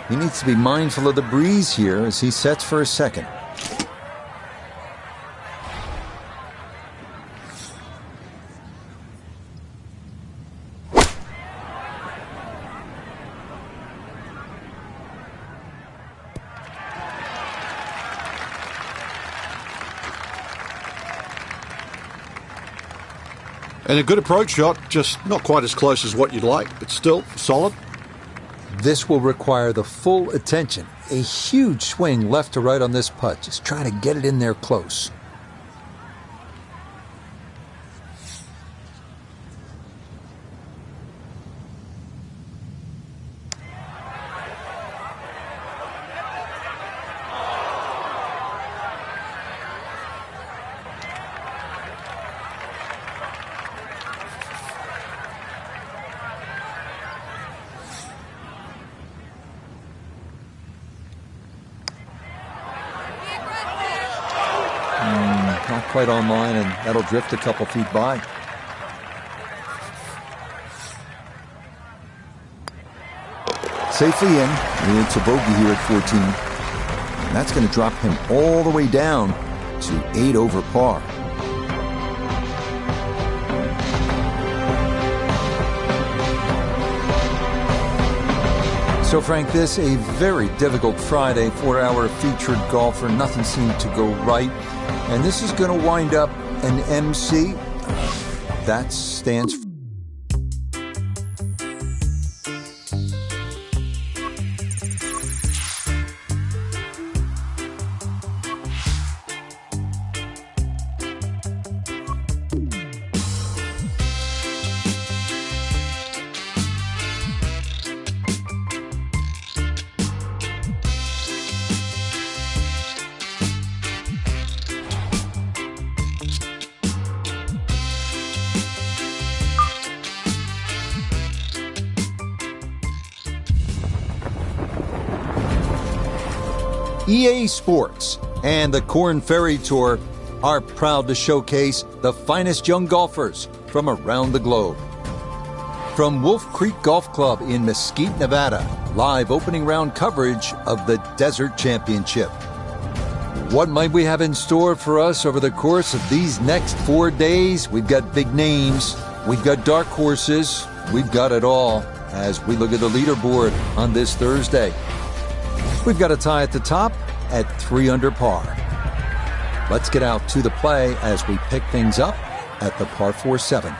He needs to be mindful of the breeze here as he sets for a second. And a good approach shot, just not quite as close as what you'd like, but still solid. This will require the full attention. A huge swing left to right on this putt. Just trying to get it in there close. Not quite on line, and that'll drift a couple feet by. Safely in. It's a bogey here at 14. And that's going to drop him all the way down to 8 over par. So, Frank, this a very difficult Friday for our featured golfer. Nothing seemed to go right. And this is going to wind up an MC. That stands for EA Sports and the Korn Ferry Tour are proud to showcase the finest young golfers from around the globe. From Wolf Creek Golf Club in Mesquite, Nevada, live opening round coverage of the Desert Championship. What might we have in store for us over the course of these next 4 days? We've got big names, we've got dark horses, we've got it all as we look at the leaderboard on this Thursday. We've got a tie at the top at 3 under par. Let's get out to the play as we pick things up at the par 4-7.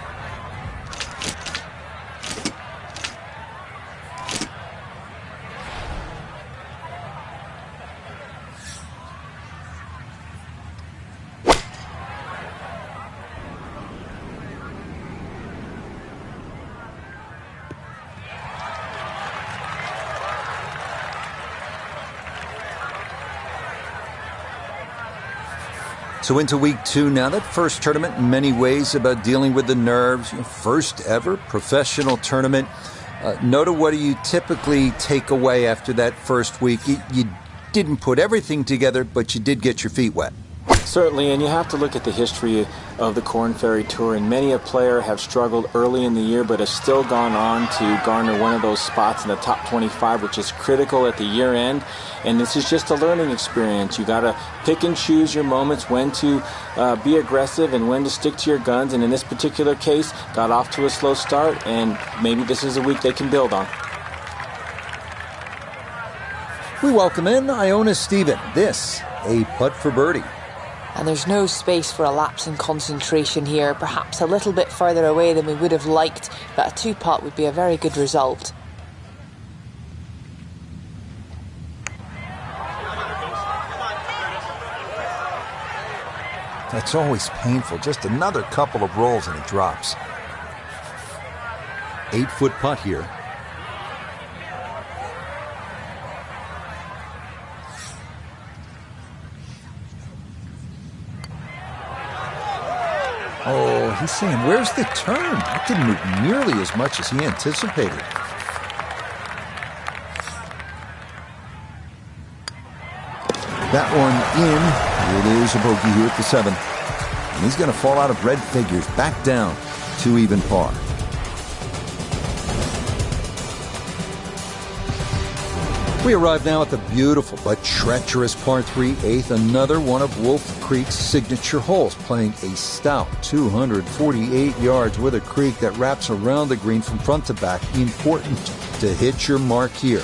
So into week 2 now. That first tournament in many ways about dealing with the nerves. First ever professional tournament. Nota, what do you typically take away after that first week? You didn't put everything together, but you did get your feet wet. Certainly, and you have to look at the history of the Korn Ferry Tour, and many a player have struggled early in the year but has still gone on to garner one of those spots in the top 25, which is critical at the year end. And this is just a learning experience. You got to pick and choose your moments, when to be aggressive and when to stick to your guns. And in this particular case, got off to a slow start, and maybe this is a week they can build on. We welcome in Iona Stephen. This, a putt for birdie. And there's no space for a lapse in concentration here. Perhaps a little bit further away than we would have liked, but a 2-putt would be a very good result. That's always painful. Just another couple of rolls and it drops. 8-foot putt here. Oh, he's saying, where's the turn? That didn't move nearly as much as he anticipated. That one in. It is a bogey here at the 7th. And he's going to fall out of red figures, back down to even par. We arrive now at the beautiful but treacherous par 3 8th, another one of Wolf Creek's signature holes, playing a stout 248 yards with a creek that wraps around the green from front to back. Important to hit your mark here.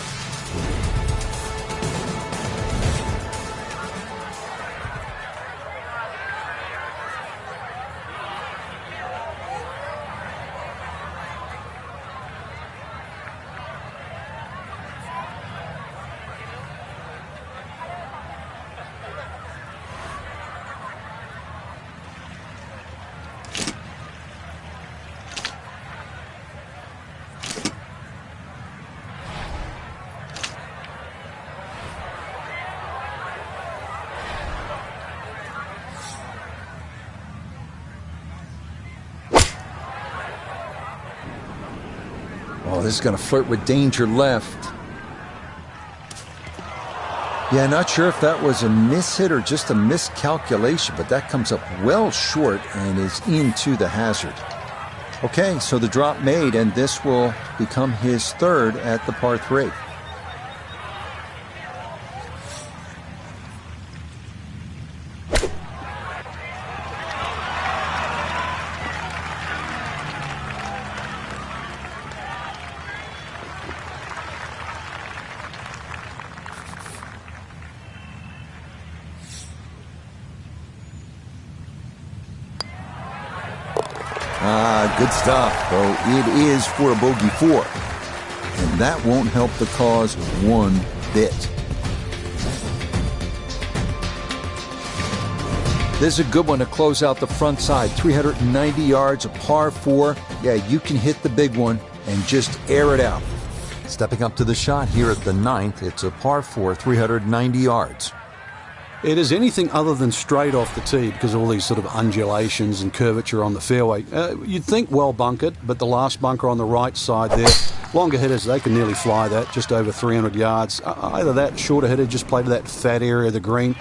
Oh, this is going to flirt with danger left. Yeah, not sure if that was a mishit or just a miscalculation, but that comes up well short and is into the hazard. Okay, so the drop made, and this will become his 3rd at the par 3. Good stuff, though it is for a bogey 4. And that won't help the cause one bit. This is a good one to close out the front side. 390 yards, a par 4. Yeah, you can hit the big one and just air it out. Stepping up to the shot here at the 9th, it's a par 4, 390 yards. It is anything other than straight off the tee because of all these sort of undulations and curvature on the fairway. You'd think well bunkered, but the last bunker on the right side there, longer hitters, they can nearly fly that, just over 300 yards. Either that, shorter hitter just play to that fat area of the green.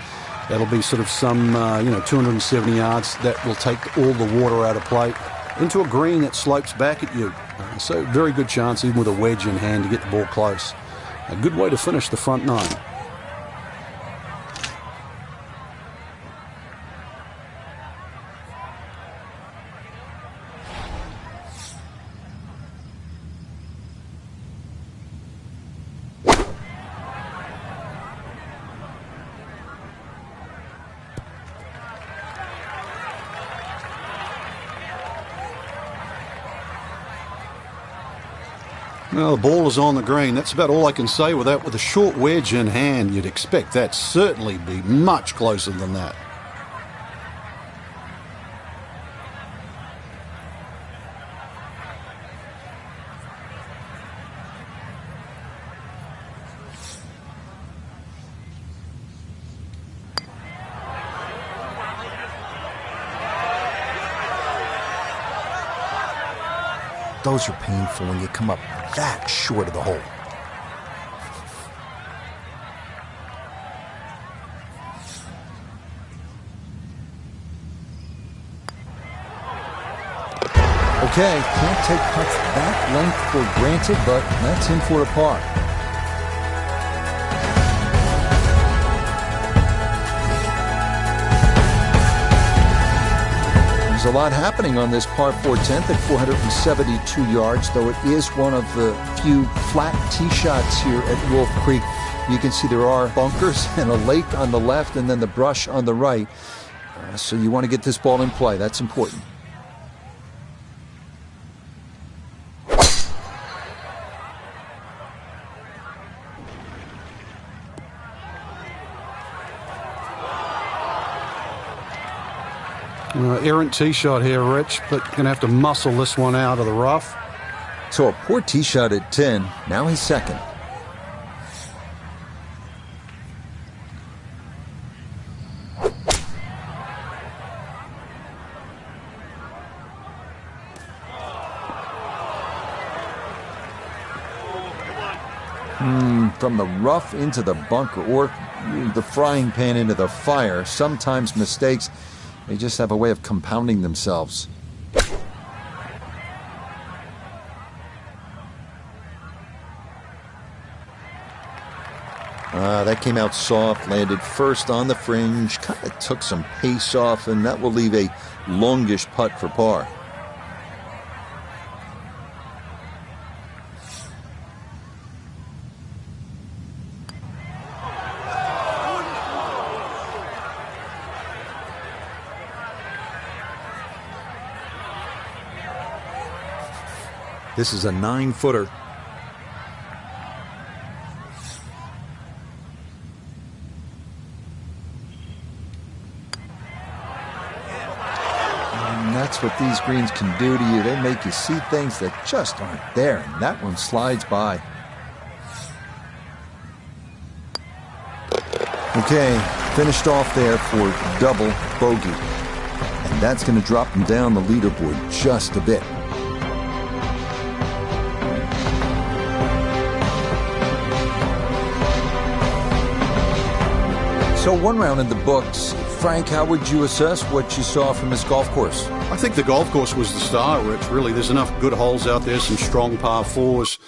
That'll be sort of some, 270 yards. That will take all the water out of play into a green that slopes back at you. So very good chance, even with a wedge in hand, to get the ball close. A good way to finish the front 9. Well, the ball is on the green. That's about all I can say with that. With a short wedge in hand, you'd expect that certainly be much closer than that. Those are painful when you come up that short of the hole. Okay, can't take putts that length for granted, but that's in for a par. There's a lot happening on this par 4 10th at 472 yards, though it is one of the few flat tee shots here at Wolf Creek. You can see there are bunkers and a lake on the left and then the brush on the right. So you want to get this ball in play. That's important. Errant tee shot here, Rich, but going to have to muscle this one out of the rough. So a poor tee shot at 10. Now he's second. From the rough into the bunker, or the frying pan into the fire. Sometimes mistakes, they just have a way of compounding themselves. That came out soft, landed first on the fringe, kind of took some pace off, and that will leave a longish putt for par. This is a 9-footer. And that's what these greens can do to you. They make you see things that just aren't there, and that one slides by. Okay, finished off there for double bogey. And that's going to drop him down the leaderboard just a bit. So one round in the books. Frank, how would you assess what you saw from this golf course? I think the golf course was the star, Rich. Really, there's enough good holes out there, some strong par 4s.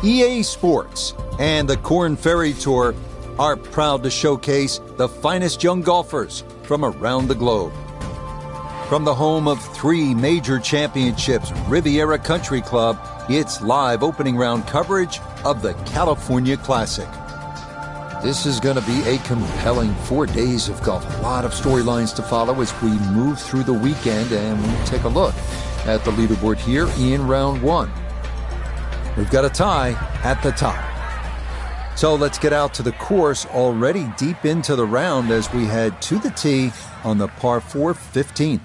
EA Sports and the Korn Ferry Tour are proud to showcase the finest young golfers from around the globe. From the home of 3 major championships, Riviera Country Club, it's live opening round coverage of the California Classic. This is going to be a compelling 4 days of golf. A lot of storylines to follow as we move through the weekend, and we take a look at the leaderboard here in round 1. We've got a tie at the top. So let's get out to the course, already deep into the round as we head to the tee on the par 4 15th.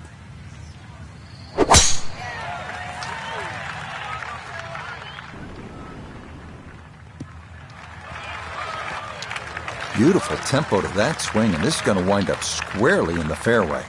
Beautiful tempo to that swing, and this is going to wind up squarely in the fairway.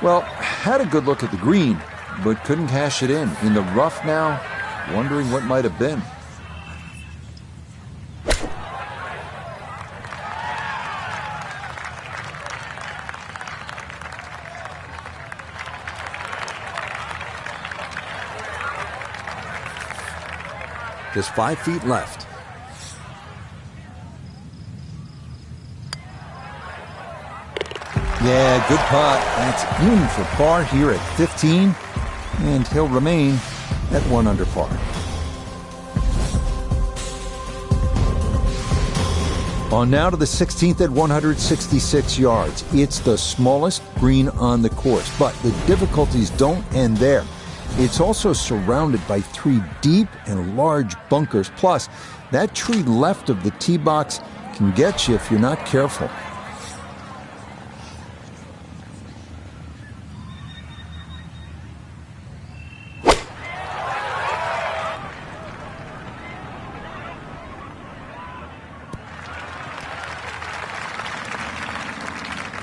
Well, had a good look at the green, but couldn't cash it in. In the rough now, wondering what might have been. Just 5 feet left. Yeah, good putt. That's in for par here at 15, and he'll remain at 1 under par. On now to the 16th at 166 yards. It's the smallest green on the course, but the difficulties don't end there. It's also surrounded by 3 deep and large bunkers. Plus, that tree left of the tee box can get you if you're not careful.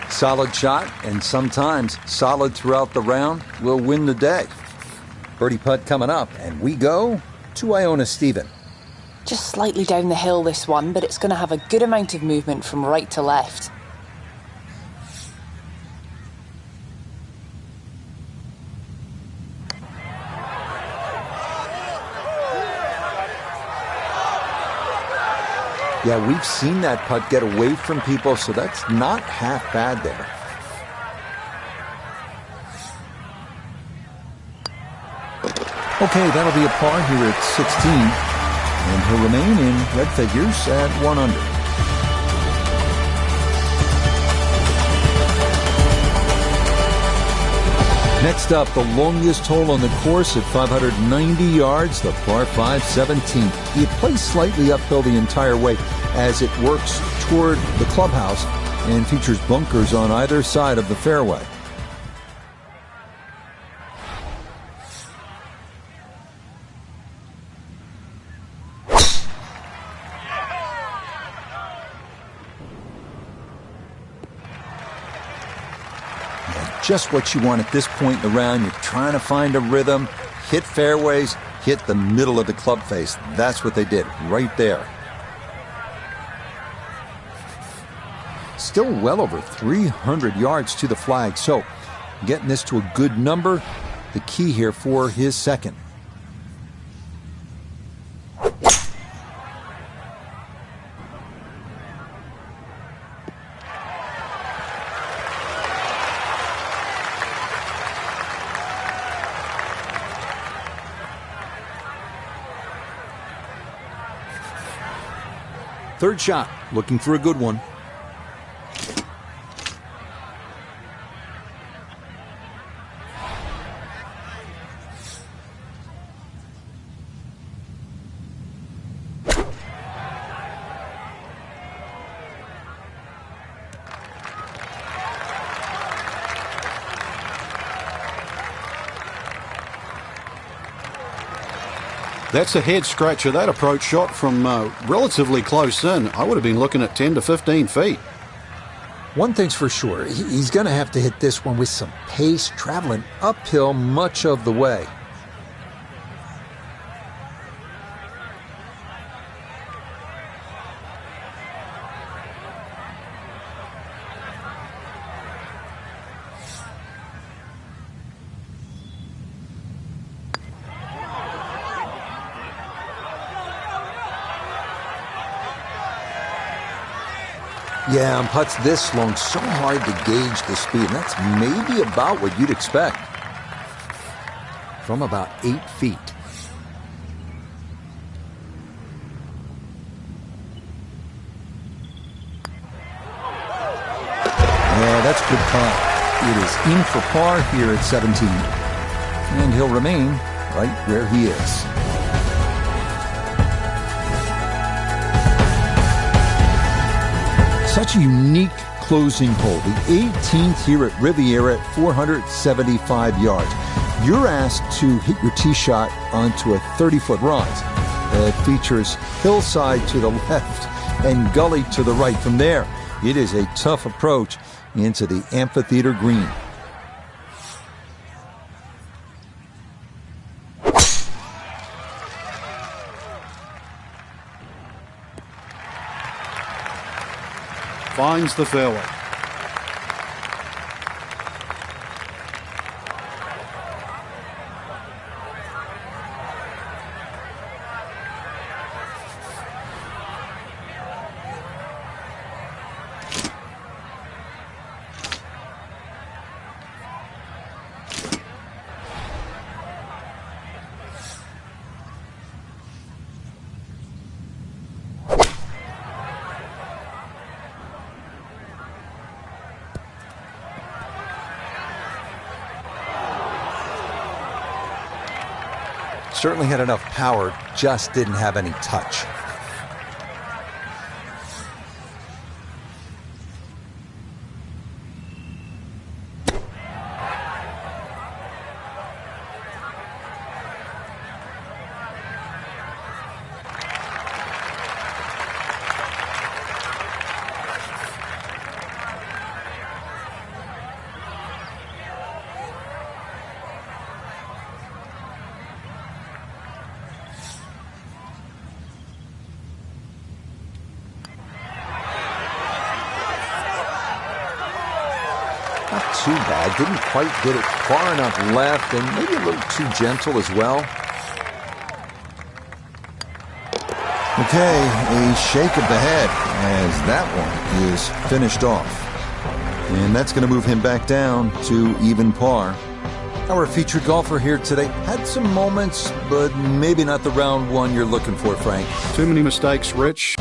Solid shot, and sometimes solid throughout the round, will win the day. Birdie putt coming up, and we go to Iona Stephen. Just slightly down the hill this one, but it's going to have a good amount of movement from right to left. Yeah, we've seen that putt get away from people, so that's not half bad there. Okay, that'll be a par here at 16, and he'll remain in red figures at 1 under. Next up, the longest hole on the course at 590 yards, the par 5 17th. It plays slightly uphill the entire way as it works toward the clubhouse and features bunkers on either side of the fairway. Just what you want at this point in the round. You're trying to find a rhythm, hit fairways, hit the middle of the club face. That's what they did right there. Still well over 300 yards to the flag, so getting this to a good number, the key here for his second. Third shot, looking for a good one. That's a head scratcher. That approach shot from relatively close in. I would have been looking at 10 to 15 feet. One thing's for sure, he's going to have to hit this one with some pace, traveling uphill much of the way. Yeah, on putts this long, so hard to gauge the speed. And that's maybe about what you'd expect from about 8 feet. Yeah, that's good putt. It is in for par here at 17. And he'll remain right where he is. Such a unique closing hole. The 18th here at Riviera at 475 yards. You're asked to hit your tee shot onto a 30-foot rise that features hillside to the left and gully to the right. From there, it is a tough approach into the amphitheater green. Finds the fairway. Certainly had enough power, just didn't have any touch. Not too bad. Didn't quite get it far enough left, and maybe a little too gentle as well. Okay, a shake of the head as that one is finished off. And that's going to move him back down to even par. Our featured golfer here today had some moments, but maybe not the round one you're looking for, Frank. Too many mistakes, Rich.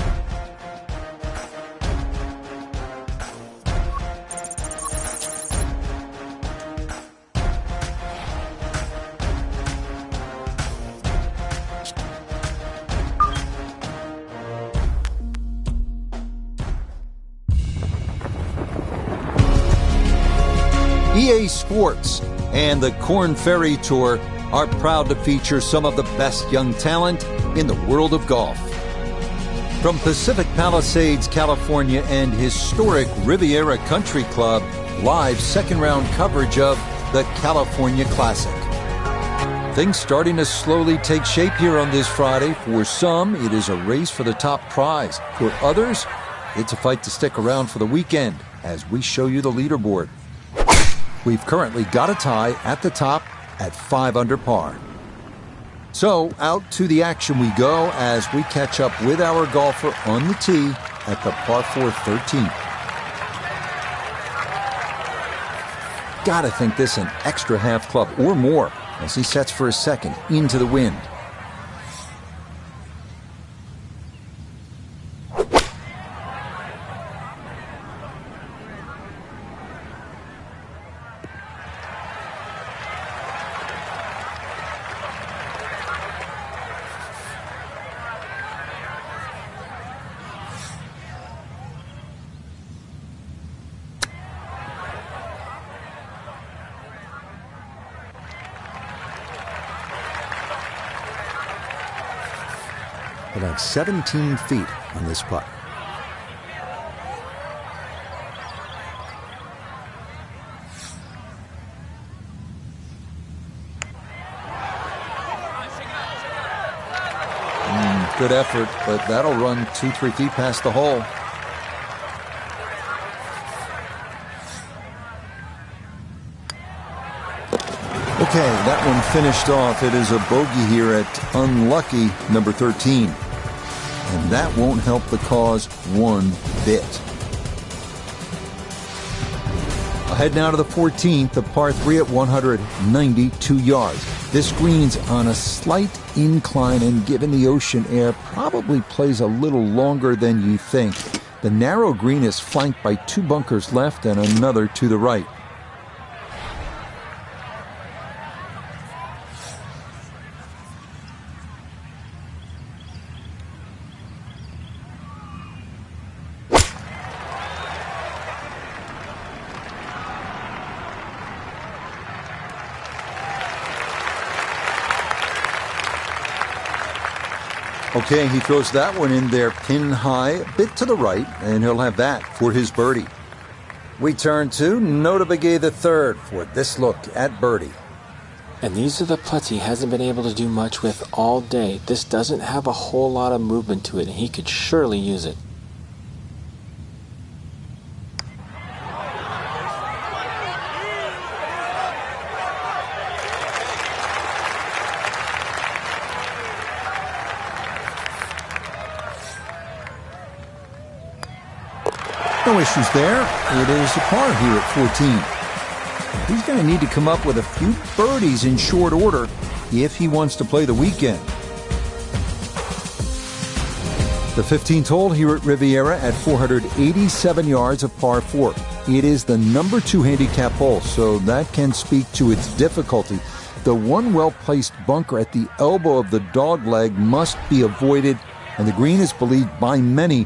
EA Sports and the Korn Ferry Tour are proud to feature some of the best young talent in the world of golf. From Pacific Palisades, California and historic Riviera Country Club, live second round coverage of the California Classic. Things starting to slowly take shape here on this Friday. For some, it is a race for the top prize. For others, it's a fight to stick around for the weekend as we show you the leaderboard. We've currently got a tie at the top at 5 under par. So out to the action we go as we catch up with our golfer on the tee at the par 4 13th. Gotta think this an extra half club or more as he sets for a second into the wind. About 17 feet on this putt. Good effort, but that'll run 2-3 feet past the hole. Okay, that one finished off. It is a bogey here at unlucky number 13. And that won't help the cause one bit. Ahead now to the 14th, the par 3 at 192 yards. This green's on a slight incline and given the ocean air probably plays a little longer than you think. The narrow green is flanked by 2 bunkers left and another to the right. Okay, he throws that one in there pin high, a bit to the right, and he'll have that for his birdie. We turn to Nota Begay III for this look at birdie. And these are the putts he hasn't been able to do much with all day. This doesn't have a whole lot of movement to it, and he could surely use it. No issues there. It is a par here at 14. He's going to need to come up with a few birdies in short order if he wants to play the weekend. The 15th hole here at Riviera at 487 yards of par 4. It is the number 2 handicap hole, so that can speak to its difficulty. the one well-placed bunker at the elbow of the dogleg must be avoided, and the green is believed by many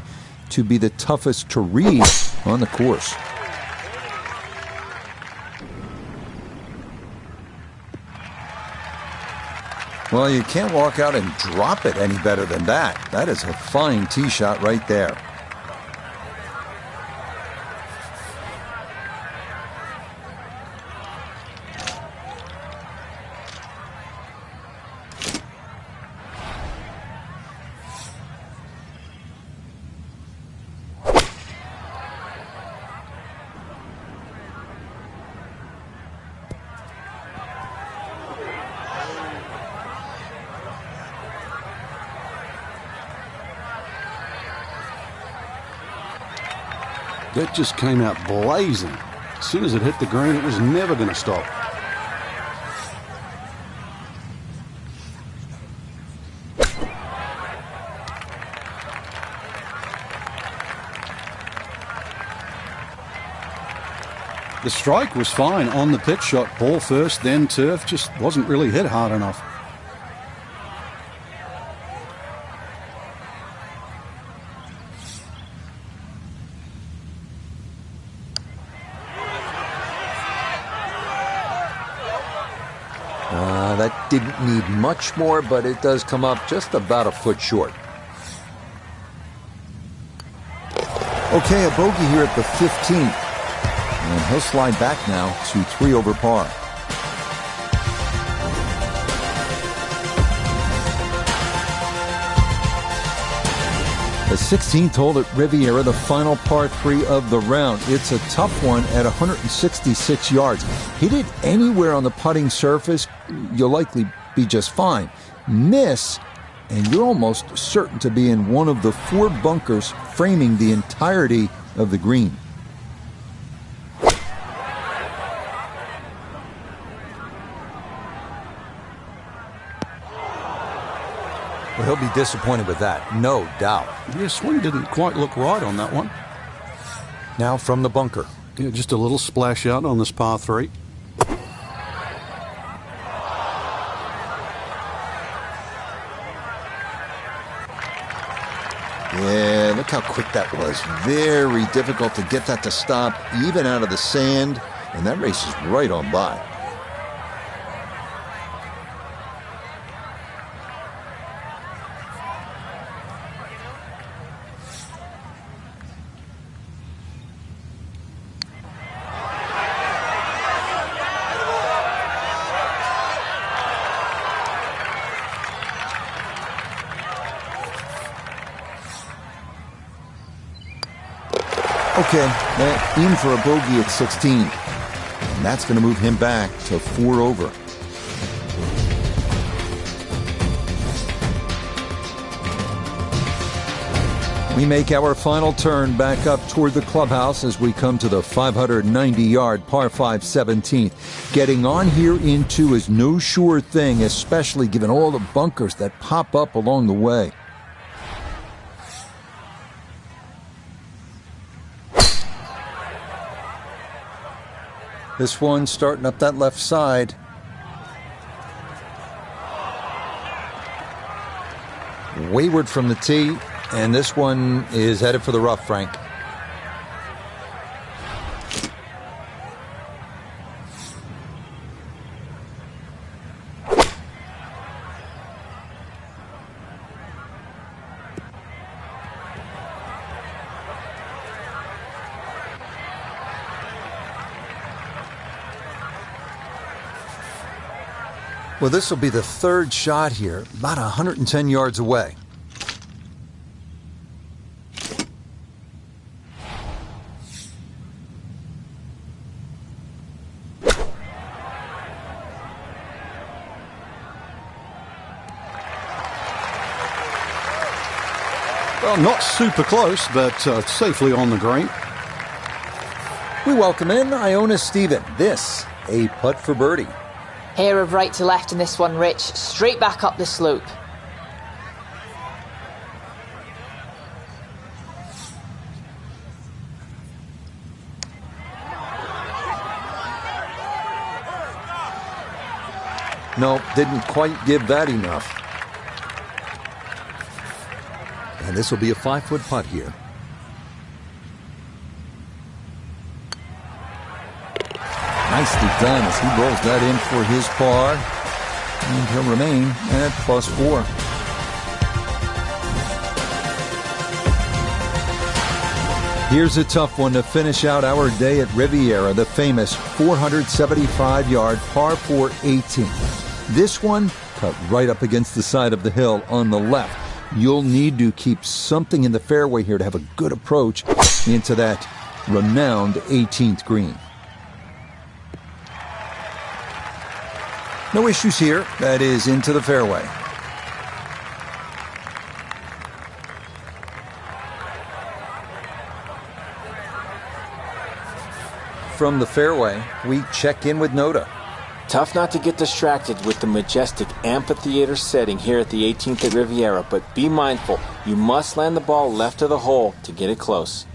to be the toughest to read on the course. Well, you can't walk out and drop it any better than that. That is a fine tee shot right there. That just came out blazing. As soon as it hit the green, it was never going to stop. The strike was fine on the pitch shot. Ball first, then turf. Just wasn't really hit hard enough. That didn't need much more, but it does come up just about a foot short. Okay, a bogey here at the 15th. And he'll slide back now to 3 over par. The 16th hole at Riviera, the final par 3 of the round. It's a tough one at 166 yards. Hit it anywhere on the putting surface, you'll likely be just fine. Miss, and you're almost certain to be in one of the 4 bunkers framing the entirety of the green. Well, he'll be disappointed with that, no doubt. Yeah, swing didn't quite look right on that one. Now from the bunker. Yeah, just a little splash out on this par 3. Yeah, look how quick that was. Very difficult to get that to stop, even out of the sand, and that race is right on by. Okay, in for a bogey at 16. And that's going to move him back to 4 over. We make our final turn back up toward the clubhouse as we come to the 590-yard par 5 17th. Getting on here in 2 is no sure thing, especially given all the bunkers that pop up along the way. This one starting up that left side. Wayward from the tee, and this one is headed for the rough, Frank. Well, this will be the 3rd shot here, about 110 yards away. Well, not super close, but safely on the green. We welcome in Iona Stephen. This, a putt for birdie. Hair of right to left in this one, Rich. Straight back up the slope. No, didn't quite give that enough. And this will be a 5-foot putt here. Nicely done as he rolls that in for his par. And he'll remain at +4. Here's a tough one to finish out our day at Riviera, the famous 475-yard par 4 18. This one cut right up against the side of the hill on the left. You'll need to keep something in the fairway here to have a good approach into that renowned 18th green. No issues here. That is into the fairway. From the fairway, we check in with Noda. Tough not to get distracted with the majestic amphitheater setting here at the 18th at Riviera, but be mindful, you must land the ball left of the hole to get it close.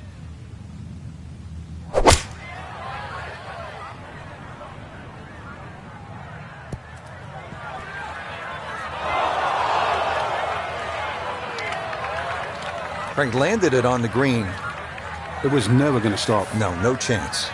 Frank landed it on the green. It was never going to stop. No chance.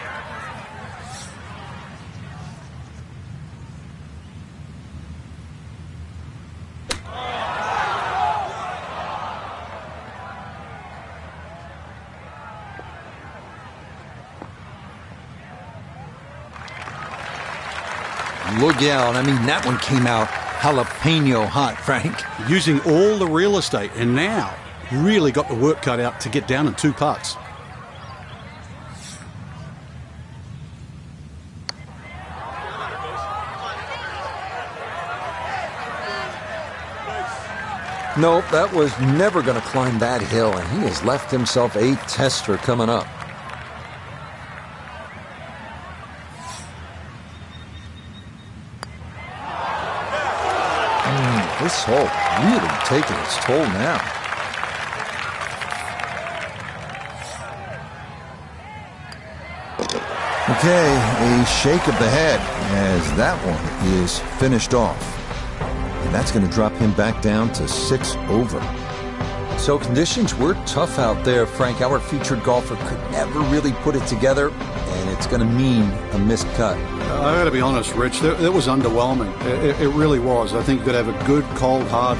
Look out. I mean, that one came out jalapeno hot, Frank. Using all the real estate, and now really got the work cut out to get down in 2 putts. Nope, that was never going to climb that hill, and he has left himself a tester coming up. This hole really taking its toll now. Okay, a shake of the head as that one is finished off. And that's going to drop him back down to 6 over. So conditions were tough out there, Frank. Our featured golfer could never really put it together, and it's going to mean a missed cut. I got to be honest, Rich, that was underwhelming. It really was. I think you've got to have a good, cold, hard